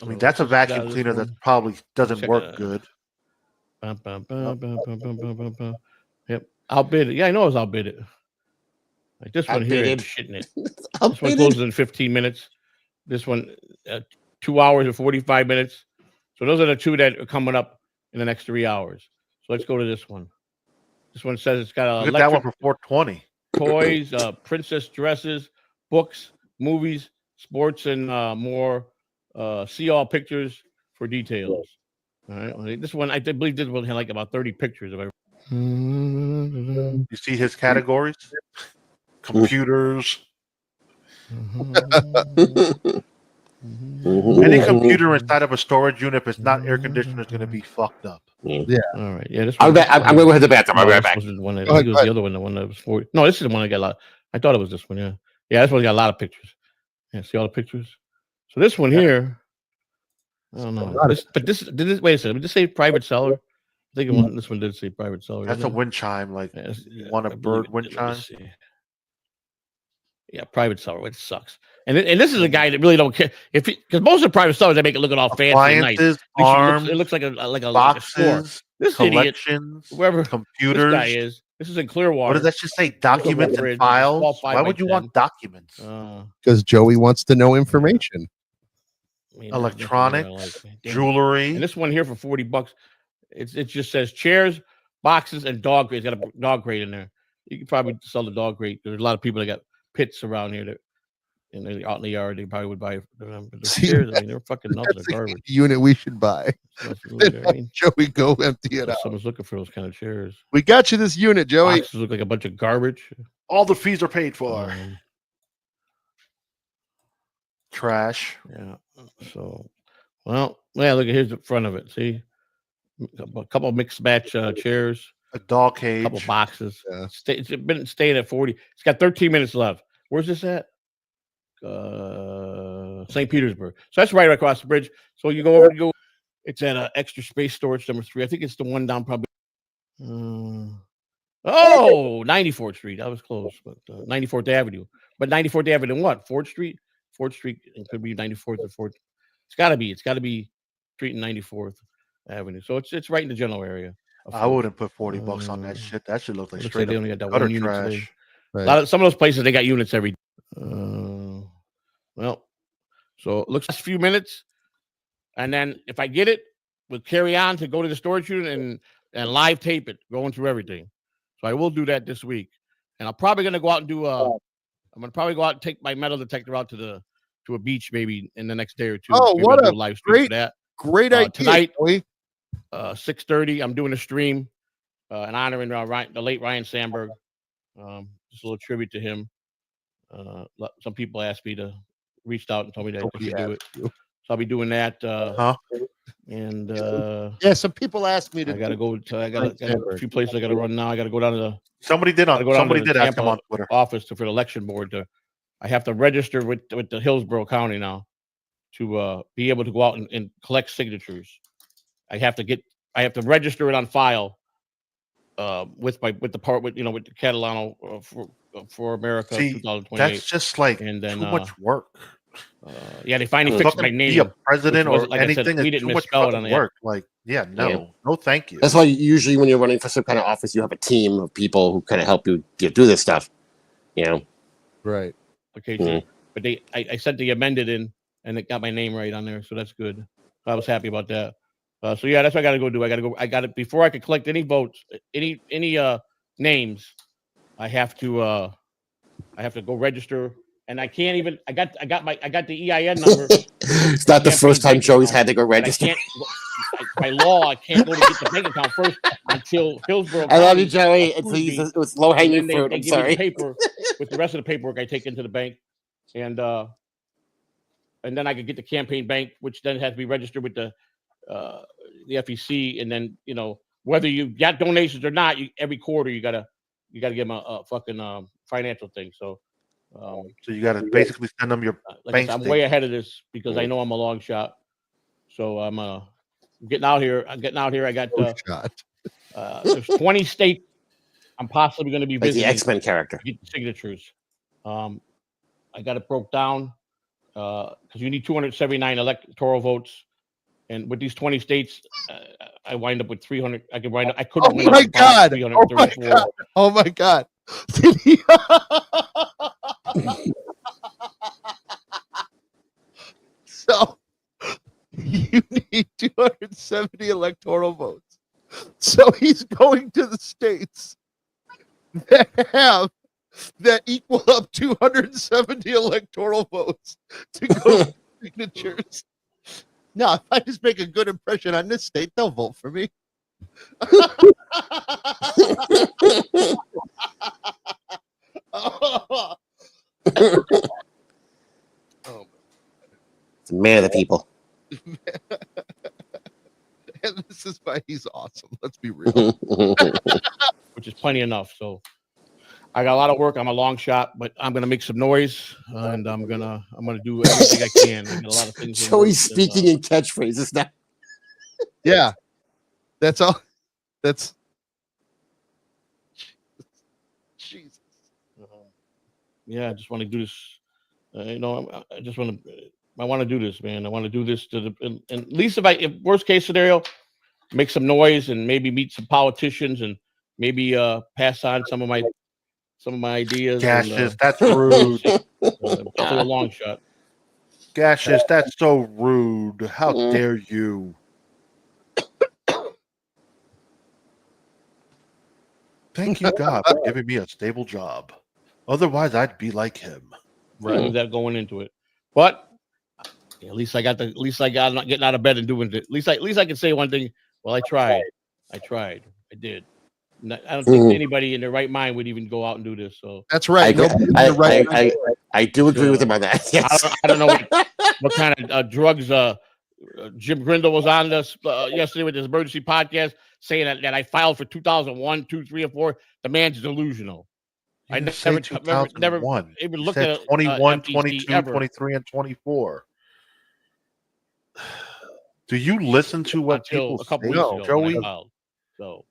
I mean, that's a vacuum cleaner that probably doesn't work good.
Yep, outbid it. Yeah, I know it's outbid it. Like this one here, shitting it. This one closes in 15 minutes. This one, 2 hours and 45 minutes. So those are the two that are coming up in the next 3 hours. So let's go to this one. This one says it's got a
look at that one for 420.
Toys, princess dresses, books, movies, sports, and more. See all pictures for details. All right. This one, I believe this one had like about 30 pictures of everything.
You see his categories? Computers. Any computer inside of a storage unit, if it's not air conditioned, is going to be fucked up.
Yeah.
All right. Yeah. This
I'm going to go to the bathroom. I'll be right back.
This was the one that, I think it was the other one, the one that was 40. No, this is the one that got a lot. I thought it was this one. Yeah. Yeah. This one got a lot of pictures. Yeah. See all the pictures? So this one here, I don't know. But this wait a second. Did this say private seller? I think this one did say private seller.
That's a wind chime. Like you want a bird wind chime?
Yeah, private seller, which sucks. And this is a guy that really don't care because most of the private sellers they make it look all fancy and nice.
Appliances, arms,
It looks like a store.
boxes,
This idiot,
collections,
whoever
computers.
this guy is, this is in Clearwater.
What does that just say? Documents and files. Why would you want documents?
Because Joey wants to know information.
Electronics, jewelry.
And this one here for $40. It just says chairs, boxes, and dog crate. It's got a dog crate in there. You can probably sell the dog crate. There's a lot of people that got pits around here that out in the yard. They probably would buy them. But the chairs, I mean, they're fucking nuts. They're garbage.
Unit we should buy. Joey, go empty it out.
Someone's looking for those kind of chairs.
We got you this unit, Joey.
Boxes look like a bunch of garbage.
All the fees are paid for. Trash.
Yeah. So, well, look at here's the front of it. See, a couple of mixed match chairs,
a dog cage,
a couple boxes. Yeah. It's been staying at 40. It's got 13 minutes left. Where's this at? St. Petersburg. So that's right across the bridge. So you go over. It's at Extra Space Storage number 3. I think it's the one down probably. 94th Street. I was close, but 94th Avenue. But 94th Avenue, what? 4th Street. 4th Street. It could be 94th or 4th. It's got to be Street and 94th Avenue. So it's right in the general area.
I wouldn't put $40 on that shit. That should look like straight
they
up
only got that
gutter
one unit
trash.
today.
Right.
Some of those places they got units every. Well, so it looks like a few minutes, and then if I get it, we'll carry on to go to the storage unit and live tape it, going through everything. So I will do that this week, and I'm probably gonna go out and do. I'm gonna probably go out and take my metal detector out to a beach maybe in the next day or two.
Oh,
maybe
what
I'll
a
do live stream
great idea
tonight.
Joey.
6:30. I'm doing a stream and honoring the late Ryan Sandberg. Just a little tribute to him. Some people asked me to reached out and told me that I should do it. So I'll be doing that. And
yeah, some people asked me to.
I got a few places I got to run now. I got to go down to the.
Somebody did ask him on Twitter.
Office for the election board I have to register with the Hillsborough County now to be able to go out and collect signatures. I have to register it on file with the Catalano for America 2028.
That's just like too much work.
Yeah, they finally fixed my name.
Be a president or
like
anything.
I said, we didn't
too much
misspell it on the
work. Like, no, thank you.
That's why usually when you're running for some kind of office, you have a team of people who kind of help you do this stuff.
Right.
Okay, but I sent the amended in, and it got my name right on there, so that's good. I was happy about that. So yeah, that's what I got to go do. I got it before I could collect any votes, any names. I have to go register, and I can't even. I got the EIN number.
It's not the first time Joey's had to go register.
By law, I can't go to get the bank account first until Hillsborough.
I love you, Joey. It's low hanging fruit.
They
I'm
give me
sorry.
the paper with the rest of the paperwork I take into the bank, and then I could get the campaign bank, which then has to be registered with the FEC, and then whether you got donations or not, every quarter you gotta give them a fucking financial thing. So
you gotta basically send them your bank
I'm
statement.
way ahead of this because I know I'm a long shot. So I'm getting out here. I got there's 20 states I'm possibly going to be
Like
visiting.
the X-Men character.
Get the signatures. I got it broke down because you need 279 electoral votes, and with these 20 states, I wind up with 300. I could wind up. I couldn't.
Oh my god! Oh my god! So you need 270 electoral votes. So he's going to the states that equal up 270 electoral votes to go to signatures. Now, if I just make a good impression on this state, they'll vote for me.
It's a man of the people.
And this is why he's awesome. Let's be real.
Which is plenty enough. So I got a lot of work. I'm a long shot, but I'm gonna make some noise, and I'm gonna do everything I can. I got a lot of things.
Joey's speaking in catchphrases now.
Yeah, that's all. That's Jesus.
yeah, I just want to do this. I just want to. I want to do this, man. I want to do this to the. And at least if worst case scenario, make some noise and maybe meet some politicians and maybe pass on some of my ideas.
Gaseous, that's rude.
Definitely a long shot.
Gaseous, that's so rude. How dare you? Thank you, God, for giving me a stable job. Otherwise, I'd be like him.
Right, that going into it. But at least I got not getting out of bed and doing it. At least I can say one thing. Well, I tried. I did. I don't think anybody in their right mind would even go out and do this. So
that's right.
I do agree with him on that. Yes.
I don't know what kind of drugs Jim Grindle was on this yesterday with his emergency podcast saying that I filed for 2001, 2, 3, and 4. The man's delusional. I never even looked at
21, 22, 23, and 24. Do you listen to what people
a couple
say,
weeks ago,
Joey?
So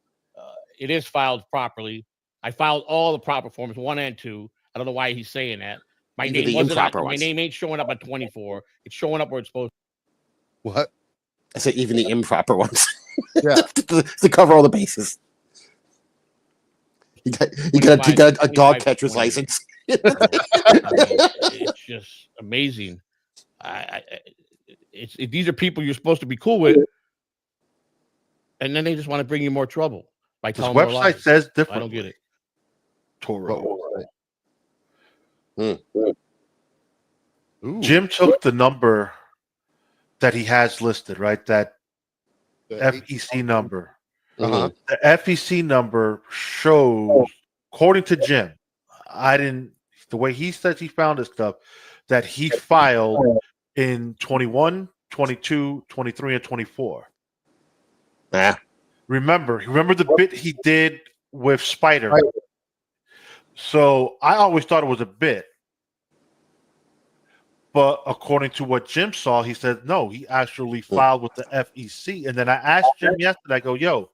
it is filed properly. I filed all the proper forms, 1 and 2. I don't know why he's saying that. My name ain't showing up on 24. It's showing up where it's supposed to.
What?
I said even the improper ones.
Yeah.
to cover all the bases. You got a dog catcher's license.
It's just amazing. These are people you're supposed to be cool with, and then they just want to bring you more trouble by
This
telling more
website
lies.
says differently.
I don't get it.
Toro. Jim took the number that he has listed, right? That FEC number.
Uh-huh.
The FEC number shows, according to Jim, the way he says he found this stuff, that he filed in 21, 22, 23, and 24.
Yeah.
Remember the bit he did with Spider. Right. So I always thought it was a bit. But according to what Jim saw, he said, no, he actually filed with the FEC. And then I asked Jim yesterday, I go, yo,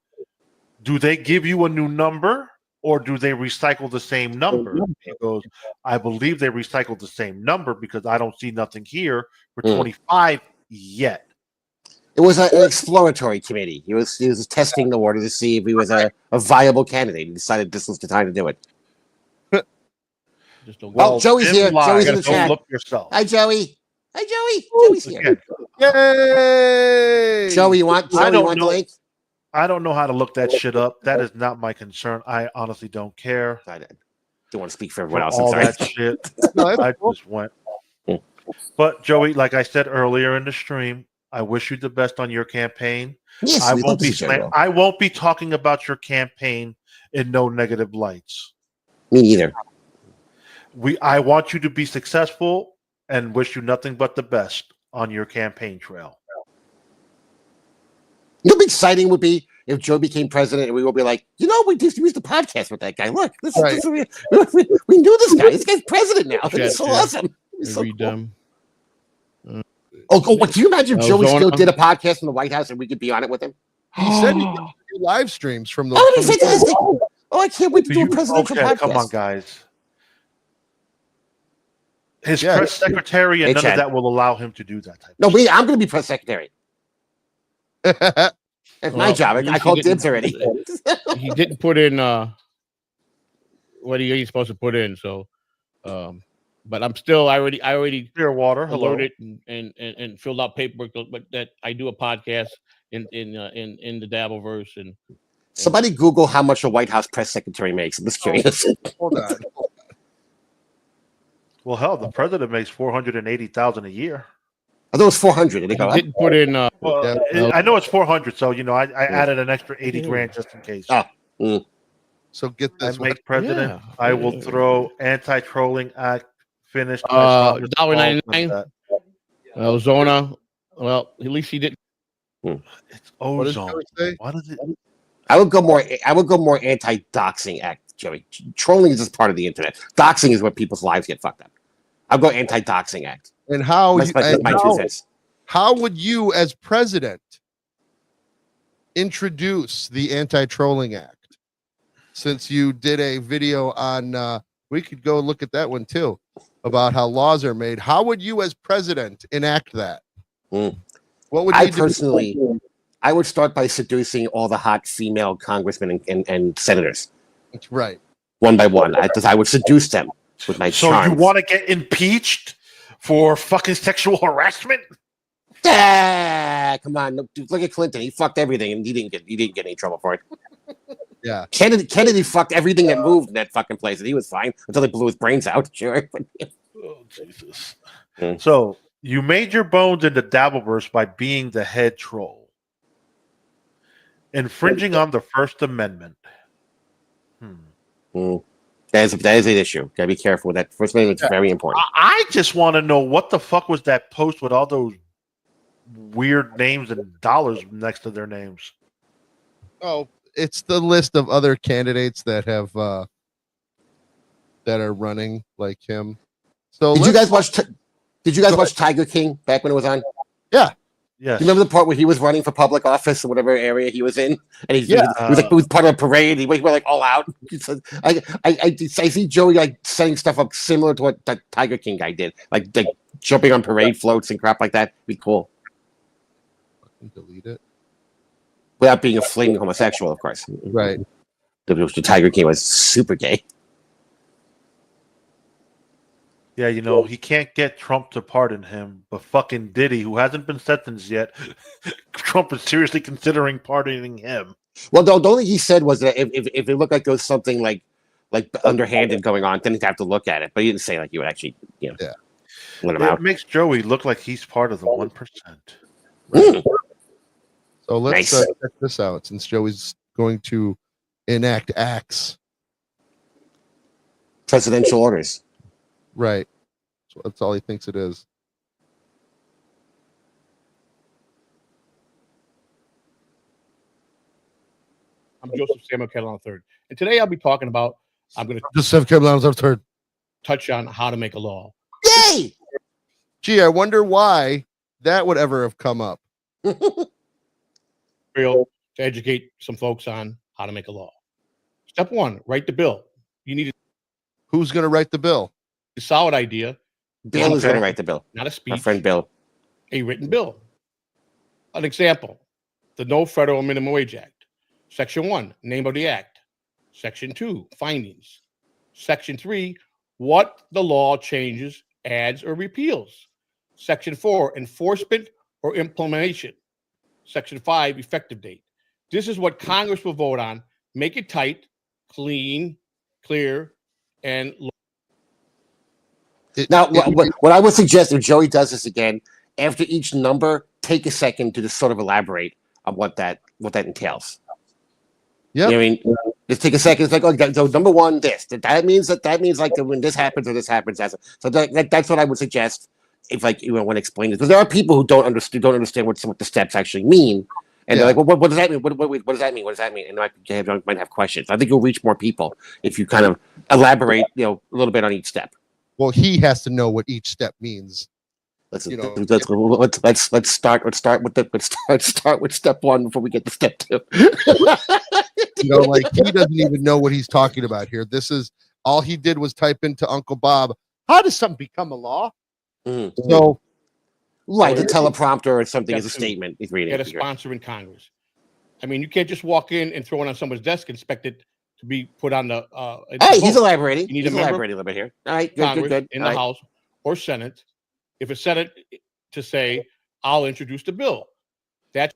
do they give you a new number or do they recycle the same number? He goes, I believe they recycled the same number because I don't see nothing here for 25 yet.
It was an exploratory committee. He was testing the water to see if he was a viable candidate. He decided this was the time to do it. Joey's here. Joey's in the chat.
Look yourself.
Hi, Joey. Joey's here.
Yay!
Joey, you want the link?
I don't know how to look that shit up. That is not my concern. I honestly don't care.
I don't want to speak for everyone else.
All that shit. I just went. But Joey, like I said earlier in the stream, I wish you the best on your campaign.
Yes,
I won't be talking about your campaign in no negative lights.
Me neither.
I want you to be successful and wish you nothing but the best on your campaign trail.
You know, how exciting would be if Joe became president and we will be like, we used the podcast with that guy. Look, we knew this guy. This guy's president now. It's so awesome. It's so cool. Do you imagine if Joey still did a podcast from the White House and we could be on it with him?
He said he did live streams from the.
Oh, that'd be fantastic! Oh, I can't wait to do a presidential podcast.
Come on, guys. His press secretary and none of that will allow him to do that type.
No, I'm going to be press secretary. That's my job. I called dibs already.
He didn't put in what he's supposed to put in. So, but I'm still. I already
Clearwater
alerted and filled out paperwork. But that I do a podcast in the Dabbleverse and.
Somebody Google how much a White House press secretary makes. I'm just curious.
Hold on.
Well, hell, the president makes $480,000 a year.
I thought it was 400.
He didn't put in.
I know it's 400, so I added an extra 80 grand just in case.
So get this.
I make president. Yeah. I will throw anti-trolling act finished.
$1.99. Ozona. Well, at least he didn't.
It's ozone. What is it?
I would go more anti-doxing act, Joey. Trolling is just part of the internet. Doxing is where people's lives get fucked up. I'll go anti-doxing act.
And how would you, as president, introduce the anti-trolling act? Since you did a video on We could go look at that one too, about how laws are made. How would you, as president, enact that? What would
I
need to be-
personally, I would start by seducing all the hot female congressmen and senators.
Right.
One by one. I would seduce them with my
So
charms.
you want to get impeached for fucking sexual harassment?
Ah, come on, dude, look at Clinton. He fucked everything, and he didn't get any trouble for it.
Yeah.
Kennedy fucked everything that moved in that fucking place, and he was fine until they blew his brains out. Sure.
Oh, Jesus. So you made your bones in the Dabbleverse by being the head troll, infringing on the First Amendment.
That is an issue. Gotta be careful with that. First Amendment is very important.
I just want to know what the fuck was that post with all those weird names and dollars next to their names?
Oh, it's the list of other candidates that have that are running like him. So
Did you guys watch? Did you guys watch Tiger King back when it was on?
Yeah.
Yeah.
Do you remember the part where he was running for public office or whatever area he was in, and he was like part of a parade. He went like all out. He said, I see Joey like setting stuff up similar to what that Tiger King guy did, like jumping on parade floats and crap like that. Be cool.
Delete it
without being a flaming homosexual, of course.
Right.
The Tiger King was super gay.
Yeah, you know, he can't get Trump to pardon him, but fucking Diddy, who hasn't been sentenced yet, Trump is seriously considering pardoning him.
Well, the only thing he said was that if it looked like there was something like underhanded going on, then he'd have to look at it. But he didn't say like you would actually, let him out.
It makes Joey look like he's part of the 1%.
Right. So let's
Nice.
check this out, since Joey's going to enact acts.
Presidential orders.
Right. So that's all he thinks it is.
I'm Joseph Samuel Catalan III. And today I'll be talking about, I'm going to
Joseph Catalan III.
touch on how to make a law.
Yay!
Gee, I wonder why that would ever have come up.
Real to educate some folks on how to make a law. Step one, write the bill. You need
Who's going to write the bill?
a solid idea.
Bill is going to write the bill.
Not a speech.
Our friend Bill.
A written bill. An example, the No Federal Minimum Wage Act. Section 1, name of the act. Section 2, findings. Section 3, what the law changes, adds, or repeals. Section 4, enforcement or implementation. Section 5, effective date. This is what Congress will vote on. Make it tight, clean, clear, and
Now, what I would suggest if Joey does this again, after each number, take a second to just sort of elaborate on what that entails.
Yeah,
you know what I mean, just take a second. It's like, oh, so number one, this that means like when this happens or this happens. So that's what I would suggest if want to explain it, because there are people who don't understand what the steps actually mean, and they're like, well, what does that mean? What does that mean? What does that mean? And might have questions. I think you'll reach more people if you kind of elaborate, a little bit on each step.
Well, he has to know what each step means.
Let's start with step one before we get to step two.
Like he doesn't even know what he's talking about here. This is all he did was type into Uncle Bob, how does something become a law?
Mm-hmm.
So,
right, a teleprompter or something is a statement he's reading.
Get a sponsor in Congress. I mean, you can't just walk in and throw it on someone's desk and expect it to be put on the.
Hey, he's elaborating.
You need
he's
a member
elaborating a little bit here. All right, good.
In the House or Senate. If it's Senate, to say, I'll introduce the bill.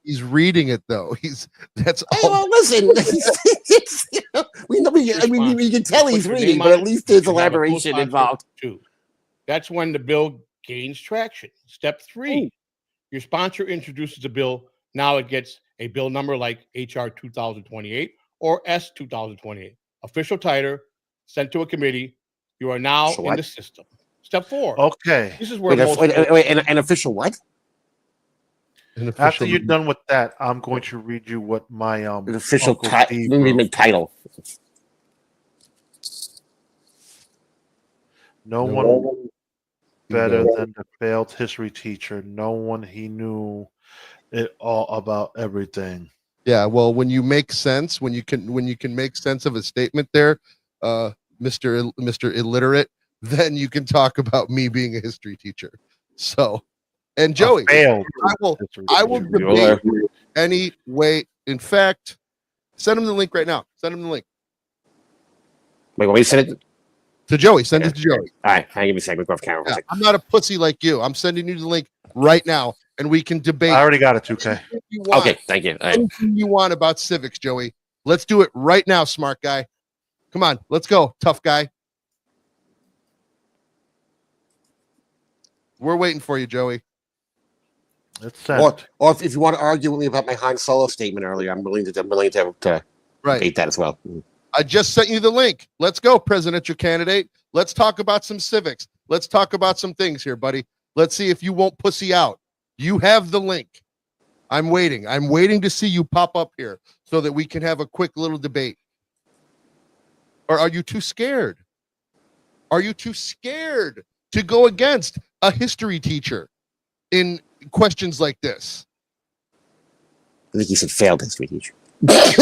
He's reading it though. That's all.
Hey, well, listen. We can tell he's reading, but at least there's elaboration involved.
That's when the bill gains traction. Step 3, your sponsor introduces the bill. Now it gets a bill number like HR 2028 or S 2028. Official title, sent to a committee. You are now in the system. Step 4.
Okay.
This is where
an official what?
After you're done with that, I'm going to read you what my
an official title.
No one better than the failed history teacher. No one he knew it all about everything.
Yeah, well, when you make sense, when you can make sense of a statement there, Mr. Illiterate, then you can talk about me being a history teacher. So, and Joey, I will debate any way. In fact, send him the link right now. Send him the link.
Wait, want me to send it
to Joey? Send it to Joey.
All right, hang on a second. Go off camera.
Yeah, I'm not a pussy like you. I'm sending you the link right now, and we can debate.
I already got it, Tooké.
Okay, thank you. All right.
Anything you want about civics, Joey. Let's do it right now, smart guy. Come on, let's go, tough guy. We're waiting for you, Joey.
Or if you want to argue with me about my Han Solo statement earlier, I'm willing to debate that as well.
I just sent you the link. Let's go, presidential candidate. Let's talk about some civics. Let's talk about some things here, buddy. Let's see if you won't pussy out. You have the link. I'm waiting. I'm waiting to see you pop up here so that we can have a quick little debate. Or are you too scared? Are you too scared to go against a history teacher in questions like this?
I think you should fail history teacher.
I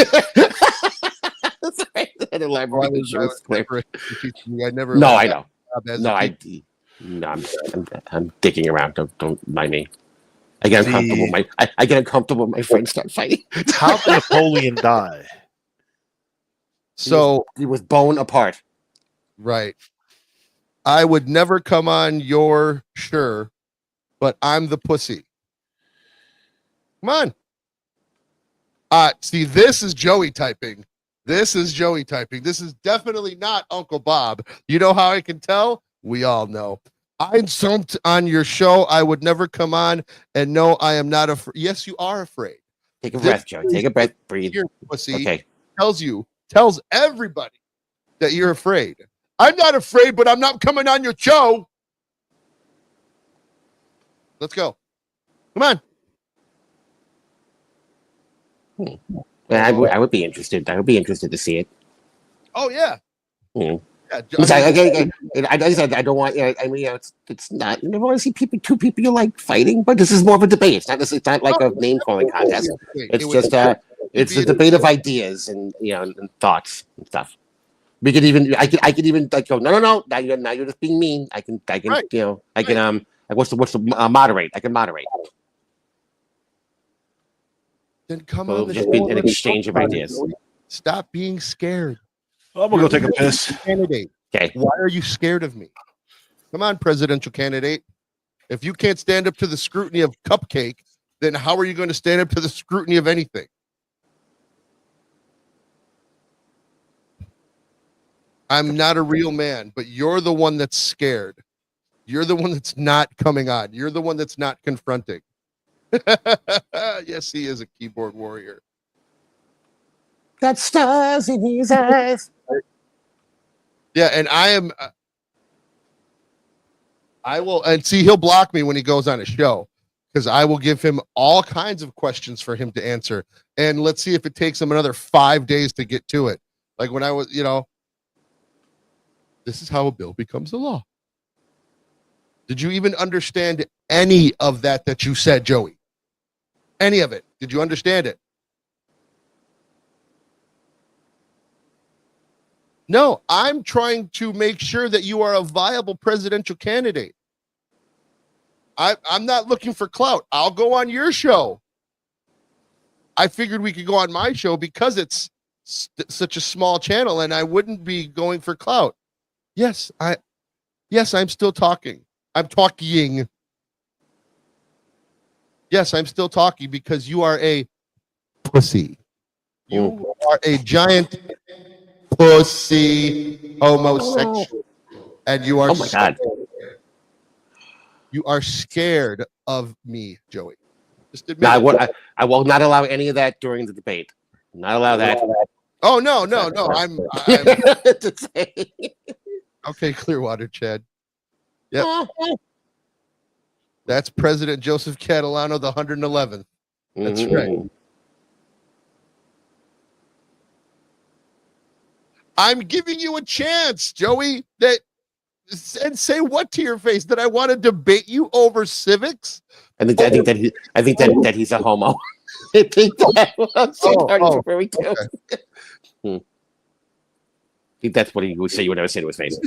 never.
No, I know. No, I'm digging around. Don't mind me. I get uncomfortable. I get uncomfortable when my friends start fighting.
How did Napoleon die?
So
he was bone apart.
Right. I would never come on your sure, but I'm the pussy. Come on. See, this is Joey typing. This is Joey typing. This is definitely not Uncle Bob. You know how I can tell? We all know. I'm stumped on your show. I would never come on, and no, I am not afraid. Yes, you are afraid.
Take a breath, Joey. Take a breath. Breathe.
Your pussy
okay.
Tells everybody that you're afraid. I'm not afraid, but I'm not coming on your show. Let's go. Come on.
I would be interested. I would be interested to see it.
Oh yeah.
Yeah, I don't want. I mean, it's not. You never want to see two people you like fighting, but this is more of a debate. It's not like a name calling contest. It's just it's a debate of ideas and and thoughts and stuff. We could even. I could even like go. No. Now you're just being mean. I can. Right. I can. What's the moderate? I can moderate.
Then come
so
on.
Just be an exchange of ideas.
Stop being scared.
I'm gonna go take a piss.
Candidate.
Okay.
Why are you scared of me? Come on, presidential candidate. If you can't stand up to the scrutiny of Cupcake, then how are you going to stand up to the scrutiny of anything? I'm not a real man, but you're the one that's scared. You're the one that's not coming on. You're the one that's not confronting. Yes, he is a keyboard warrior.
Got stars in his eyes.
Yeah, and I will, and see, he'll block me when he goes on a show because I will give him all kinds of questions for him to answer. And let's see if it takes him another 5 days to get to it. Like when I was, this is how a bill becomes a law. Did you even understand any of that you said, Joey? Any of it? Did you understand it? No, I'm trying to make sure that you are a viable presidential candidate. I'm not looking for clout. I'll go on your show. I figured we could go on my show because it's such a small channel and I wouldn't be going for clout. Yes, I'm still talking. I'm talking. Yes, I'm still talking because you are a pussy. You are a giant pussy homosexual. And you are You are scared of me, Joey. Just admit
I will not allow any of that during the debate. Not allow that.
Oh no. I'm okay, Clearwater, Chad. Yep. That's President Joseph Catalano, the 111th. That's right. I'm giving you a chance, Joey, and say what to your face? That I want to debate you over civics?
I think that he's a homo. I think that where we go. think that's what he would say. You would never say to his face.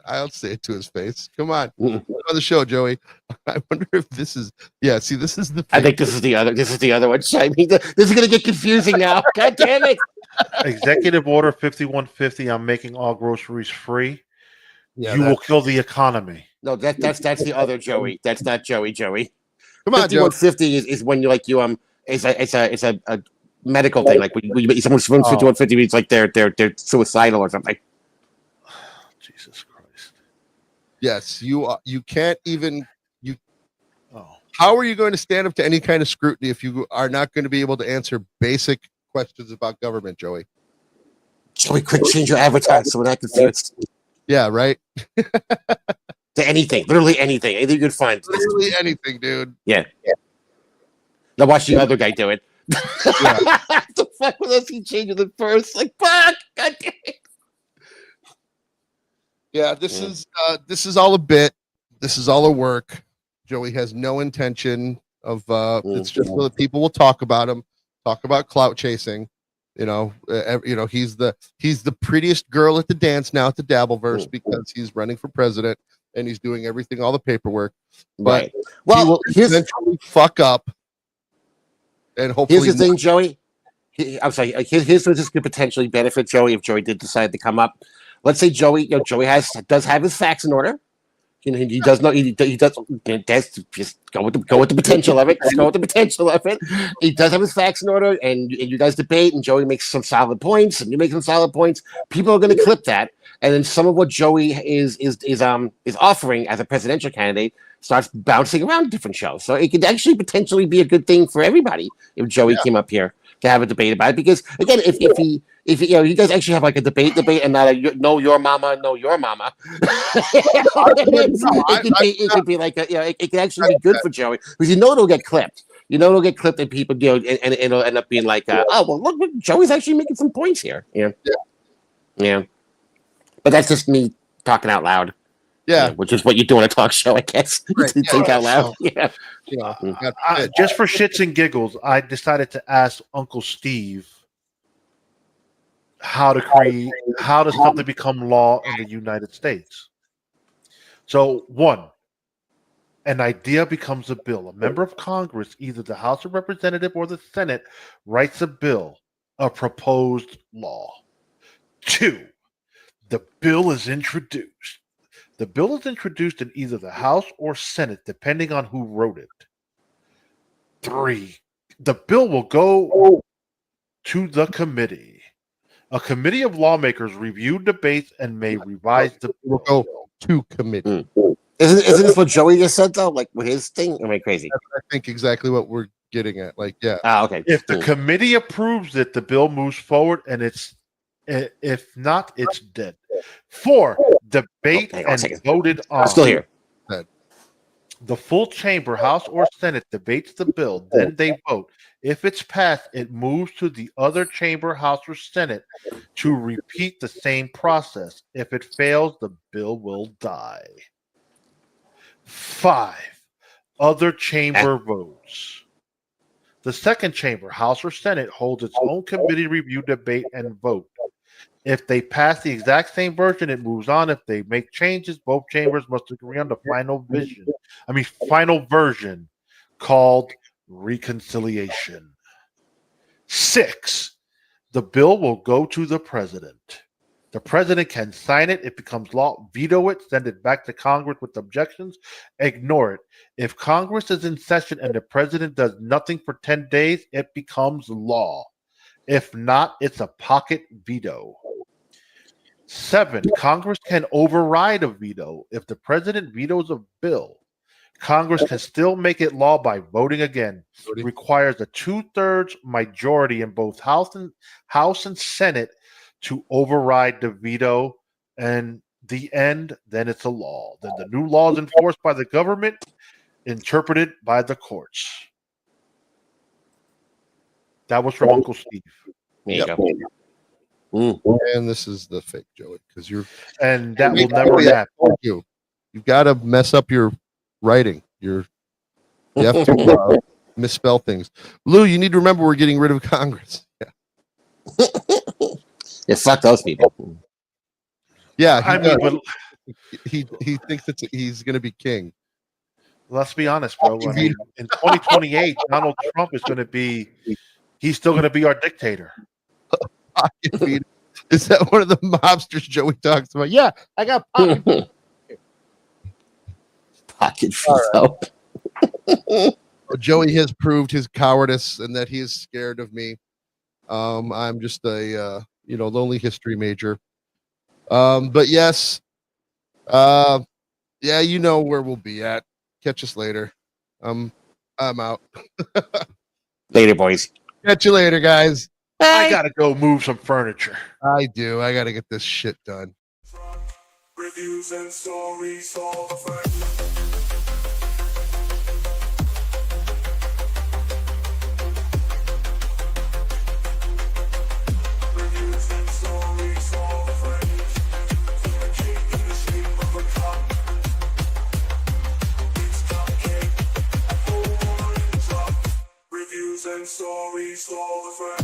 I'll say it to his face. Come on, on the show, Joey. I wonder if this is. Yeah, see, this is the.
I think this is the other. This is the other one. I mean, this is going to get confusing now. God damn it!
Executive Order 5150. I'm making all groceries free.
Yeah,
you will kill the economy.
No, that's the other Joey. That's not Joey. Joey.
Come on, Joey.
5150 is when you it's a medical thing. Like when someone swims 5150, it's like they're suicidal or something.
Jesus Christ.
Yes, you can't even How are you going to stand up to any kind of scrutiny if you are not going to be able to answer basic questions about government, Joey?
Joey, quick, change your avatar so we're not confused.
Yeah, right.
To anything, literally anything you can find.
Literally anything, dude.
Yeah. Now watch the other guy do it. The fuck was he changing the first? Like, fuck! God damn it.
Yeah, this is all a bit. This is all a work. Joey has no intention of. It's just so that people will talk about him, talk about clout chasing. You know, he's the prettiest girl at the dance now at the Dabbleverse because he's running for president and he's doing everything, all the paperwork. But
right. Well,
he will eventually fuck up. And hopefully,
here's the thing, Joey. I'm sorry. Here's what this could potentially benefit Joey if Joey did decide to come up. Let's say Joey, Joey does have his facts in order. You know, he does know he does. Just go with the potential of it. Just go with the potential of it. He does have his facts in order, and you guys debate, and Joey makes some solid points, and you make some solid points. People are going to clip that, and then some of what Joey is offering as a presidential candidate starts bouncing around different shows. So it could actually potentially be a good thing for everybody if Joey came up here to have a debate about it. Because again, if you guys actually have like a debate, and not a know your mama, it could be like it could actually be good for Joey because it'll get clipped. It'll get clipped, and people and it'll end up being like, oh well, look, Joey's actually making some points here. Yeah. But that's just me talking out loud.
Yeah,
which is what you do on a talk show, I guess.
Right.
Think out loud.
Just for shits and giggles, I decided to ask Uncle Steve how does something become law in the United States? So, one, an idea becomes a bill. A member of Congress, either the House of Representatives or the Senate, writes a bill, a proposed law. Two, the bill is introduced. The bill is introduced in either the House or Senate, depending on who wrote it. Three, the bill will go to the committee. A committee of lawmakers review debates and may revise the bill.
Will go to committee.
Isn't this what Joey just said though? Like with his thing? Am I crazy?
I think exactly what we're getting at. Like, yeah.
Okay.
If the committee approves it, the bill moves forward, and if not, it's dead. 4, debate and voted on.
I'm still here.
The full chamber, House or Senate, debates the bill. Then they vote. If it's passed, it moves to the other chamber, House or Senate, to repeat the same process. If it fails, the bill will die. 5, other chamber votes. The second chamber, House or Senate, holds its own committee review, debate, and vote. If they pass the exact same version, it moves on. If they make changes, both chambers must agree on the final version called reconciliation. 6, the bill will go to the president. The president can sign it. It becomes law. Veto it. Send it back to Congress with objections. Ignore it. If Congress is in session and the president does nothing for 10 days, it becomes law. If not, it's a pocket veto. 7, Congress can override a veto. If the president vetoes a bill, Congress can still make it law by voting again. It requires a 2/3 majority in both House and Senate to override the veto. And the end, then it's a law. Then the new law is enforced by the government, interpreted by the courts. That was from Uncle Steve.
And this is the fake Joey because
that will never happen.
You've got to mess up your writing. You have to misspell things. Lou, you need to remember we're getting rid of Congress.
Yeah, fuck those people.
Yeah,
I mean, but
he thinks he's going to be king.
let's be honest, bro. I mean, in 2028, Donald Trump is going to be. He's still going to be our dictator.
Pocket feed. Is that one of the mobsters Joey talks about? Yeah, I got pocket feed.
Pocket feet.
Joey has proved his cowardice and that he is scared of me. I'm just a lonely history major. But yes, yeah, you know where we'll be at. Catch us later. I'm out.
Later, boys.
Catch you later, guys.
I gotta go move some furniture.
I do. I gotta get this shit done.
Reviews and stories all over. Reviews and stories all over. From a king in the shape of a cup. It's cupcake, a whole orange drop. Reviews and stories all over.